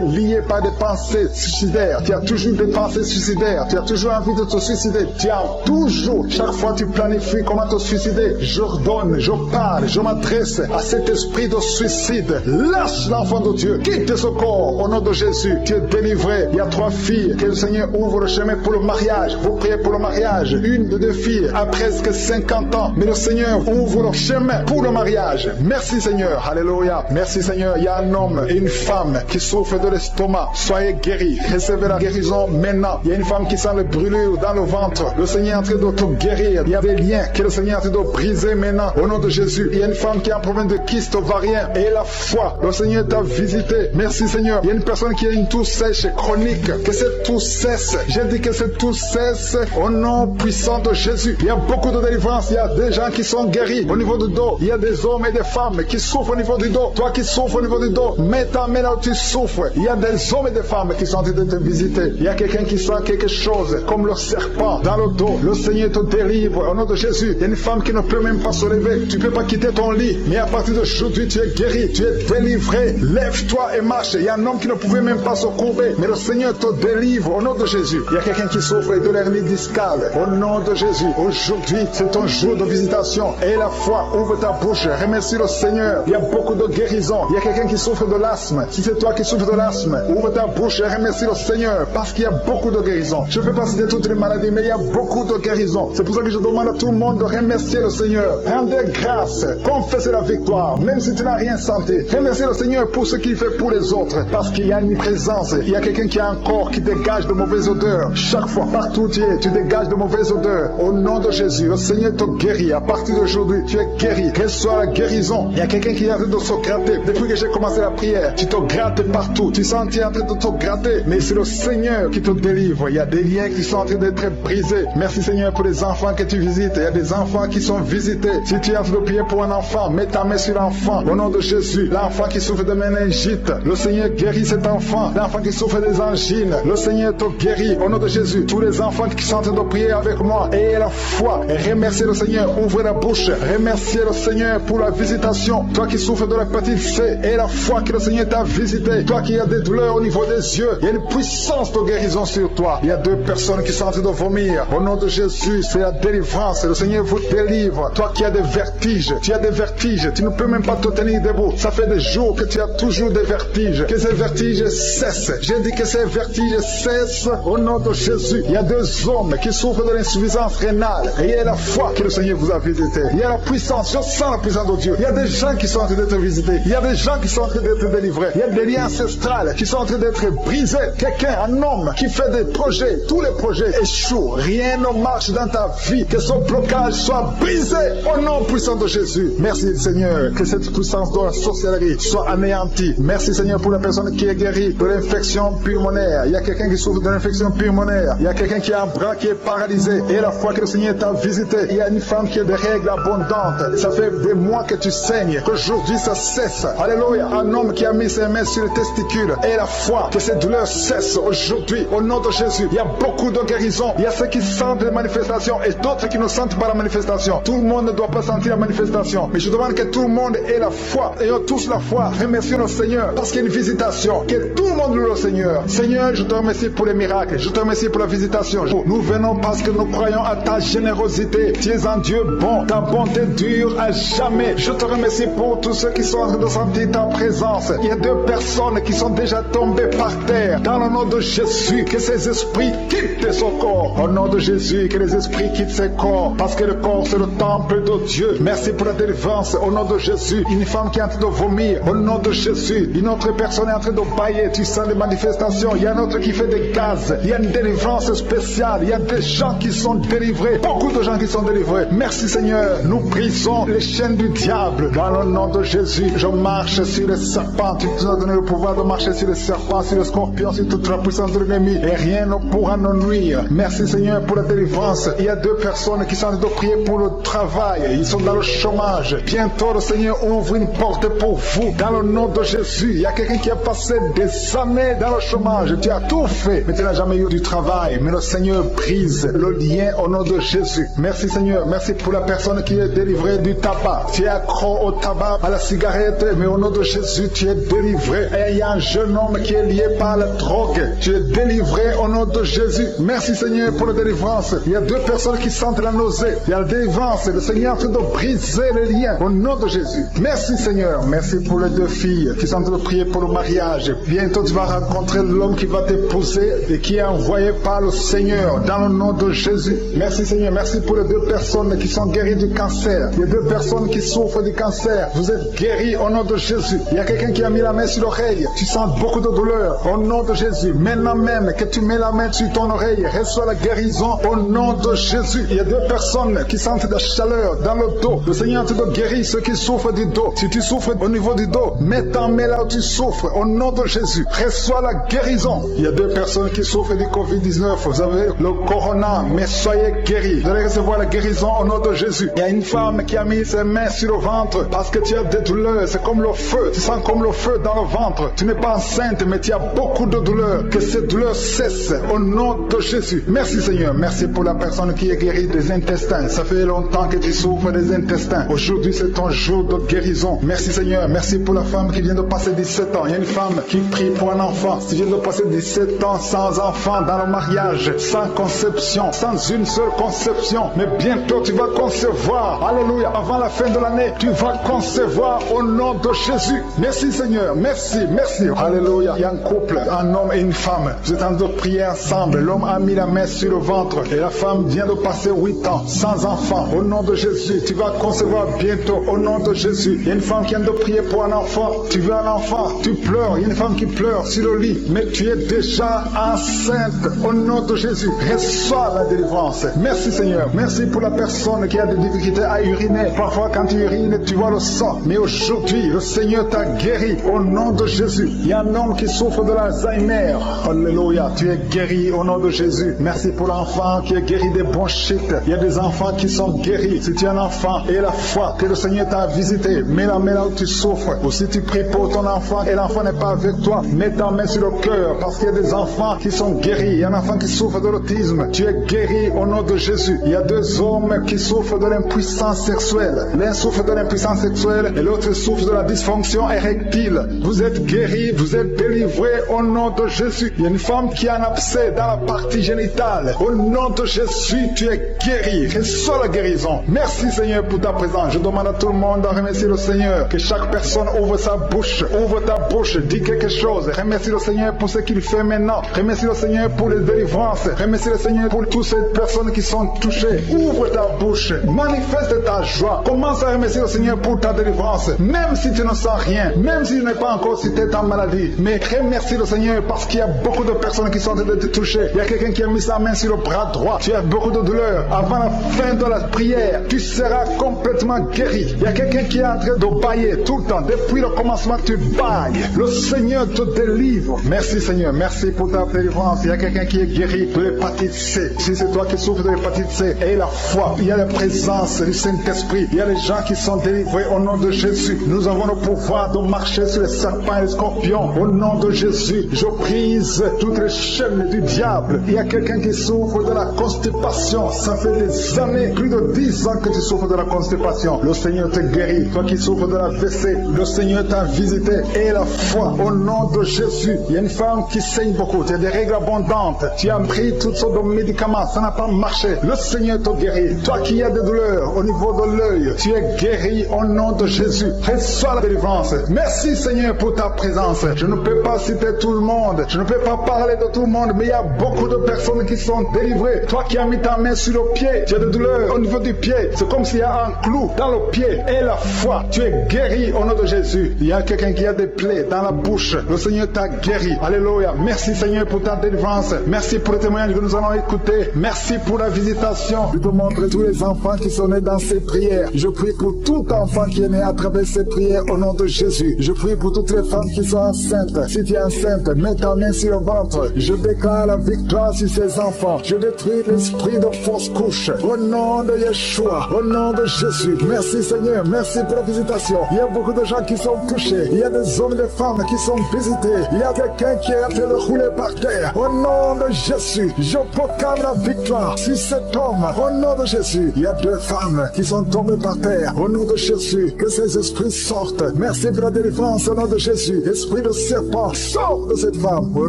lié par des pensées suicidaires. Tu as toujours des pensées suicidaires. Tu as toujours envie de te suicider. Tu as toujours, chaque fois tu planifies comment te suicider. J'ordonne, je parle, je m'adresse à cet esprit de suicide. Lâche l'enfant de Dieu. Quitte ce corps au nom de Jésus. Tu es délivré. Il y a 3 filles que le Seigneur ouvre le chemin pour le mariage. Vous priez pour le mariage. Une de 2 filles a presque 50 ans. Mais le Seigneur ouvre le chemin pour le mariage. Merci Seigneur. Alléluia. Merci Seigneur. Il y a un homme et une femme qui souffrent de l'estomac. Soyez guéris. Recevez la guérison maintenant. Il y a une femme qui sent le brûlure dans le ventre. Le Seigneur est en train de te guérir. Il y a des liens que le Seigneur est en train de briser maintenant. Au nom de Jésus. Il y a une femme qui a un problème de kyste ovarien. Et la foi. Le Seigneur t'a visité. Merci Seigneur. Il y a une personne qui a une toux sèche chronique. Que cette toux cesse. J'ai dit que cette toux cesse au nom puissant de Jésus. Il y a beaucoup de délivrance. Il y a des gens qui sont guéris au niveau du dos. Il y a des hommes et des femmes qui souffrent au niveau du dos. Toi qui souffres au niveau du dos, mets ta main là où tu souffres. Il y a des hommes et des femmes qui sont en train de te visiter. Il y a quelqu'un qui sent quelque chose comme le serpent dans le dos. Le Seigneur te délivre au nom de Jésus. Il y a une femme qui ne peut même pas se lever. Tu ne peux pas quitter ton lit. Mais à partir d'aujourd'hui, tu es guéri. Tu es délivré. Lève-toi et marche. Il y a un homme qui ne pouvait même pas se courber. Mais le Seigneur te délivre au nom de Jésus. Il y a quelqu'un qui souffre de l'hernie discale. Au nom de Jésus. Aujourd'hui, c'est ton jour de visitation. Et la foi, ouvre ta bouche. Remercie le Seigneur. Il y a beaucoup de guérison. Il y a quelqu'un qui souffre de l'asthme. Si c'est toi qui souffres de l'asthme, ouvre ta bouche et remercie le Seigneur. Parce qu'il y a beaucoup de guérison. Je ne peux pas citer toutes les maladies, mais il y a beaucoup de guérison. C'est pour ça que je demande à tout le monde de remercier le Seigneur. Rendez grâce. Confessez la victoire. Même si tu n'as rien senti. Remercie le Seigneur pour ce qu'il fait pour les autres. Parce qu'il y a une présence. Il y a quelqu'un qui a un corps qui dégage de mauvaises odeurs. Chaque fois, partout où tu es, tu dégages de mauvaises odeurs. Au nom de Jésus, le Seigneur te guérit. À partir d'aujourd'hui, tu es guéri. Reçois la guérison. Il y a quelqu'un qui est en train de se gratter. Depuis que j'ai commencé la prière, tu te grattes partout. Tu sens que tu es en train de te gratter. Mais c'est le Seigneur qui te délivre. Il y a des liens qui sont en train d'être brisés. Merci Seigneur pour les enfants que tu visites. Il y a des enfants qui sont visités. Si tu es en train de prier pour un enfant, mets ta main sur l'enfant. Au nom de Jésus, l'enfant qui souffre de méningite, le Seigneur guérit cet enfant. L'enfant qui souffre des angines, le Seigneur te guérit. Au nom de Jésus, tous les enfants qui sont en train de prier avec moi, ayez la foi et remerciez le Seigneur. Ouvrez la bouche. Remerciez le Seigneur pour la visitation. Toi qui souffres de l'hépatite C, et la foi que le Seigneur t'a visité. Toi qui as des douleurs au niveau des yeux, il y a une puissance de guérison sur toi. Il y a 2 personnes qui sont en train de vomir. Au nom de Jésus, c'est la délivrance. Le Seigneur vous délivre. Toi qui as des vertiges, tu as des vertiges. Tu ne peux même pas te tenir debout. Ça fait des jours que tu as toujours des vertiges. Que ces vertiges cessent. J'ai dit que ces vertiges cessent au nom de Jésus. Il y a 2 hommes qui souffrent de l'insuffisance rénale. Et il y a la foi que le Seigneur vous a visité. Il y a la puissance. Je sens la puissance de Dieu. Il y a des gens qui sont en train d'être visités. Il y a des gens qui sont en train d'être délivrés. Il y a des liens ancestrales qui sont en train d'être brisés. Quelqu'un, un homme qui fait des projets. Tous les projets échouent. Rien ne marche dans ta vie. Que son blocage soit brisé au nom puissant de Jésus. Merci Seigneur. Que cette puissance de la sorcellerie soit anéantie. Merci Seigneur pour la personne qui est guérie de l'infection pulmonaire. Il y a quelqu'un qui souffre de l'infection pulmonaire. Il y a quelqu'un qui a un bras qui est paralysé. Et la fois que le Seigneur t'a visité, il y a une femme qui a des règles abondantes. Ça fait des mois que tu saignes. Qu'aujourd'hui ça cesse. Alléluia. Un homme qui a mis ses mains sur les testicules. Et la foi que cette douleur cesse aujourd'hui. Au nom de Jésus. Il y a beaucoup de guérisons. Il y a ceux qui sentent les manifestations et d'autres qui ne sentent pas la manifestation. Tout le monde ne doit pas sentir la manifestation. Mais je demande que tout le monde ait la foi. Ayons tous la foi. Remercions le Seigneur. Parce qu'il y a une visitation. Que tout le monde loue le Seigneur. Seigneur, je te remercie pour les miracles. Je te remercie pour la visitation. Nous venons parce que nous croyons à ta générosité. Tu es un Dieu bon. Ta bonté dure à jamais. Je te remercie pour pour tous ceux qui sont en train de sentir ta présence. Il y a 2 personnes qui sont déjà tombées par terre. Dans le nom de Jésus, que ces esprits quittent son corps. Au nom de Jésus, que les esprits quittent ses corps. Parce que le corps, c'est le temple de Dieu. Merci pour la délivrance. Au nom de Jésus, une femme qui est en train de vomir. Au nom de Jésus, une autre personne est en train de bailler. Tu sens des manifestations. Il y a un autre qui fait des gaz. Il y a une délivrance spéciale. Il y a des gens qui sont délivrés. Beaucoup de gens qui sont délivrés. Merci Seigneur. Nous brisons les chaînes du diable. Dans le nom de Jésus, je marche sur les serpents. Tu nous as donné le pouvoir de marcher sur les serpents, sur les scorpions, sur toute la puissance de l'ennemi. Et rien ne pourra nous nuire. Merci Seigneur pour la délivrance. Il y a 2 personnes qui sont en train de prier pour le travail. Ils sont dans le chômage. Bientôt le Seigneur ouvre une porte pour vous. Dans le nom de Jésus, il y a quelqu'un qui a passé des années dans le chômage. Tu as tout fait, mais tu n'as jamais eu du travail. Mais le Seigneur brise le lien au nom de Jésus. Merci Seigneur. Merci pour la personne qui est délivrée du tabac. Tu es accro au tabac, à la cigarette, mais au nom de Jésus, tu es délivré. Et il y a un jeune homme qui est lié par la drogue. Tu es délivré au nom de Jésus. Merci Seigneur pour la délivrance. Il y a 2 personnes qui sentent la nausée. Il y a la délivrance. Le Seigneur est en train de briser les liens au nom de Jésus. Merci Seigneur. Merci pour les 2 filles qui sont en train de prier pour le mariage. Bientôt tu vas rencontrer l'homme qui va t'épouser et qui est envoyé par le Seigneur dans le nom de Jésus. Merci Seigneur. Merci pour les 2 personnes qui sont guéries du cancer. Il y a 2 personnes qui souffrent du cancer. Vous êtes guéris au nom de Jésus. Il y a quelqu'un qui a mis la main sur l'oreille. Tu sens beaucoup de douleur au nom de Jésus. Maintenant même que tu mets la main sur ton oreille, reçois la guérison au nom de Jésus. Il y a 2 personnes qui sentent de la chaleur dans le dos. Le Seigneur te guérit ceux qui souffrent du dos. Si tu souffres au niveau du dos, mets ta main là où tu souffres au nom de Jésus. Reçois la guérison. Il y a 2 personnes qui souffrent du Covid-19. Vous avez le corona, mais soyez guéris. Vous allez recevoir la guérison au nom de Jésus. Il y a une femme qui a mis ses mains sur le ventre parce que tu as des douleurs. C'est comme le feu. Tu sens comme le feu dans le ventre. Tu n'es pas enceinte, mais tu as beaucoup de douleurs. Que ces douleurs cessent au nom de Jésus. Merci Seigneur. Merci pour la personne qui est guérie des intestins. Ça fait longtemps que tu souffres des intestins. Aujourd'hui, c'est ton jour de guérison. Merci Seigneur. Merci pour la femme qui vient de passer 17 ans. Il y a une femme qui prie pour un enfant. Tu viens de passer 17 ans sans enfant dans le mariage, sans conception, sans une seule conception. Mais bientôt, tu vas concevoir. Alléluia. Avant la fin de l'année, tu vas concevoir au nom de Jésus. Merci Seigneur. Merci. Merci. Alléluia. Il y a un couple, un homme et une femme. Vous êtes en train de prier ensemble. L'homme a mis la main sur le ventre et la femme vient de passer 8 ans sans enfant. Au nom de Jésus, tu vas concevoir bientôt. Au nom de Jésus. Il y a une femme qui vient de prier pour un enfant. Tu veux un enfant, tu pleures. Il y a une femme qui pleure sur le lit, mais tu es déjà enceinte. Au nom de Jésus, reçois la délivrance. Merci Seigneur. Merci pour la personne qui a des difficultés à uriner. Parfois quand tu urines, tu vois le sang. Mais aujourd'hui, le Seigneur t'a guéri. Au nom de Jésus. Il y a un homme qui souffre de l'Alzheimer. Alléluia. Tu es guéri au nom de Jésus. Merci pour l'enfant qui est guéri des bronchites. Il y a des enfants qui sont guéris. Si tu es un enfant et la foi que le Seigneur t'a visité, mets la main là où tu souffres. Ou si tu pries pour ton enfant et l'enfant n'est pas avec toi, mets ta main sur le cœur parce qu'il y a des enfants qui sont guéris. Il y a un enfant qui souffre de l'autisme. Tu es guéri au nom de Jésus. Il y a 2 hommes qui souffrent de l'impuissance sexuelle. L'un souffre de l'impuissance sexuelle et l'autre souffre de la dysfonction érectile. Vous êtes guéris, vous êtes délivrés au nom de Jésus. Il y a une femme qui a un abcès dans la partie génitale. Au nom de Jésus, tu es guéri. Reçois la guérison. Merci Seigneur pour ta présence. Je demande à tout le monde de remercier le Seigneur. Que chaque personne ouvre sa bouche. Ouvre ta bouche. Dis quelque chose. Remercie le Seigneur pour ce qu'il fait maintenant. Remercie le Seigneur pour les délivrances. Remercie le Seigneur pour toutes ces personnes qui sont touchées. Ouvre ta bouche. Manifeste ta joie. Commence à remercier le Seigneur pour ta délivrance. Même si tu ne sens rien. Même si tu n'es pas encore cité ta maladie. Mais remercie le Seigneur parce qu'il y a beaucoup de personnes qui sont en train de te toucher. Il y a quelqu'un qui a mis sa main sur le bras droit. Tu as beaucoup de douleur. Avant la fin de la prière, tu seras complètement guéri. Il y a quelqu'un qui est en train de bailler tout le temps. Depuis le commencement, tu bailles. Le Seigneur te délivre. Merci Seigneur. Merci pour ta délivrance. Il y a quelqu'un qui est guéri de l'hépatite C. Si c'est toi qui souffres de l'hépatite C, aie la foi. Il y a la présence du Saint-Esprit. Il y a les gens qui sont délivrés au nom de Jésus. Nous avons le pouvoir de marcher sur les serpents et les scorpions. Au nom de Jésus, je brise toutes les chaînes du diable. Il y a quelqu'un qui souffre de la constipation. Ça fait des années, plus de 10 ans que tu souffres de la constipation. Le Seigneur te guérit. Toi qui souffres de la WC, le Seigneur t'a visité. Et la foi, au nom de Jésus. Il y a une femme qui saigne beaucoup. Tu as des règles abondantes. Tu as pris toutes sortes de médicaments. Ça n'a pas marché. Le Seigneur te guérit. Toi qui as des douleurs au niveau de l'œil, tu es guéri au nom de de Jésus, reçois la délivrance. Merci Seigneur pour ta présence. Je ne peux pas citer tout le monde, je ne peux pas parler de tout le monde, mais il y a beaucoup de personnes qui sont délivrées. Toi qui as mis ta main sur le pied, tu as des douleurs au niveau du pied, c'est comme s'il y a un clou dans le pied. Et la foi, tu es guéri au nom de Jésus. Il y a quelqu'un qui a des plaies dans la bouche, le Seigneur t'a guéri. Alléluia. Merci Seigneur pour ta délivrance. Merci pour le témoignage que nous allons écouter. Merci pour la visitation. Je te montre tous les enfants qui sont nés dans ces prières. Je prie pour tout enfant qui est né à travers ces prières au nom de Jésus. Je prie pour toutes les femmes qui sont enceintes. Si tu es enceinte, mets ta main sur le ventre. Je déclare la victoire sur ces enfants. Je détruis l'esprit de fausse couche. Au nom de Yeshua, au nom de Jésus. Merci Seigneur, merci pour la visitation. Il y a beaucoup de gens qui sont touchés. Il y a des hommes et des femmes qui sont visités. Il y a quelqu'un qui a fait le rouler par terre. Au nom de Jésus, je proclame la victoire sur cet homme. Au nom de Jésus, il y a 2 femmes qui sont tombées par terre. Au nom de Jésus, que ces esprits sortent. Merci pour la délivrance au nom de Jésus. Esprit de serpent, sort de cette femme. Au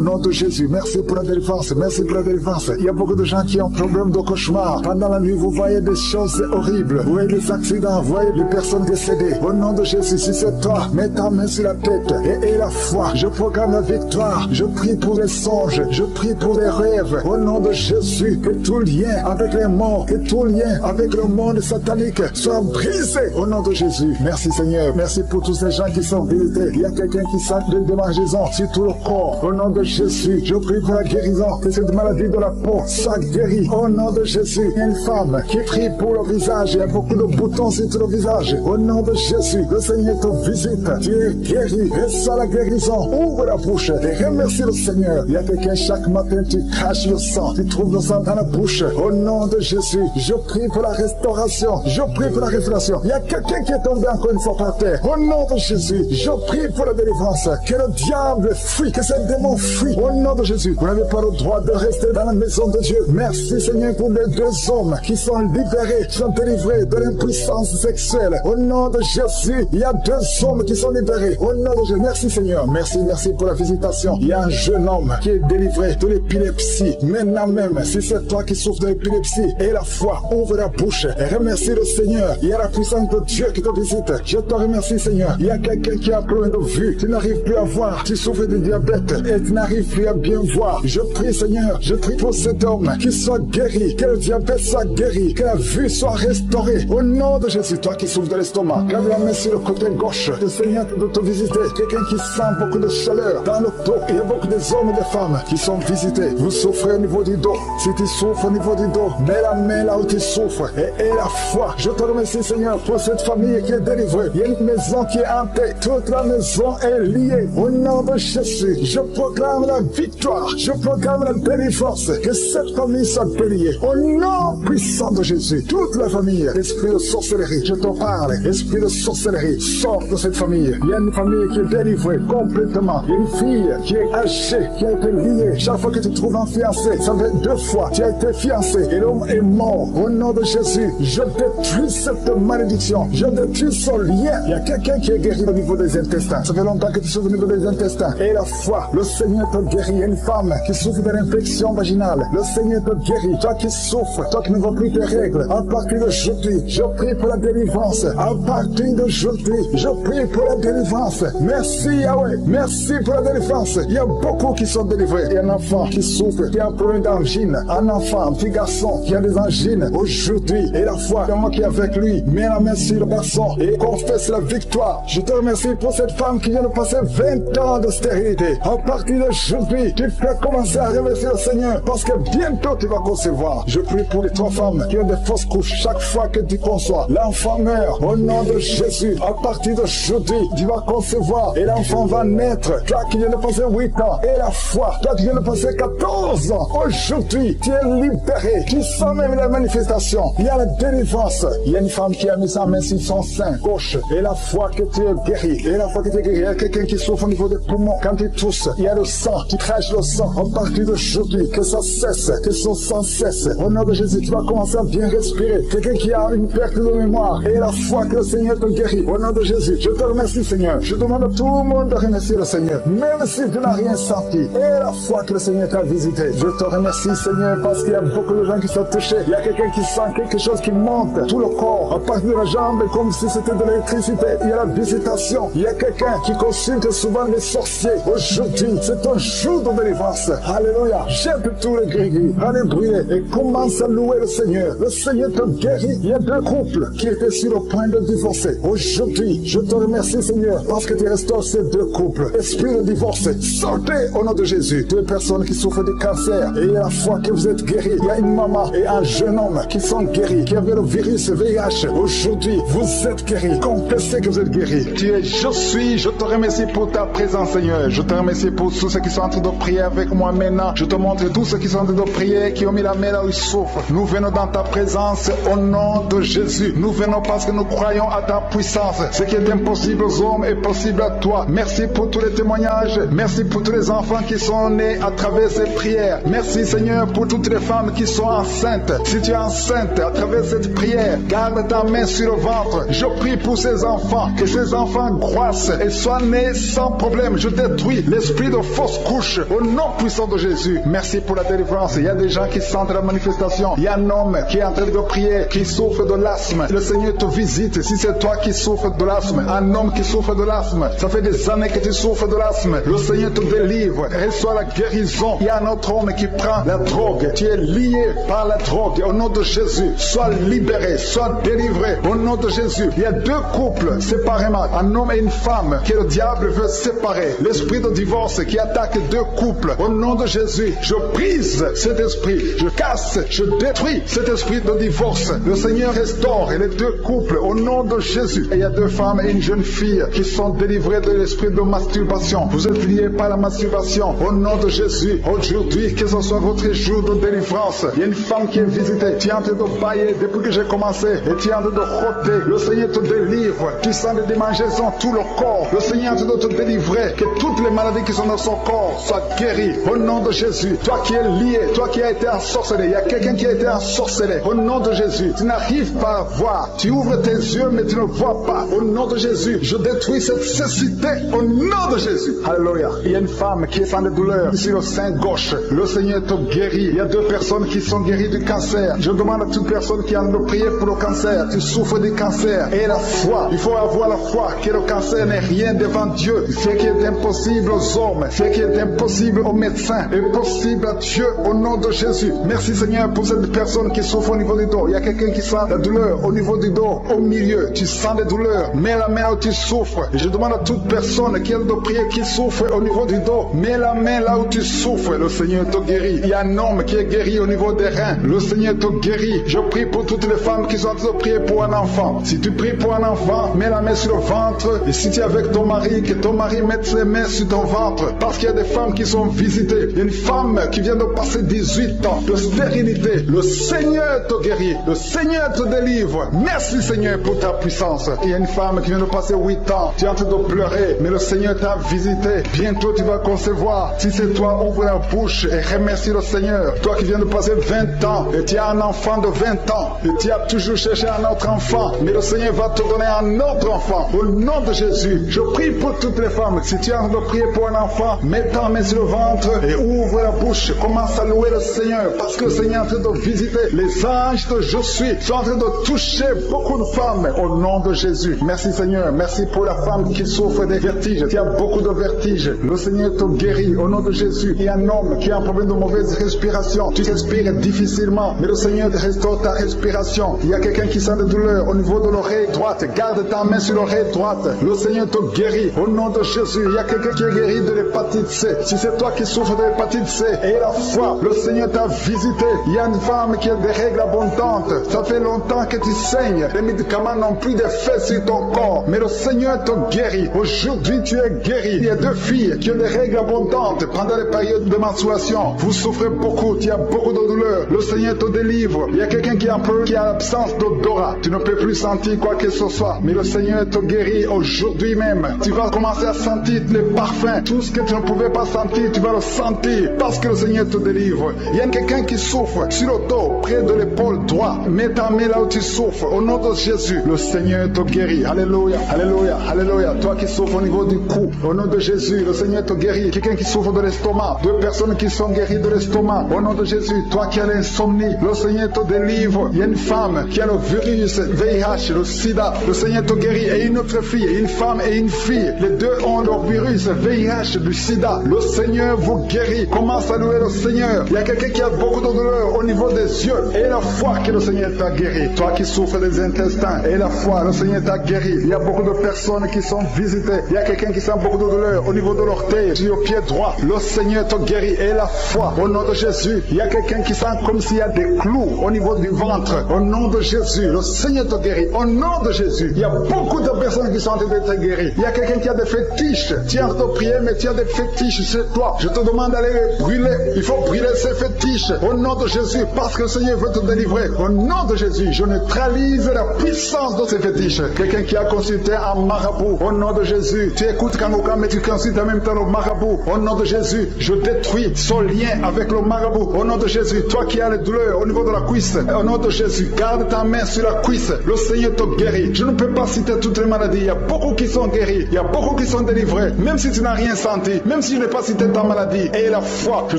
nom de Jésus, merci pour la délivrance. Merci pour la délivrance. Il y a beaucoup de gens qui ont problème de cauchemar. Pendant la nuit, vous voyez des choses horribles. Vous voyez des accidents, vous voyez des personnes décédées. Au nom de Jésus, si c'est toi, mets ta main sur la tête et la foi. Je proclame la victoire. Je prie pour les songes. Je prie pour les rêves. Au nom de Jésus, que tout lien avec les morts, que tout lien avec le monde satanique soit brisé. Au nom de Jésus. Merci Seigneur. Merci pour tous ces gens qui sont visités. Il y a quelqu'un qui sent des démangeaisons sur tout le corps. Au nom de Jésus, je prie pour la guérison. Que cette maladie de la peau soit guérie. Au nom de Jésus, il y a une femme qui prie pour le visage. Il y a beaucoup de boutons sur tout le visage. Au nom de Jésus, le Seigneur te visite. Tu es guéri. Reçois la guérison. Ouvre la bouche et remercie le Seigneur. Il y a quelqu'un chaque matin, tu craches le sang. Tu trouves le sang dans la bouche. Au nom de Jésus, je prie pour la restauration. Je prie pour la restauration. Il y a quelqu'un qui est tombé encore une fois par terre. Au nom de Jésus, je prie pour la délivrance. Que le diable fuit, que ce démon fuit. Au nom de Jésus, vous n'avez pas le droit de rester dans la maison de Dieu. Merci Seigneur pour les 2 hommes qui sont libérés, qui sont délivrés de l'impuissance sexuelle. Au nom de Jésus, il y a 2 hommes qui sont libérés. Au nom de Jésus, merci Seigneur. Merci pour la visitation. Il y a un jeune homme qui est délivré de l'épilepsie. Maintenant même, si c'est toi qui souffres de l'épilepsie, et la foi, ouvre la bouche et remercie le Seigneur. Il y a la puissance de Dieu qui te visite. Je te remercie Seigneur. Il y a quelqu'un qui a problème de vue. Tu n'arrives plus à voir. Tu souffres de diabète et tu n'arrives plus à bien voir. Je prie Seigneur. Je prie pour cet homme qui soit guéri. Que le diabète soit guéri. Que la vue soit restaurée. Au nom de Jésus, toi qui souffres de l'estomac, garde la main sur le côté gauche. Le Seigneur de te visiter. Quelqu'un qui sent beaucoup de chaleur dans le dos. Il y a beaucoup d'hommes et de femmes qui sont visités. Vous souffrez au niveau du dos. Si tu souffres au niveau du dos, mets la main là où tu souffres et la foi. Je te remercie Seigneur pour cette famille qui est délivrée. Il y a une maison qui est hantée. Toute la maison est liée. Au nom de Jésus, je proclame la victoire. Je proclame la délivrance. Que cette famille soit déliée. Au nom puissant de Jésus, toute la famille, esprit de sorcellerie, je te parle. Esprit de sorcellerie, sors de cette famille. Il y a une famille qui est délivrée complètement. Il y a une fille qui est âgée, qui a été liée. Chaque fois que tu trouves un fiancé, ça fait 2 fois, tu as été fiancé et l'homme est mort. Au nom de Jésus, je détruis cette malédiction. Je détruis son lien. Il y a quelqu'un qui est guéri au niveau des intestins. Ça fait longtemps que tu souffres au niveau des intestins. Et la foi, le Seigneur te guérit. Il y a une femme qui souffre de l'infection vaginale. Le Seigneur te guérit. Toi qui souffres, toi qui ne vois plus tes règles, à partir d'aujourd'hui, je prie pour la délivrance. À partir d'aujourd'hui, je prie pour la délivrance. Merci Yahweh. Merci pour la délivrance. Il y a beaucoup qui sont délivrés. Il y a un enfant qui souffre, qui a un problème d'angine. Un enfant, un petit garçon qui a des angines aujourd'hui. Et la foi, c'est moi qui est avec lui. Mets la main sur le garçon et confesse la victoire. Je te remercie pour cette femme qui vient de passer 20 ans de stérilité. À partir d'aujourd'hui, tu peux commencer à remercier le Seigneur parce que bientôt tu vas concevoir. Je prie pour les 3 femmes qui ont des fausses couches. Chaque fois que tu conçois, l'enfant meurt. Au nom de Jésus, à partir d'aujourd'hui, tu vas concevoir et l'enfant va naître. Toi qui viens de passer 8 ans et la foi, toi qui viens de passer 14 ans, aujourd'hui, tu es libéré. Tu sens même la manifestation. Il y a la délivrance. Il y a une femme qui a mis sa main sur son sein gauche et la foi que tu es guéri. Et la foi que tu es guéri, il y a quelqu'un qui souffre au niveau des poumons. Quand tu tousses, il y a le sang. Tu craches le sang. À partir d'aujourd'hui, que ça cesse, que son sang cesse. Au nom de Jésus, tu vas commencer à bien respirer. Quelqu'un qui a une perte de mémoire et la foi que le Seigneur te guérit. Au nom de Jésus, je te remercie Seigneur. Je demande à tout le monde de remercier le Seigneur. Même si tu n'as rien senti. Et la foi que le Seigneur t'a visité. Je te remercie Seigneur parce qu'il y a beaucoup de gens qui sont touchés. Il y a quelqu'un qui sent quelque chose qui monte tout le corps. À partir de la jambe, comme si c'était visite de l'électricité, il y a la visitation. Il y a quelqu'un qui consulte souvent les sorciers. Aujourd'hui, c'est un jour de délivrance. Alléluia. Jette tous les gris-gris. Alléluia. Et commence à louer le Seigneur. Le Seigneur te guérit. Il y a deux couples qui étaient sur le point de divorcer. Aujourd'hui, je te remercie, Seigneur, parce que tu restaures ces deux couples. Esprit de divorce, sortez au nom de Jésus. Deux personnes qui souffrent de cancer. Et à la fois que vous êtes guéris, il y a une maman et un jeune homme qui sont guéris, qui avaient le virus VIH. Aujourd'hui, vous êtes guéris. Confessez que vous êtes guéris. Tu es, je suis. Je te remercie pour ta présence, Seigneur. Je te remercie pour tous ceux qui sont en train de prier avec moi maintenant. Je te montre tous ceux qui sont en train de prier, qui ont mis la main là où ils souffrent. Nous venons dans ta présence au nom de Jésus. Nous venons parce que nous croyons à ta puissance. Ce qui est impossible aux hommes est possible à toi. Merci pour tous les témoignages. Merci pour tous les enfants qui sont nés à travers ces prières. Merci, Seigneur, pour toutes les femmes qui sont enceintes. Si tu es enceinte à travers cette prière, garde ta main sur le ventre. Je prie pour ces enfants, que ces enfants croissent et soient nés sans problème. Je détruis l'esprit de fausse couche au nom puissant de Jésus. Merci pour la délivrance. Il y a des gens qui sentent la manifestation. Il y a un homme qui est en train de prier, qui souffre de l'asthme. Le Seigneur te visite. Si c'est toi qui souffres de l'asthme, un homme qui souffre de l'asthme, ça fait des années que tu souffres de l'asthme. Le Seigneur te délivre. Reçois la guérison. Il y a un autre homme qui prend la drogue. Tu es lié par la drogue. Au nom de Jésus, sois libéré, sois délivré. Au nom de Jésus, il y a deux couples séparément, un homme et une femme, que le diable veut séparer. L'esprit de divorce qui attaque deux couples. Au nom de Jésus, je brise cet esprit. Je casse, je détruis cet esprit de divorce. Le Seigneur restaure les deux couples au nom de Jésus. Et il y a deux femmes et une jeune fille qui sont délivrées de l'esprit de masturbation. Vous êtes liés par la masturbation. Au nom de Jésus, aujourd'hui, que ce soit votre jour de délivrance. Il y a une femme qui est visitée. Tu es en train de bailler depuis que j'ai commencé. Et tu es en train de roter. Le Seigneur te délivre. Tu sens des démangeaisons tout le corps. Le Seigneur est en train de te délivrer. Que toutes les maladies qui sont dans son corps soient guéries. Au nom de Jésus. Toi qui es lié, toi qui as été ensorcelé. Il y a quelqu'un qui a été ensorcelé. Au nom de Jésus. Tu n'arrives pas à voir. Tu ouvres tes yeux mais tu ne vois pas. Au nom de Jésus. Je détruis cette cécité. Au nom de Jésus. Alléluia. Il y a une femme qui est sans douleur sur le sein gauche. Le Seigneur te guérit. Il y a deux personnes qui sont guéries du cancer. Je demande à toute personne qui a de prier pour le cancer. Tu souffres du cancer. Et la foi. Il faut avoir la foi que le cancer n'est rien devant Dieu. Ce qui est impossible aux hommes, ce qui est impossible aux médecins, est possible à Dieu au nom de Jésus. Merci Seigneur pour cette personne qui souffre au niveau du dos. Il y a quelqu'un qui sent la douleur au niveau du dos, au milieu. Tu sens des douleurs. Mets la main là où tu souffres. Et je demande à toute personne qui a de prier, qui souffre au niveau du dos. Mets la main là où tu souffres. Le Seigneur te guérit. Il y a un homme qui est guéri au niveau des reins. Le Seigneur te guérit. Je prie pour toutes les femmes qui sont en train de prier pour un enfant. Si tu pries pour un enfant, mets la main sur le ventre. Et si tu es avec ton mari, que ton mari mette ses mains sur ton ventre. Parce qu'il y a des femmes qui sont visitées. Il y a une femme qui vient de passer 18 ans de stérilité. Le Seigneur te guérit. Le Seigneur te délivre. Merci Seigneur pour ta puissance. Il y a une femme qui vient de passer 8 ans. Tu es en train de pleurer. Mais le Seigneur t'a visité. Bientôt tu vas concevoir. Si c'est toi, ouvre la bouche et remercie le Seigneur. Toi qui viens de passer 20 ans. Et tu as un enfant de 20 ans. Et tu as toujours cherché un autre enfant. Mais le Seigneur va te donner un autre enfant. Au nom de Jésus. Je prie pour toutes les femmes. Si tu es en train de prier pour un enfant, mets ta main sur le ventre et ouvre la bouche. Commence à louer le Seigneur. Parce que le Seigneur est en train de visiter. Les anges de je suis sont en train de toucher beaucoup de femmes. Au nom de Jésus. Merci Seigneur. Merci pour la femme qui souffre des vertiges. Tu as beaucoup de vertiges. Le Seigneur te guérit. Au nom de Jésus. Il y a un homme qui a un problème de mauvaise respiration. Tu respires difficilement. Mais le Seigneur te restaure ta respiration. Il y a quelqu'un qui sent de douleur au niveau de l'oreille droite. Garde ta main sur l'oreille droite. Le Seigneur te guérit. Au nom de Jésus. Il y a quelqu'un qui est guéri de l'hépatite C. Si c'est toi qui souffres de l'hépatite C, et la foi, le Seigneur t'a visité. Il y a une femme qui a des règles abondantes. Ça fait longtemps que tu saignes. Les médicaments n'ont plus d'effet sur ton corps. Mais le Seigneur te guérit. Aujourd'hui, tu es guéri. Il y a deux filles qui ont des règles abondantes pendant les périodes de menstruation. Vous souffrez beaucoup. Tu as beaucoup de douleur. Le Seigneur te délivre. Il y a quelqu'un qui a un peu, qui a l'absence d'odorat. Tu ne peux plus sentir quoi que ce soit. Mais le Seigneur te guérit aujourd'hui même. Tu vas commencer à sentir les parfums. Tout ce que tu ne pouvais pas sentir, tu vas le sentir. Parce que le Seigneur te délivre. Il y a quelqu'un qui souffre sur le dos, près de l'épaule droite. Mets ta main là où tu souffres. Au nom de Jésus, le Seigneur te guérit. Alléluia, alléluia, alléluia. Toi qui souffres au niveau du cou, au nom de Jésus, le Seigneur te guérit. Quelqu'un qui souffre de l'estomac, deux personnes qui sont guéries de l'estomac. Au nom de Jésus, toi qui as l'insomnie, le Seigneur te délivre. Il y a une femme qui a le virus VIH, le sida. sida. Le Seigneur te guérit. Et une autre fille, une femme et une fille. Les deux ont leur virus VIH du sida. Le Seigneur vous guérit. Commence à louer le Seigneur. Il y a quelqu'un qui a beaucoup de douleur au niveau des yeux. Et la foi que le Seigneur t'a guéri. Toi qui souffres des intestins. Et la foi, le Seigneur t'a guéri. Il y a beaucoup de personnes qui sont visitées. Il y a quelqu'un qui sent beaucoup de douleur au niveau de l'orteil, sur le pied droit. Le Seigneur te guérit. Et la foi, au nom de Jésus. Il y a quelqu'un qui sent comme s'il y a des clous au niveau du ventre. Au nom de Jésus, le Seigneur te guérit. Au nom de Jésus, il y a beaucoup de personnes qui sont en train d'être guéries. Il y a quelqu'un qui a des fétiches. Tu es en train de prier, mais tu as des fétiches chez toi. Je te demande d'aller les brûler. Il faut brûler ces fétiches. Au nom de Jésus, parce que le Seigneur veut te délivrer. Au nom de Jésus, je neutralise la puissance de ces fétiches. Quelqu'un qui a consulté un marabout. Au nom de Jésus, tu écoutes Kangoka, mais tu consultes en même temps le marabout. Au nom de Jésus, je détruis son lien avec le marabout. Au nom de Jésus, toi qui as les douleurs au niveau de la cuisse, au nom de Jésus, garde ta main sur la cuisse. Le Seigneur te guérit. Je ne peux pas citer toutes les maladies. Il y a beaucoup qui sont guéris. Il y a beaucoup qui sont délivrés. Même si tu n'as rien senti, même si je n'ai pas cité ta maladie. Et la foi, je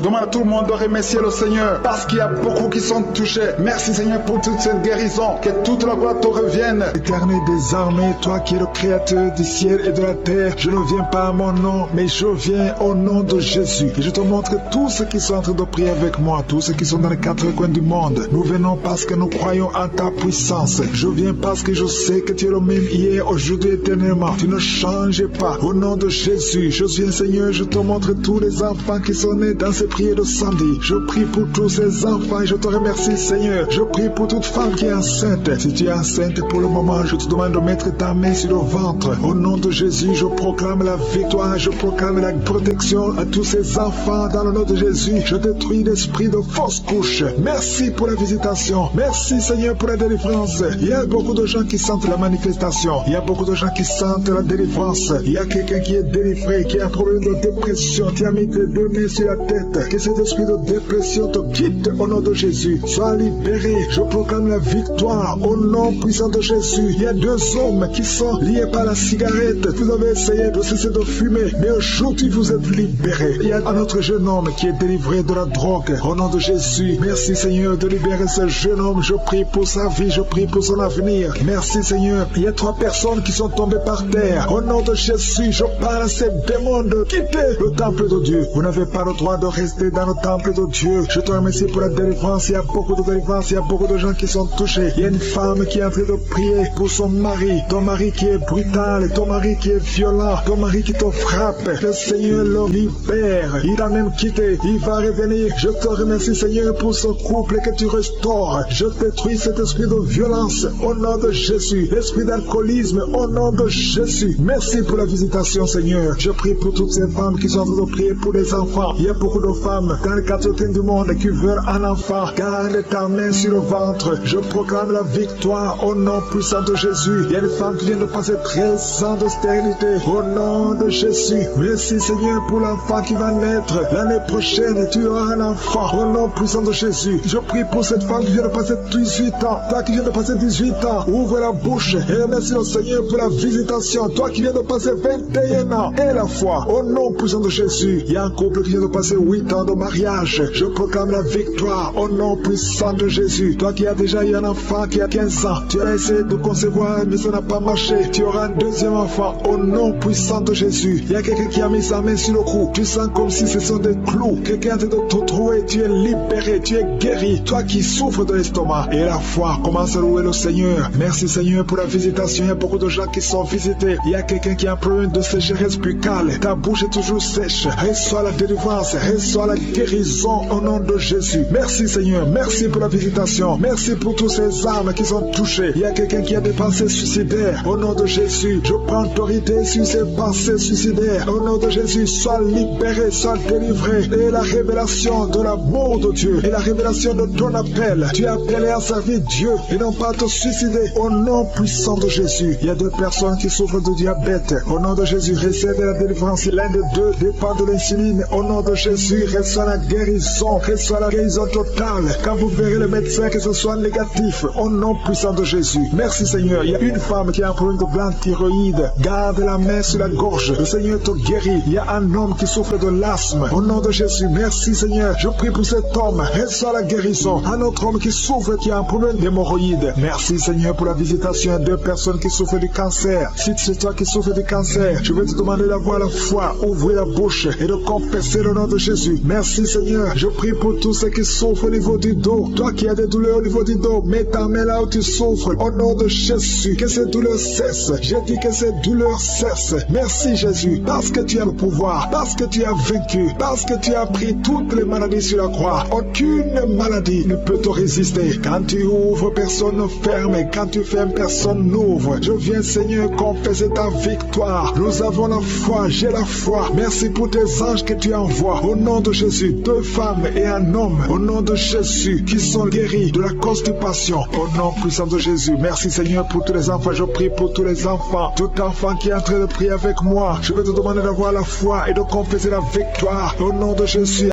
demande à tout le monde de remercier le Seigneur parce qu'il y a beaucoup qui sont touchés. Merci Seigneur pour toute cette guérison. Que toute la gloire te revienne. Éternel des armées, toi qui es le créateur du ciel et de la terre, je ne viens pas à mon nom, mais je viens au nom de Jésus. Et je te montre tous ceux qui sont en train de prier avec moi, tous ceux qui sont dans les quatre coins du monde. Nous venons parce que nous croyons en ta puissance. Je viens parce que je sais que tu es le même hier, aujourd'hui, éternellement. Tu ne changes pas. Au nom de Jésus, je viens Seigneur, je te montre tous les enfants qui sont nés dans ces prières de samedi. Je prie pour tous ces enfants et je te remercie Seigneur. Je prie pour toute femme qui est enceinte. Si tu es enceinte pour le moment, je te demande de mettre ta main sur le ventre. Au nom de Jésus, je proclame la victoire, je proclame la protection à tous ces enfants dans le nom de Jésus. Je détruis l'esprit de fausse couche. Merci pour la visitation. Merci Seigneur pour la délivrance. Il y a beaucoup de gens qui sentent la manifestation. Il y a beaucoup de gens qui sentent la délivrance. Il y a quelqu'un qui est délivré, qui a un problème de dépression. Tu as mis tes deux mains sur la tête. Que cet esprit de dépression te quitte au nom de Jésus. Sois libéré. Je proclame la victoire au nom puissant de Jésus. Il y a deux hommes qui sont liés par la cigarette. Vous avez essayé de cesser de fumer, mais aujourd'hui vous êtes libérés. Il y a un autre jeune homme qui est délivré de la drogue. Au nom de Jésus, merci Seigneur de libérer ce jeune homme. Je prie pour sa vie, je prie pour son avenir. Merci Seigneur. Il y a 3 personnes qui sont tombées par terre. Au nom de Jésus, je parle à ces démons de quitter le temple de Dieu. Vous n'avez pas le droit de rester dans le temple de Dieu. Je te remercie pour la délivrance. Il y a beaucoup de délivrance. Il y a beaucoup de gens qui sont touchés. Il y a une femme qui est en train de prier pour son mari. Ton mari qui est brutal, ton mari qui est violent, ton mari qui te frappe. Le Seigneur le libère. Il a même quitté. Il va revenir. Je te remercie Seigneur pour ce couple que tu restaures. Je détruis cet esprit de violence au nom de Jésus. L'esprit d'alcoolisme au nom de Jésus. Merci pour la visitation Seigneur. Je prie pour toutes ces femmes qui sont en train de prier pour les enfants. Il y a beaucoup de femmes dans les 4 coins du monde qui veulent un enfant. Garde ta main sur le ventre. Je proclame la victoire au nom puissant de Jésus. Il y a des femmes qui viennent de passer 13 ans de stérilité. Au nom de Jésus. Merci Seigneur pour l'enfant qui va naître. L'année prochaine, tu auras un enfant. Au nom puissant de Jésus. Je prie pour cette femme qui vient de passer 18 ans. Toi qui viens de passer 18 ans, ouvre la bouche et remercie le Seigneur pour la visitation. Toi qui viens de passer 21 ans et la foi. Au nom puissant de Jésus. Il y a un couple qui vient de passer 8 ans de mariage. Je proclame la victoire au nom puissant de Jésus. Toi qui as déjà eu un enfant qui a 15 ans, tu as essayé de concevoir mais ça n'a pas marché. Tu auras un deuxième enfant au nom puissant de Jésus. Il y a quelqu'un qui a mis sa main sur le cou. Tu sens comme si ce sont des clous. Quelqu'un de te trouver. Tu es libéré, tu es guéri. Toi qui souffres de l'estomac et la foi, commence à louer le Seigneur. Merci Seigneur pour la visitation. Il y a beaucoup de gens qui sont visités. Il y a quelqu'un qui a un problème de sécheresse buccale. Ta bouche est toujours sèche. Reçois la délivrance, reçois la guérison au nom de Jésus. Merci Seigneur, merci pour la visitation. Merci pour tous ces âmes qui sont touchées. Il y a quelqu'un qui a des pensées suicidaires. Au nom de Jésus, je prends autorité sur ces pensées suicidaires. Au nom de Jésus, sois libéré, sois délivré. Et la révélation de l'amour de Dieu et la révélation de ton appel. Tu es appelé à servir Dieu et non pas à te suicider. Au nom puissant de Jésus, il y a 2 personnes qui souffrent de diabète. Au nom de Jésus, recevez la délivrance. L'un des 2 dépend de l'insuline. Au nom de Jésus, reçois la guérison totale. Quand vous verrez le médecin que ce soit négatif, au nom puissant de Jésus. Merci Seigneur. Il y a une femme qui a un problème de glande thyroïde. Garde la main sur la gorge. Le Seigneur te guérit. Il y a un homme qui souffre de l'asthme. Au nom de Jésus, merci Seigneur. Je prie pour cet homme. Reçois la guérison. Un autre homme qui souffre, qui a un problème d'hémorroïde. Merci Seigneur pour la visite visitation de personnes qui souffrent du cancer. Si c'est toi qui souffres du cancer, je vais te demander d'avoir la foi, ouvrir la bouche et de confesser le nom de Jésus. Merci Seigneur. Je prie pour tous ceux qui souffrent au niveau du dos. Toi qui as des douleurs au niveau du dos, mets ta main là où tu souffres. Au nom de Jésus, que ces douleurs cessent. J'ai dit que ces douleurs cessent. Merci Jésus, parce que tu as le pouvoir, parce que tu as vaincu, parce que tu as pris toutes les maladies sur la croix. Aucune maladie ne peut te résister. Quand tu ouvres, personne ne ferme. Et quand tu fermes, personne n'ouvre. Je viens Seigneur confesser ta victoire. Nous avons la foi, j'ai la foi. Merci pour tes anges que tu envoies. Au nom de Jésus, 2 femmes et un homme. Au nom de Jésus, qui sont guéris de la constipation. Au nom puissant de Jésus. Merci Seigneur pour tous les enfants. Je prie pour tous les enfants. Tout enfant qui est en train de prier avec moi. Je vais te demander d'avoir la foi et de confesser la victoire. Au nom de Jésus.